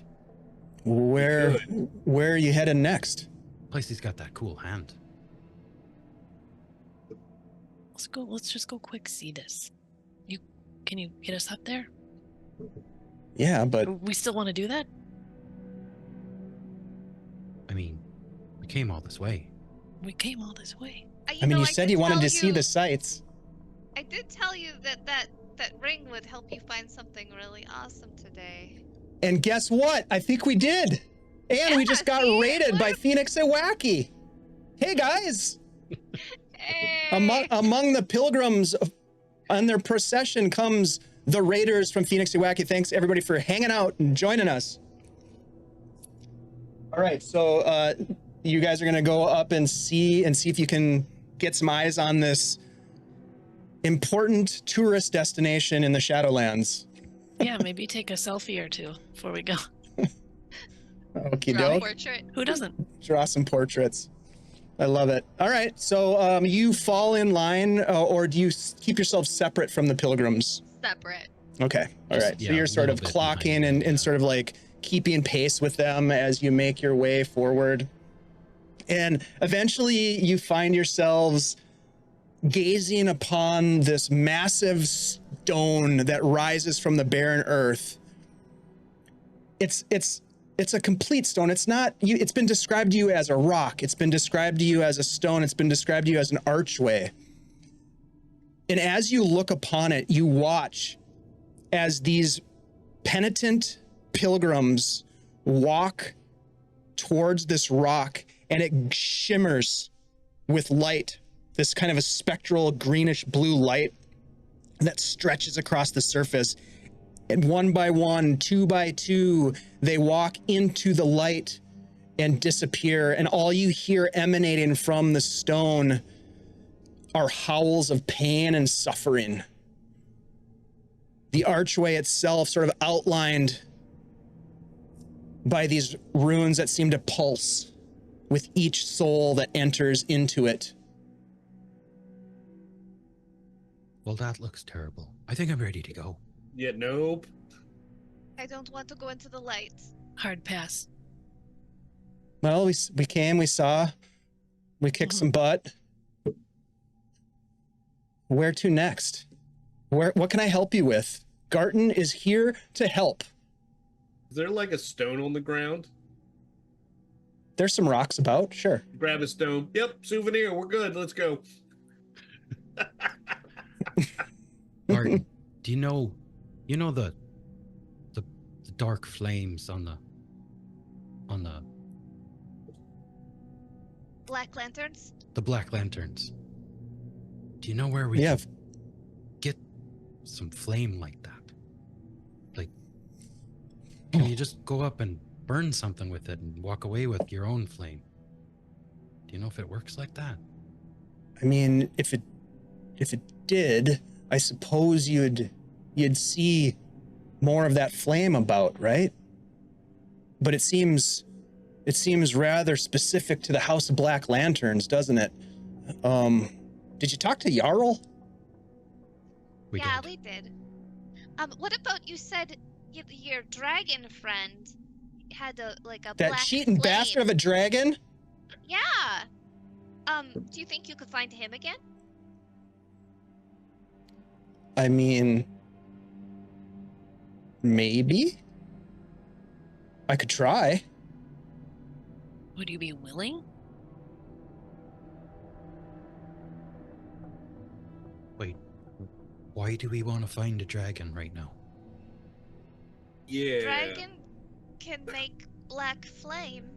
Where We are you heading next? Plus, he's got that cool hand. Let's just go quick see this. Can you get us up there? Yeah, but We still want to do that? I mean, we came all this way. We came all this way. I mean, you said did you wanted tell to see the sights. I did tell you that ring would help you find something really awesome today. And guess what? I think we did. And we just got see? raided by Look. Phoenix and Wacky. Hey guys, Hey. among the pilgrims on their procession comes the raiders from Phoenix and Wacky. Thanks everybody for hanging out and joining us. All right, so you guys are gonna go up and see if you can get some eyes on this important tourist destination in the Shadowlands. Yeah, maybe take a selfie or two before we go. Okie Draw a doke. portrait. Who doesn't? Draw some portraits. I love it. All right, so you fall in line, or do you keep yourself separate from the pilgrims? Separate. Okay, all right. Yeah, So you're a sort of little bit behind clocking them, yeah. and sort of like keeping pace with them as you make your way forward. And eventually you find yourselves gazing upon this massive stone that rises from the barren earth. It's a complete stone. It's not you. It's been described to you as a rock. It's been described to you as a stone. It's been described to you as an archway. And as you look upon it, you watch as these penitent pilgrims walk towards this rock, and it shimmers with light, this kind of a spectral greenish blue light that stretches across the surface. And one by one, two by two, they walk into the light and disappear. And all you hear emanating from the stone are howls of pain and suffering. The archway itself sort of outlined by these runes that seem to pulse with each soul that enters into it. Well, that looks terrible. I think I'm ready to go. Yeah, nope. I don't want to go into the light. Hard pass. Well, we came, we saw, we kicked some butt. Where to next? What can I help you with? Garten is here to help. Is there like a stone on the ground? There's some rocks about, sure. Grab a stone. Yep, souvenir. We're good. Let's go. Martin, do you know the dark flames on the Black lanterns? black lanterns? Do you know where we Yeah, can get some flame like that? Like, can you just go up and burn something with it and walk away with your own flame? Do you know if it works like that? I mean, if it did, I suppose you'd see more of that flame about, right? But it seems rather specific to the House of Black Lanterns, doesn't it? Did you talk to Jarl? We did. What about you said your dragon friend had a That black cheating flame? bastard of a dragon? Yeah. Do you think you could find him again? I mean, maybe. I could try. Would you be willing? Wait, why do we want to find a dragon right now? Yeah. Dragon can make black flame.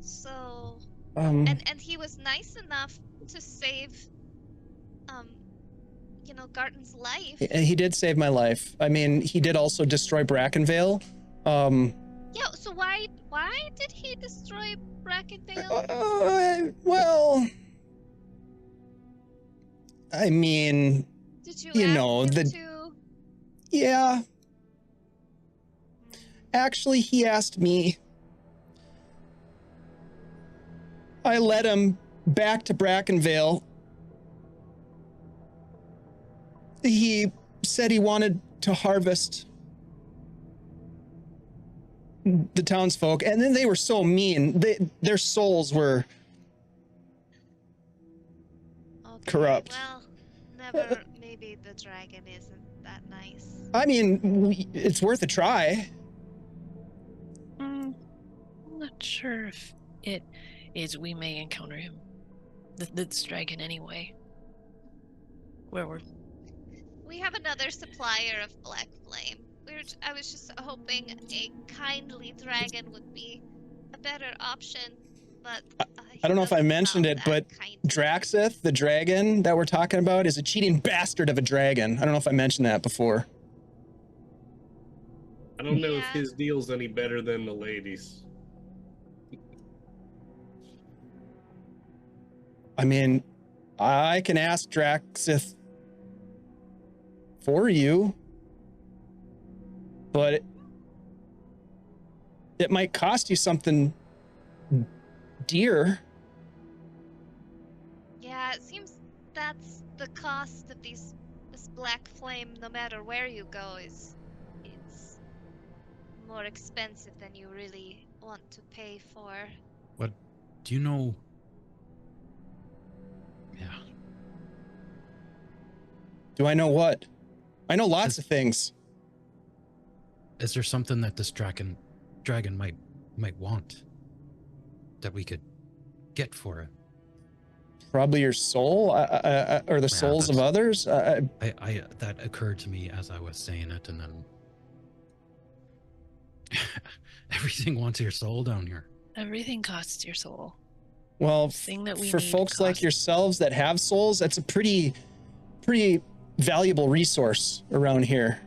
So and he was nice enough to save Garton's life. He did save my life. I mean, he did also destroy Brackenvale. Yeah, so why did he destroy Brackenvale? Well, I mean, Did you you ask know, him the to? yeah. Actually, he asked me. I led him back to Brackenvale. He said he wanted to harvest the townsfolk, and then they were so mean. Their souls were Okay, corrupt. well, never. Maybe the dragon isn't that nice. I mean, it's worth a try. I'm not sure if it is. We may encounter him. This dragon anyway. We have another supplier of black flame. I was just hoping a kindly dragon would be a better option, but I don't know if I doesn't mentioned sound it, that but kind. Draxith, the dragon that we're talking about, is a cheating bastard of a dragon. I don't know if I mentioned that before. I don't know if Yeah. his deal's any better than the ladies. I mean, I can ask Draxith for you, but it might cost you something dear. Yeah, it seems that's the cost of this black flame. No matter where you go, it's more expensive than you really want to pay for. What do you know? Yeah. Do I know what? I know lots of things. Is there something that this dragon might want that we could get for it? Probably your soul, or the souls of that's- others. I that occurred to me as I was saying it, and then everything wants your soul down here. Everything costs your soul. Well, Thing that we for need folks like costs. yourselves that have souls, that's a pretty valuable resource around here.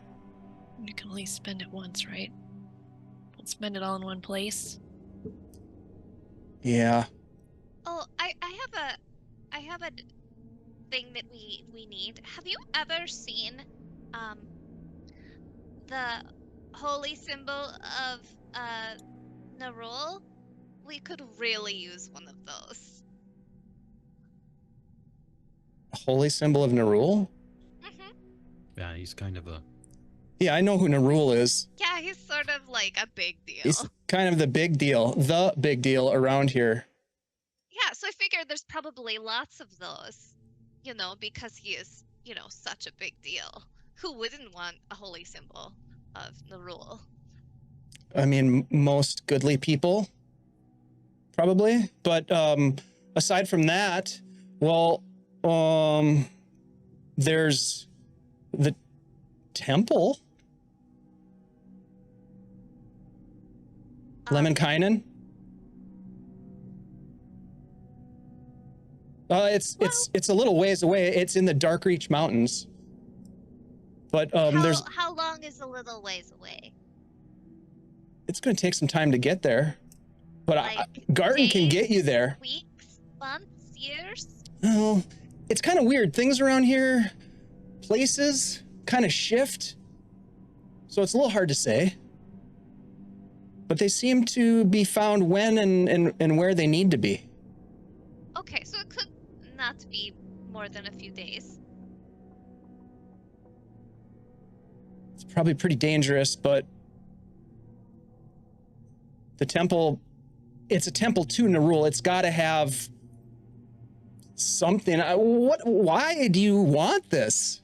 You can only spend it once, right? Don't spend it all in one place. Yeah. Oh, I have a thing that we need. Have you ever seen the holy symbol of Nerul? We could really use one of those. A holy symbol of Nerul? Mm-hmm. Yeah, he's kind of a. Yeah, I know who Nerul is. Yeah, he's sort of like a big deal. He's kind of the big deal around here. Yeah, so I figured there's probably lots of those, because he is, such a big deal. Who wouldn't want a holy symbol of Nerul? I mean, most goodly people, probably. But aside from that, well, there's the temple. Lemminkainen. It's a little ways away. It's in the Darkreach Mountains. But there's. How long is a little ways away? It's going to take some time to get there, but Like Garten can get you there. Weeks, months, years? Oh, it's kind of weird. Things around here, places kind of shift, so it's a little hard to say. But they seem to be found when and where they need to be. Okay, so it could not be more than a few days. It's probably pretty dangerous, but the temple, it's a temple to Nerul. It's got to have something. Why do you want this?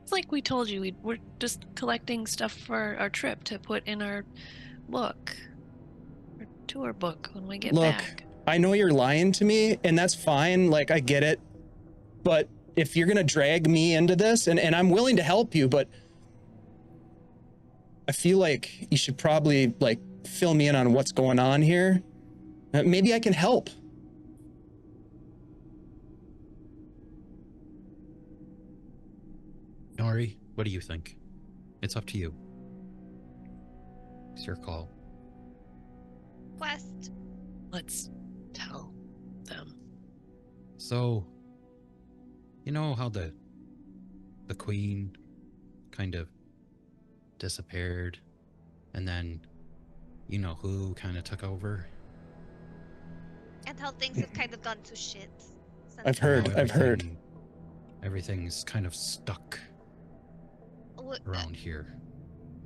It's like we told you, we're just collecting stuff for our trip to put in our book, our tour book when we get Look, back. I know you're lying to me, and that's fine. Like, I get it. But if you're going to drag me into this, and I'm willing to help you, but I feel like you should probably, fill me in on what's going on here. Maybe I can help. Nori, what do you think? It's up to you. It's your call. Quest. Let's tell them. So, you know how the queen kind of disappeared, and then you know who kind of took over? And how things have kind of gone to shit. since I've heard. then. I've heard. Everything's kind of stuck around here.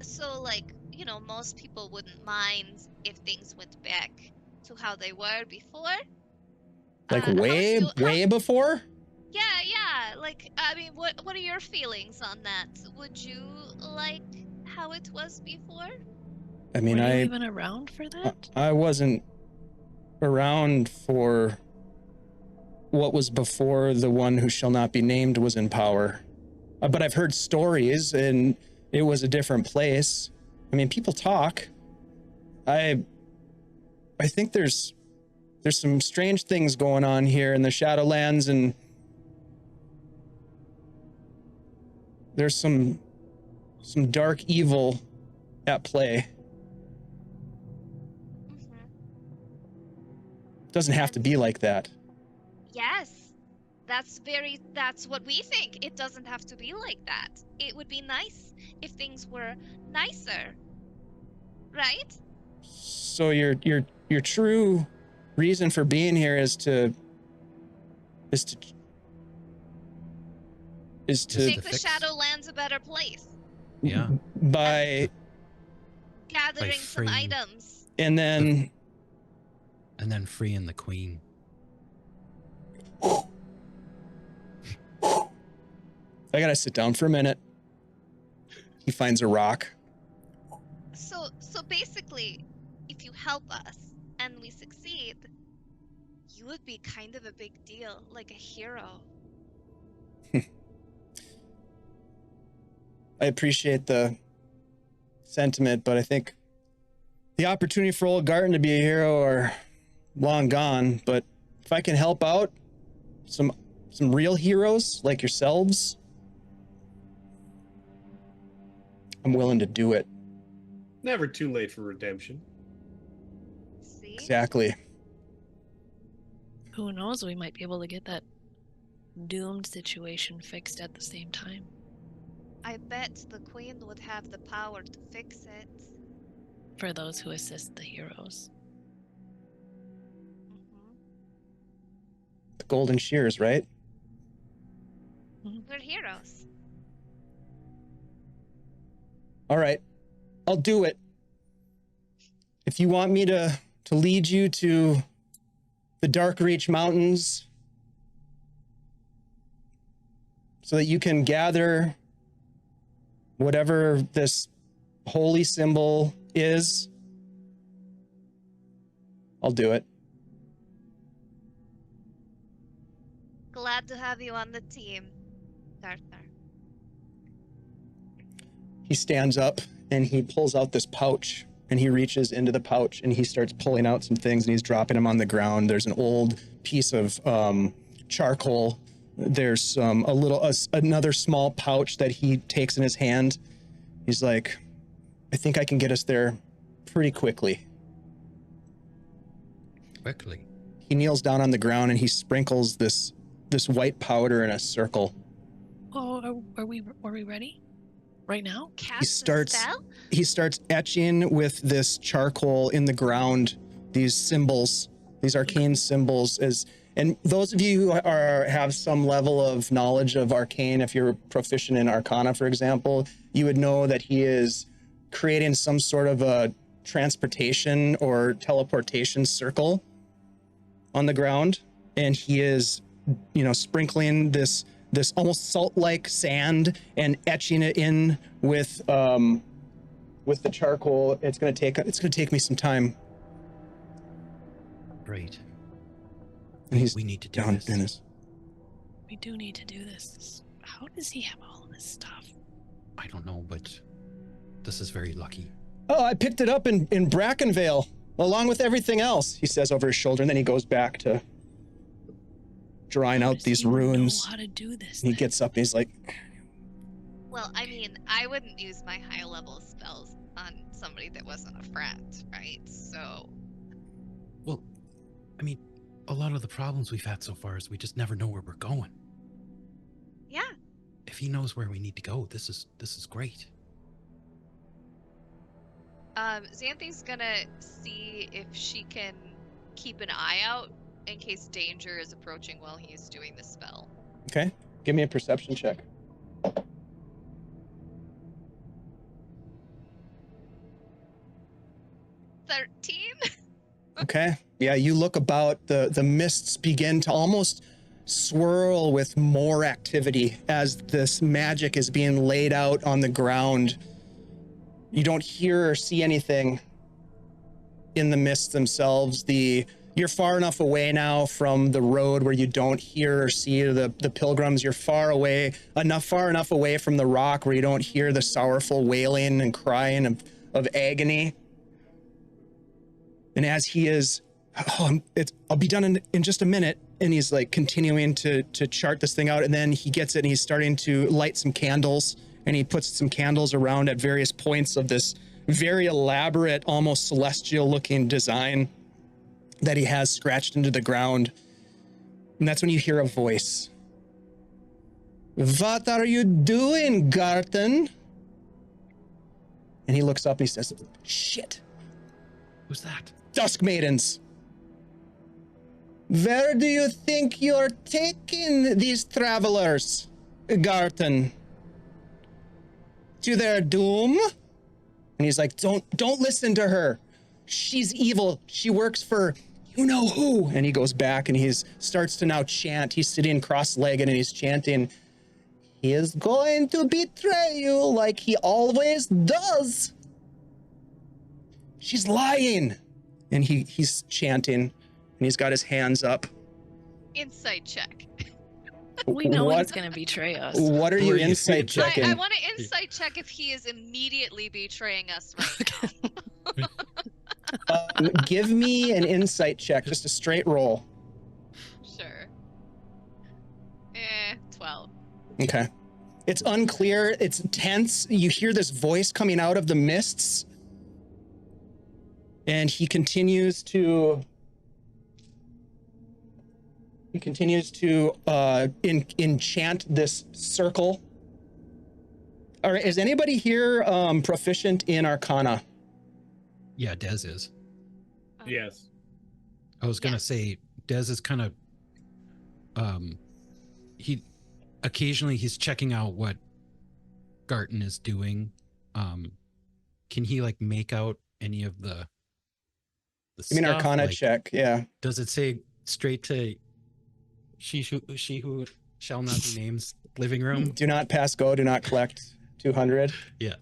So, like, you know, most people wouldn't mind if things went back to how they were before. Like How would you- way before? Yeah. Like, I mean, what are your feelings on that? Would you like how it was before? I mean, Were you even around for that? I wasn't around for what was before the one who shall not be named was in power. But I've heard stories, and it was a different place. I mean, people talk. I think there's some strange things going on here in the Shadowlands, and there's some dark evil at play. Mm-hmm. Doesn't have to be like that. Yes, that's what we think. It doesn't have to be like that. It would be nice if things were nicer, right? So your true reason for being here is to Make the fix- Shadowlands a better place. Yeah. by Gathering some freeing- items. and then And then freeing the queen. I gotta sit down for a minute. He finds a rock. So basically, if you help us and we succeed, you would be kind of a big deal, like a hero. I appreciate the sentiment, but I think the opportunity for old Garten to be a hero are long gone. But if I can help out some real heroes like yourselves, I'm willing to do it. Never too late for redemption. See? Exactly. Who knows? We might be able to get that doomed situation fixed at the same time. I bet the queen would have the power to fix it. For those who assist the heroes. Hmm. The golden shears, right? We're heroes. All right. I'll do it. If you want me to lead you to the Dark Reach Mountains so that you can gather whatever this holy symbol is, I'll do it. Glad to have you on the team, Gartner. He stands up and he pulls out this pouch, and he reaches into the pouch and he starts pulling out some things, and he's dropping them on the ground. There's an old piece of charcoal. There's another small pouch that he takes in his hand. He's like, I think I can get us there pretty quickly. Quickly. He kneels down on the ground and he sprinkles this white powder in a circle. Oh, are we ready? Right now? Cast a spell? He starts etching with this charcoal in the ground these symbols, these arcane symbols. And those of you who have some level of knowledge of arcane, if you're proficient in Arcana, for example, you would know that he is creating some sort of a transportation or teleportation circle on the ground, and he is, sprinkling this almost salt-like sand and etching it in with the charcoal. It's gonna take me some time. Great. And he's We need to do down this. in his. We do need to do this. How does he have all of this stuff? I don't know, but this is very lucky. Oh, I picked it up in Brackenvale along with everything else, he says over his shoulder, and then he goes back to drawing How out does these he runes. know how to do this? He then? gets up and he's like, Well, I mean, I wouldn't use my high level spells on somebody that wasn't a friend, right? So, Well, I mean, a lot of the problems we've had so far is we just never know where we're going. yeah. If he knows where we need to go, this is great. Xanthi's gonna see if she can keep an eye out in case danger is approaching while he's doing the spell. Okay, give me a perception check. 13? Okay. Yeah, you look about, the mists begin to almost swirl with more activity as this magic is being laid out on the ground. You don't hear or see anything in the mists themselves. You're far enough away now from the road where you don't hear or see the pilgrims. You're far enough away from the rock where you don't hear the sorrowful wailing and crying of agony. And as he is, I'll be done in just a minute. And he's like continuing to chart this thing out. And then he gets it and he's starting to light some candles, and he puts some candles around at various points of this very elaborate, almost celestial looking design that he has scratched into the ground. And that's when you hear a voice. What are you doing, Garten? And he looks up and he says, shit. Who's that? Dusk Maidens. Where do you think you're taking these travelers, Garten? To their doom? And he's like, don't listen to her. She's evil. She works for you know who. And he goes back and he starts to now chant. He's sitting cross-legged and he's chanting, he is going to betray you like he always does. She's lying. And he's chanting and he's got his hands up. Insight check. We know he's going to betray us. What are you insight checking? I want to insight check if he is immediately betraying us right now. Give me an insight check, just a straight roll. Sure. 12. Okay. It's unclear. It's tense. You hear this voice coming out of the mists. And he continues to enchant this circle. All right, is anybody here proficient in Arcana? Yeah, Dez is. Yes. I was gonna say Dez is kind of he's checking out what Garten is doing. Can he like make out any of the Give me an stuff? Arcana Like, check, yeah. does it say straight to she who shall not be named living room? Do not pass go, do not collect 200. Yeah.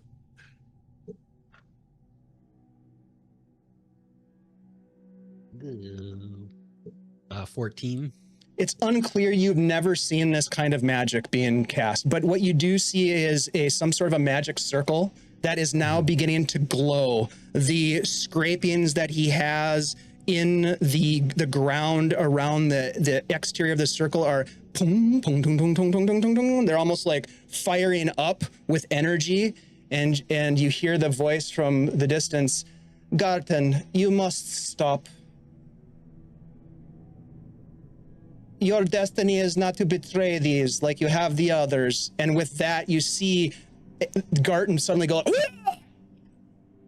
14. It's unclear. You've never seen this kind of magic being cast, but what you do see is some sort of a magic circle that is now beginning to glow. The scrapings that he has in the ground around the exterior of the circle are pum, pum, tung, tung, tung, tung, tung, tung, tung. They're almost like firing up with energy, and you hear the voice from the distance, Garten, you must stop. Your destiny is not to betray these like you have the others. And with that, you see Garten suddenly go, "Wah!"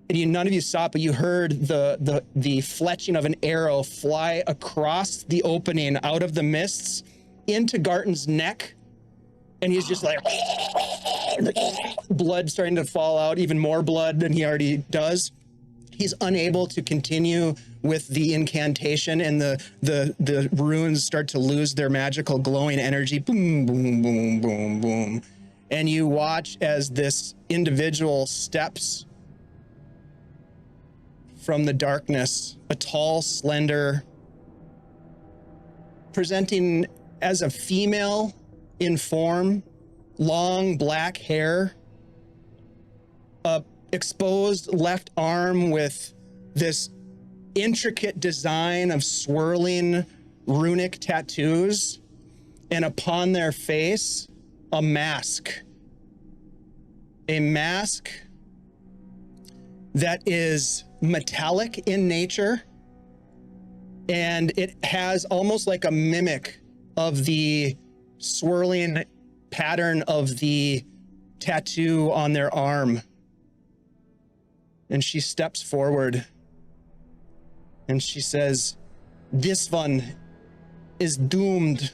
And none of you saw it, but you heard the fletching of an arrow fly across the opening out of the mists into Garten's neck. And he's just like, blood starting to fall out, even more blood than he already does. He's unable to continue with the incantation, and the runes start to lose their magical glowing energy. Boom, boom, boom, boom, boom. And you watch as this individual steps from the darkness, a tall, slender, presenting as a female in form, long black hair, exposed left arm with this intricate design of swirling runic tattoos, and upon their face, a mask a mask that is metallic in nature, and it has almost like a mimic of the swirling pattern of the tattoo on their arm. And she steps forward and she says, "This one is doomed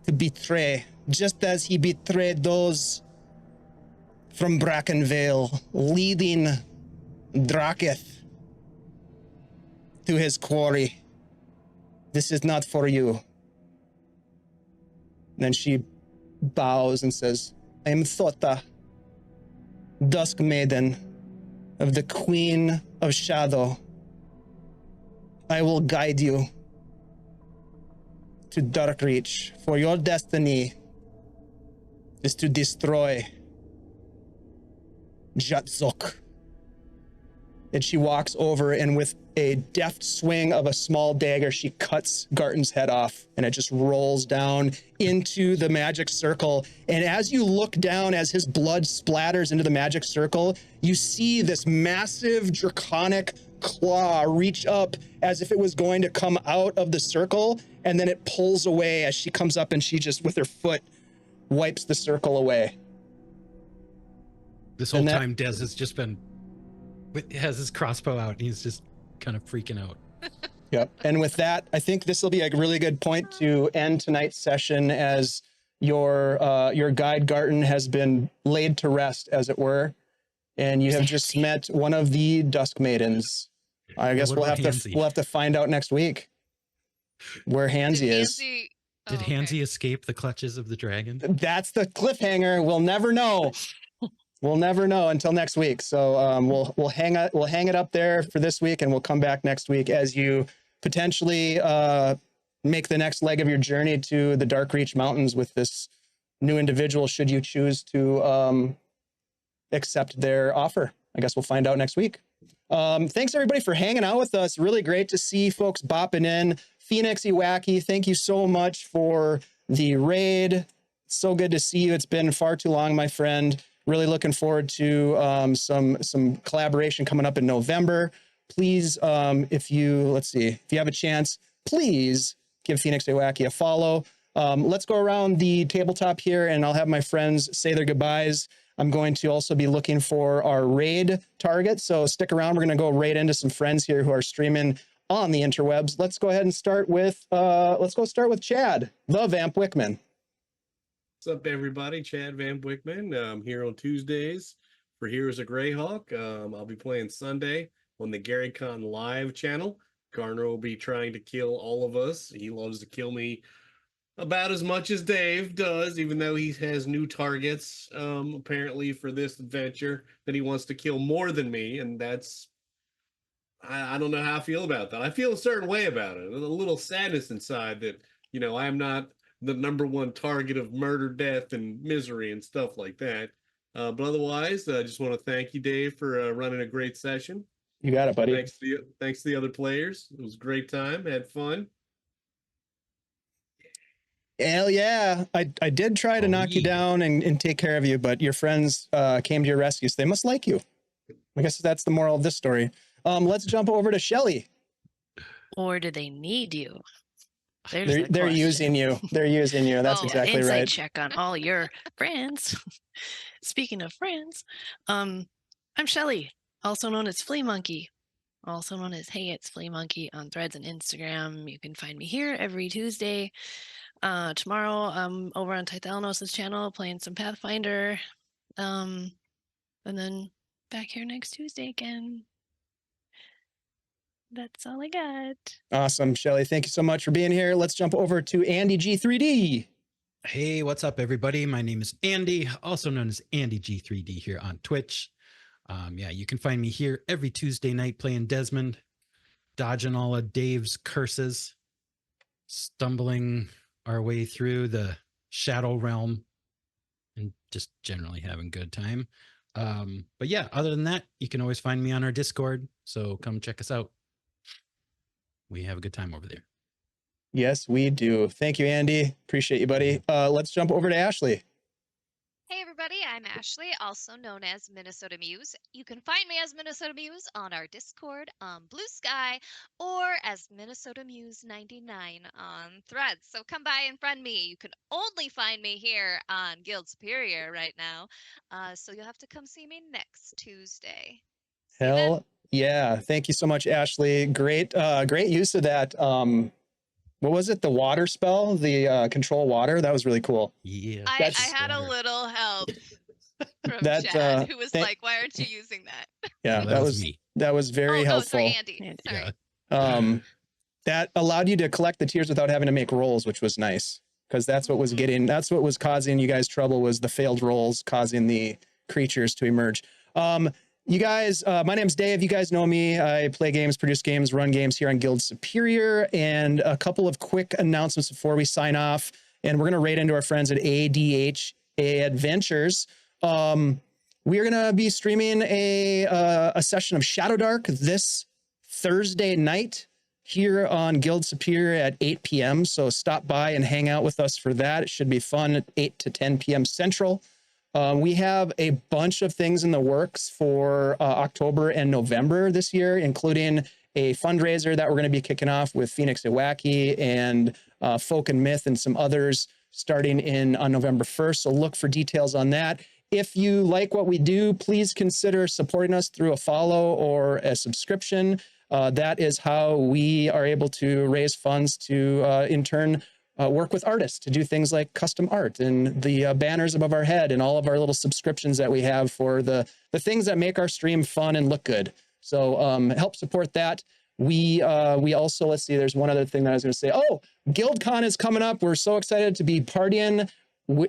to betray, just as he betrayed those from Brackenvale, leading Draketh to his quarry. This is not for you." Then she bows and says, "I am Thota, Dusk Maiden of the Queen of Shadow. I will guide you to Darkreach, for your destiny is to destroy Jatzok." And she walks over, and with a deft swing of a small dagger, she cuts Garton's head off, and it just rolls down into the magic circle. And as you look down, as his blood splatters into the magic circle, you see this massive draconic claw reach up as if it was going to come out of the circle, and then it pulls away as she comes up, and she just, with her foot, wipes the circle away. This whole time, Des has just been, has his crossbow out, and he's just kind of freaking out. Yep. And with that, I think this will be a really good point to end tonight's session, as your guide Garton has been laid to rest, as it were, and you have just met one of the Dusk Maidens. I guess we'll have to find out next week where Hansy is. Did Hansy escape the clutches of the dragon? That's the cliffhanger. We'll never know. We'll never know until next week. So we'll hang it up there for this week, and we'll come back next week as you potentially make the next leg of your journey to the Darkreach Mountains with this new individual, should you choose to accept their offer. I guess we'll find out next week. Thanks everybody for hanging out with us. Really great to see folks bopping in. Phoenix Iwaki, thank you so much for the raid. So good to see you. It's been far too long, my friend. Really looking forward to some collaboration coming up in November. Please, if you have a chance, please give Phoenix Iwaki a follow. Let's go around the tabletop here, and I'll have my friends say their goodbyes. I'm going to also be looking for our raid target, so stick around. We're going to go raid into some friends here who are streaming on the interwebs. Let's go ahead and start with Chad, the Vamp Wickman. What's up, everybody? Chad Van Wickman. I'm here on Tuesdays for Heroes of Greyhawk. I'll be playing Sunday on the Gary Con Live channel. Garner will be trying to kill all of us. He loves to kill me about as much as Dave does, even though he has new targets, apparently, for this adventure that he wants to kill more than me, and that's... I don't know how I feel about that. I feel a certain way about it. A little sadness inside that, I am not the number one target of murder, death, and misery and stuff like that. But otherwise, I just want to thank you, Dave, for running a great session. You got it, buddy. Thanks to the other players. It was a great time. Had fun. Hell yeah. I did try to knock you down and take care of you, but your friends came to your rescue, so they must like you. I guess that's the moral of this story. Let's jump over to Shelly. Or do they need you? They're using you. They're using you. That's exactly inside right. Check on all your friends. Speaking of friends, I'm Shelly, also known as Flea Monkey, also known as Hey It's Flea Monkey on Threads and Instagram. You can find me here every Tuesday. Tomorrow I'm over on Tithalanos' channel playing some Pathfinder. And then back here next Tuesday again. That's all I got. Awesome, Shelly. Thank you so much for being here. Let's jump over to Andy G3D. Hey, what's up, everybody? My name is Andy, also known as Andy G3D here on Twitch. You can find me here every Tuesday night playing Desmond, dodging all of Dave's curses, stumbling our way through the Shadow Realm, and just generally having a good time. But yeah, other than that, you can always find me on our Discord, so come check us out. We have a good time over there. Yes, we do. Thank you, Andy. Appreciate you, buddy. Let's jump over to Ashley. Hey everybody, I'm Ashley, also known as Minnesota Muse. You can find me as Minnesota Muse on our Discord on Blue Sky or as Minnesota Muse 99 on Threads. So come by and friend me. You can only find me here on Guild Superior right now. So you'll have to come see me next Tuesday. See you then. Hell yeah. Thank you so much, Ashley. Great use of that. What was it? The water spell, the control water. That was really cool. Yeah. I That's- had a little help from That, Chad, who was thank- like, "Why aren't you using that?" Yeah, Well, that was me. very helpful. Oh, sorry, Andy. Sorry. Yeah. That allowed you to collect the tiers without having to make rolls, which was nice, because that's what was causing you guys trouble, was the failed rolls causing the creatures to emerge. You guys, my name's Dave. You guys know me. I play games, produce games, run games here on Guild Superior. And a couple of quick announcements before we sign off. And we're going to raid into our friends at ADHA Adventures. We are going to be streaming a session of Shadow Dark this Thursday night here on Guild Superior at 8 p.m. So stop by and hang out with us for that. It should be fun at 8 to 10 p.m. Central. We have a bunch of things in the works for October and November this year, including a fundraiser that we're going to be kicking off with Phoenix Iwaki and Folk and Myth and some others starting on November 1st. So look for details on that. If you like what we do, please consider supporting us through a follow or a subscription. That is how we are able to raise funds to, in turn, work with artists to do things like custom art and the banners above our head and all of our little subscriptions that we have for the things that make our stream fun and look good. So help support that. We also, let's see, there's one other thing that I was going to say. Oh, GuildCon is coming up. We're so excited to be partying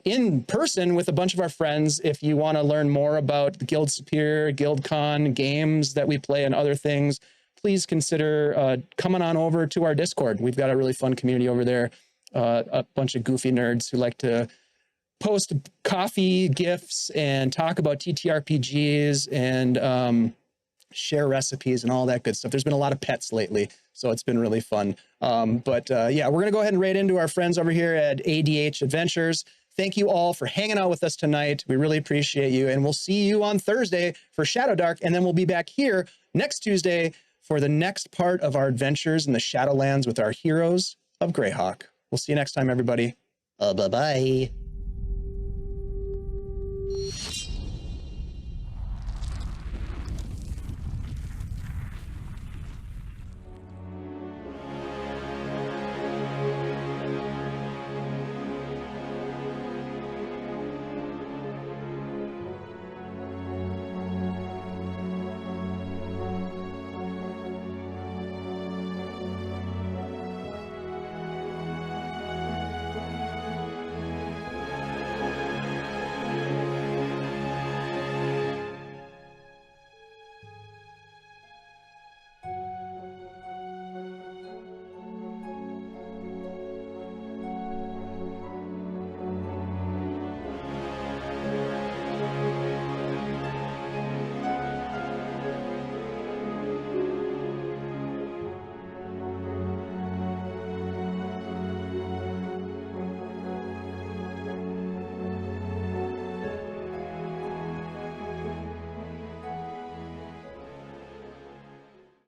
in person with a bunch of our friends. If you want to learn more about the Guild Superior, GuildCon games that we play and other things, please consider coming on over to our Discord. We've got a really fun community over there. A bunch of goofy nerds who like to post coffee gifts and talk about TTRPGs and share recipes and all that good stuff. There's been a lot of pets lately, so it's been really fun. Yeah, we're going to go ahead and raid into our friends over here at ADH Adventures. Thank you all for hanging out with us tonight. We really appreciate you, and we'll see you on Thursday for Shadow Dark, and then we'll be back here next Tuesday for the next part of our adventures in the Shadowlands with our Heroes of Greyhawk. We'll see you next time, everybody. Bye-bye.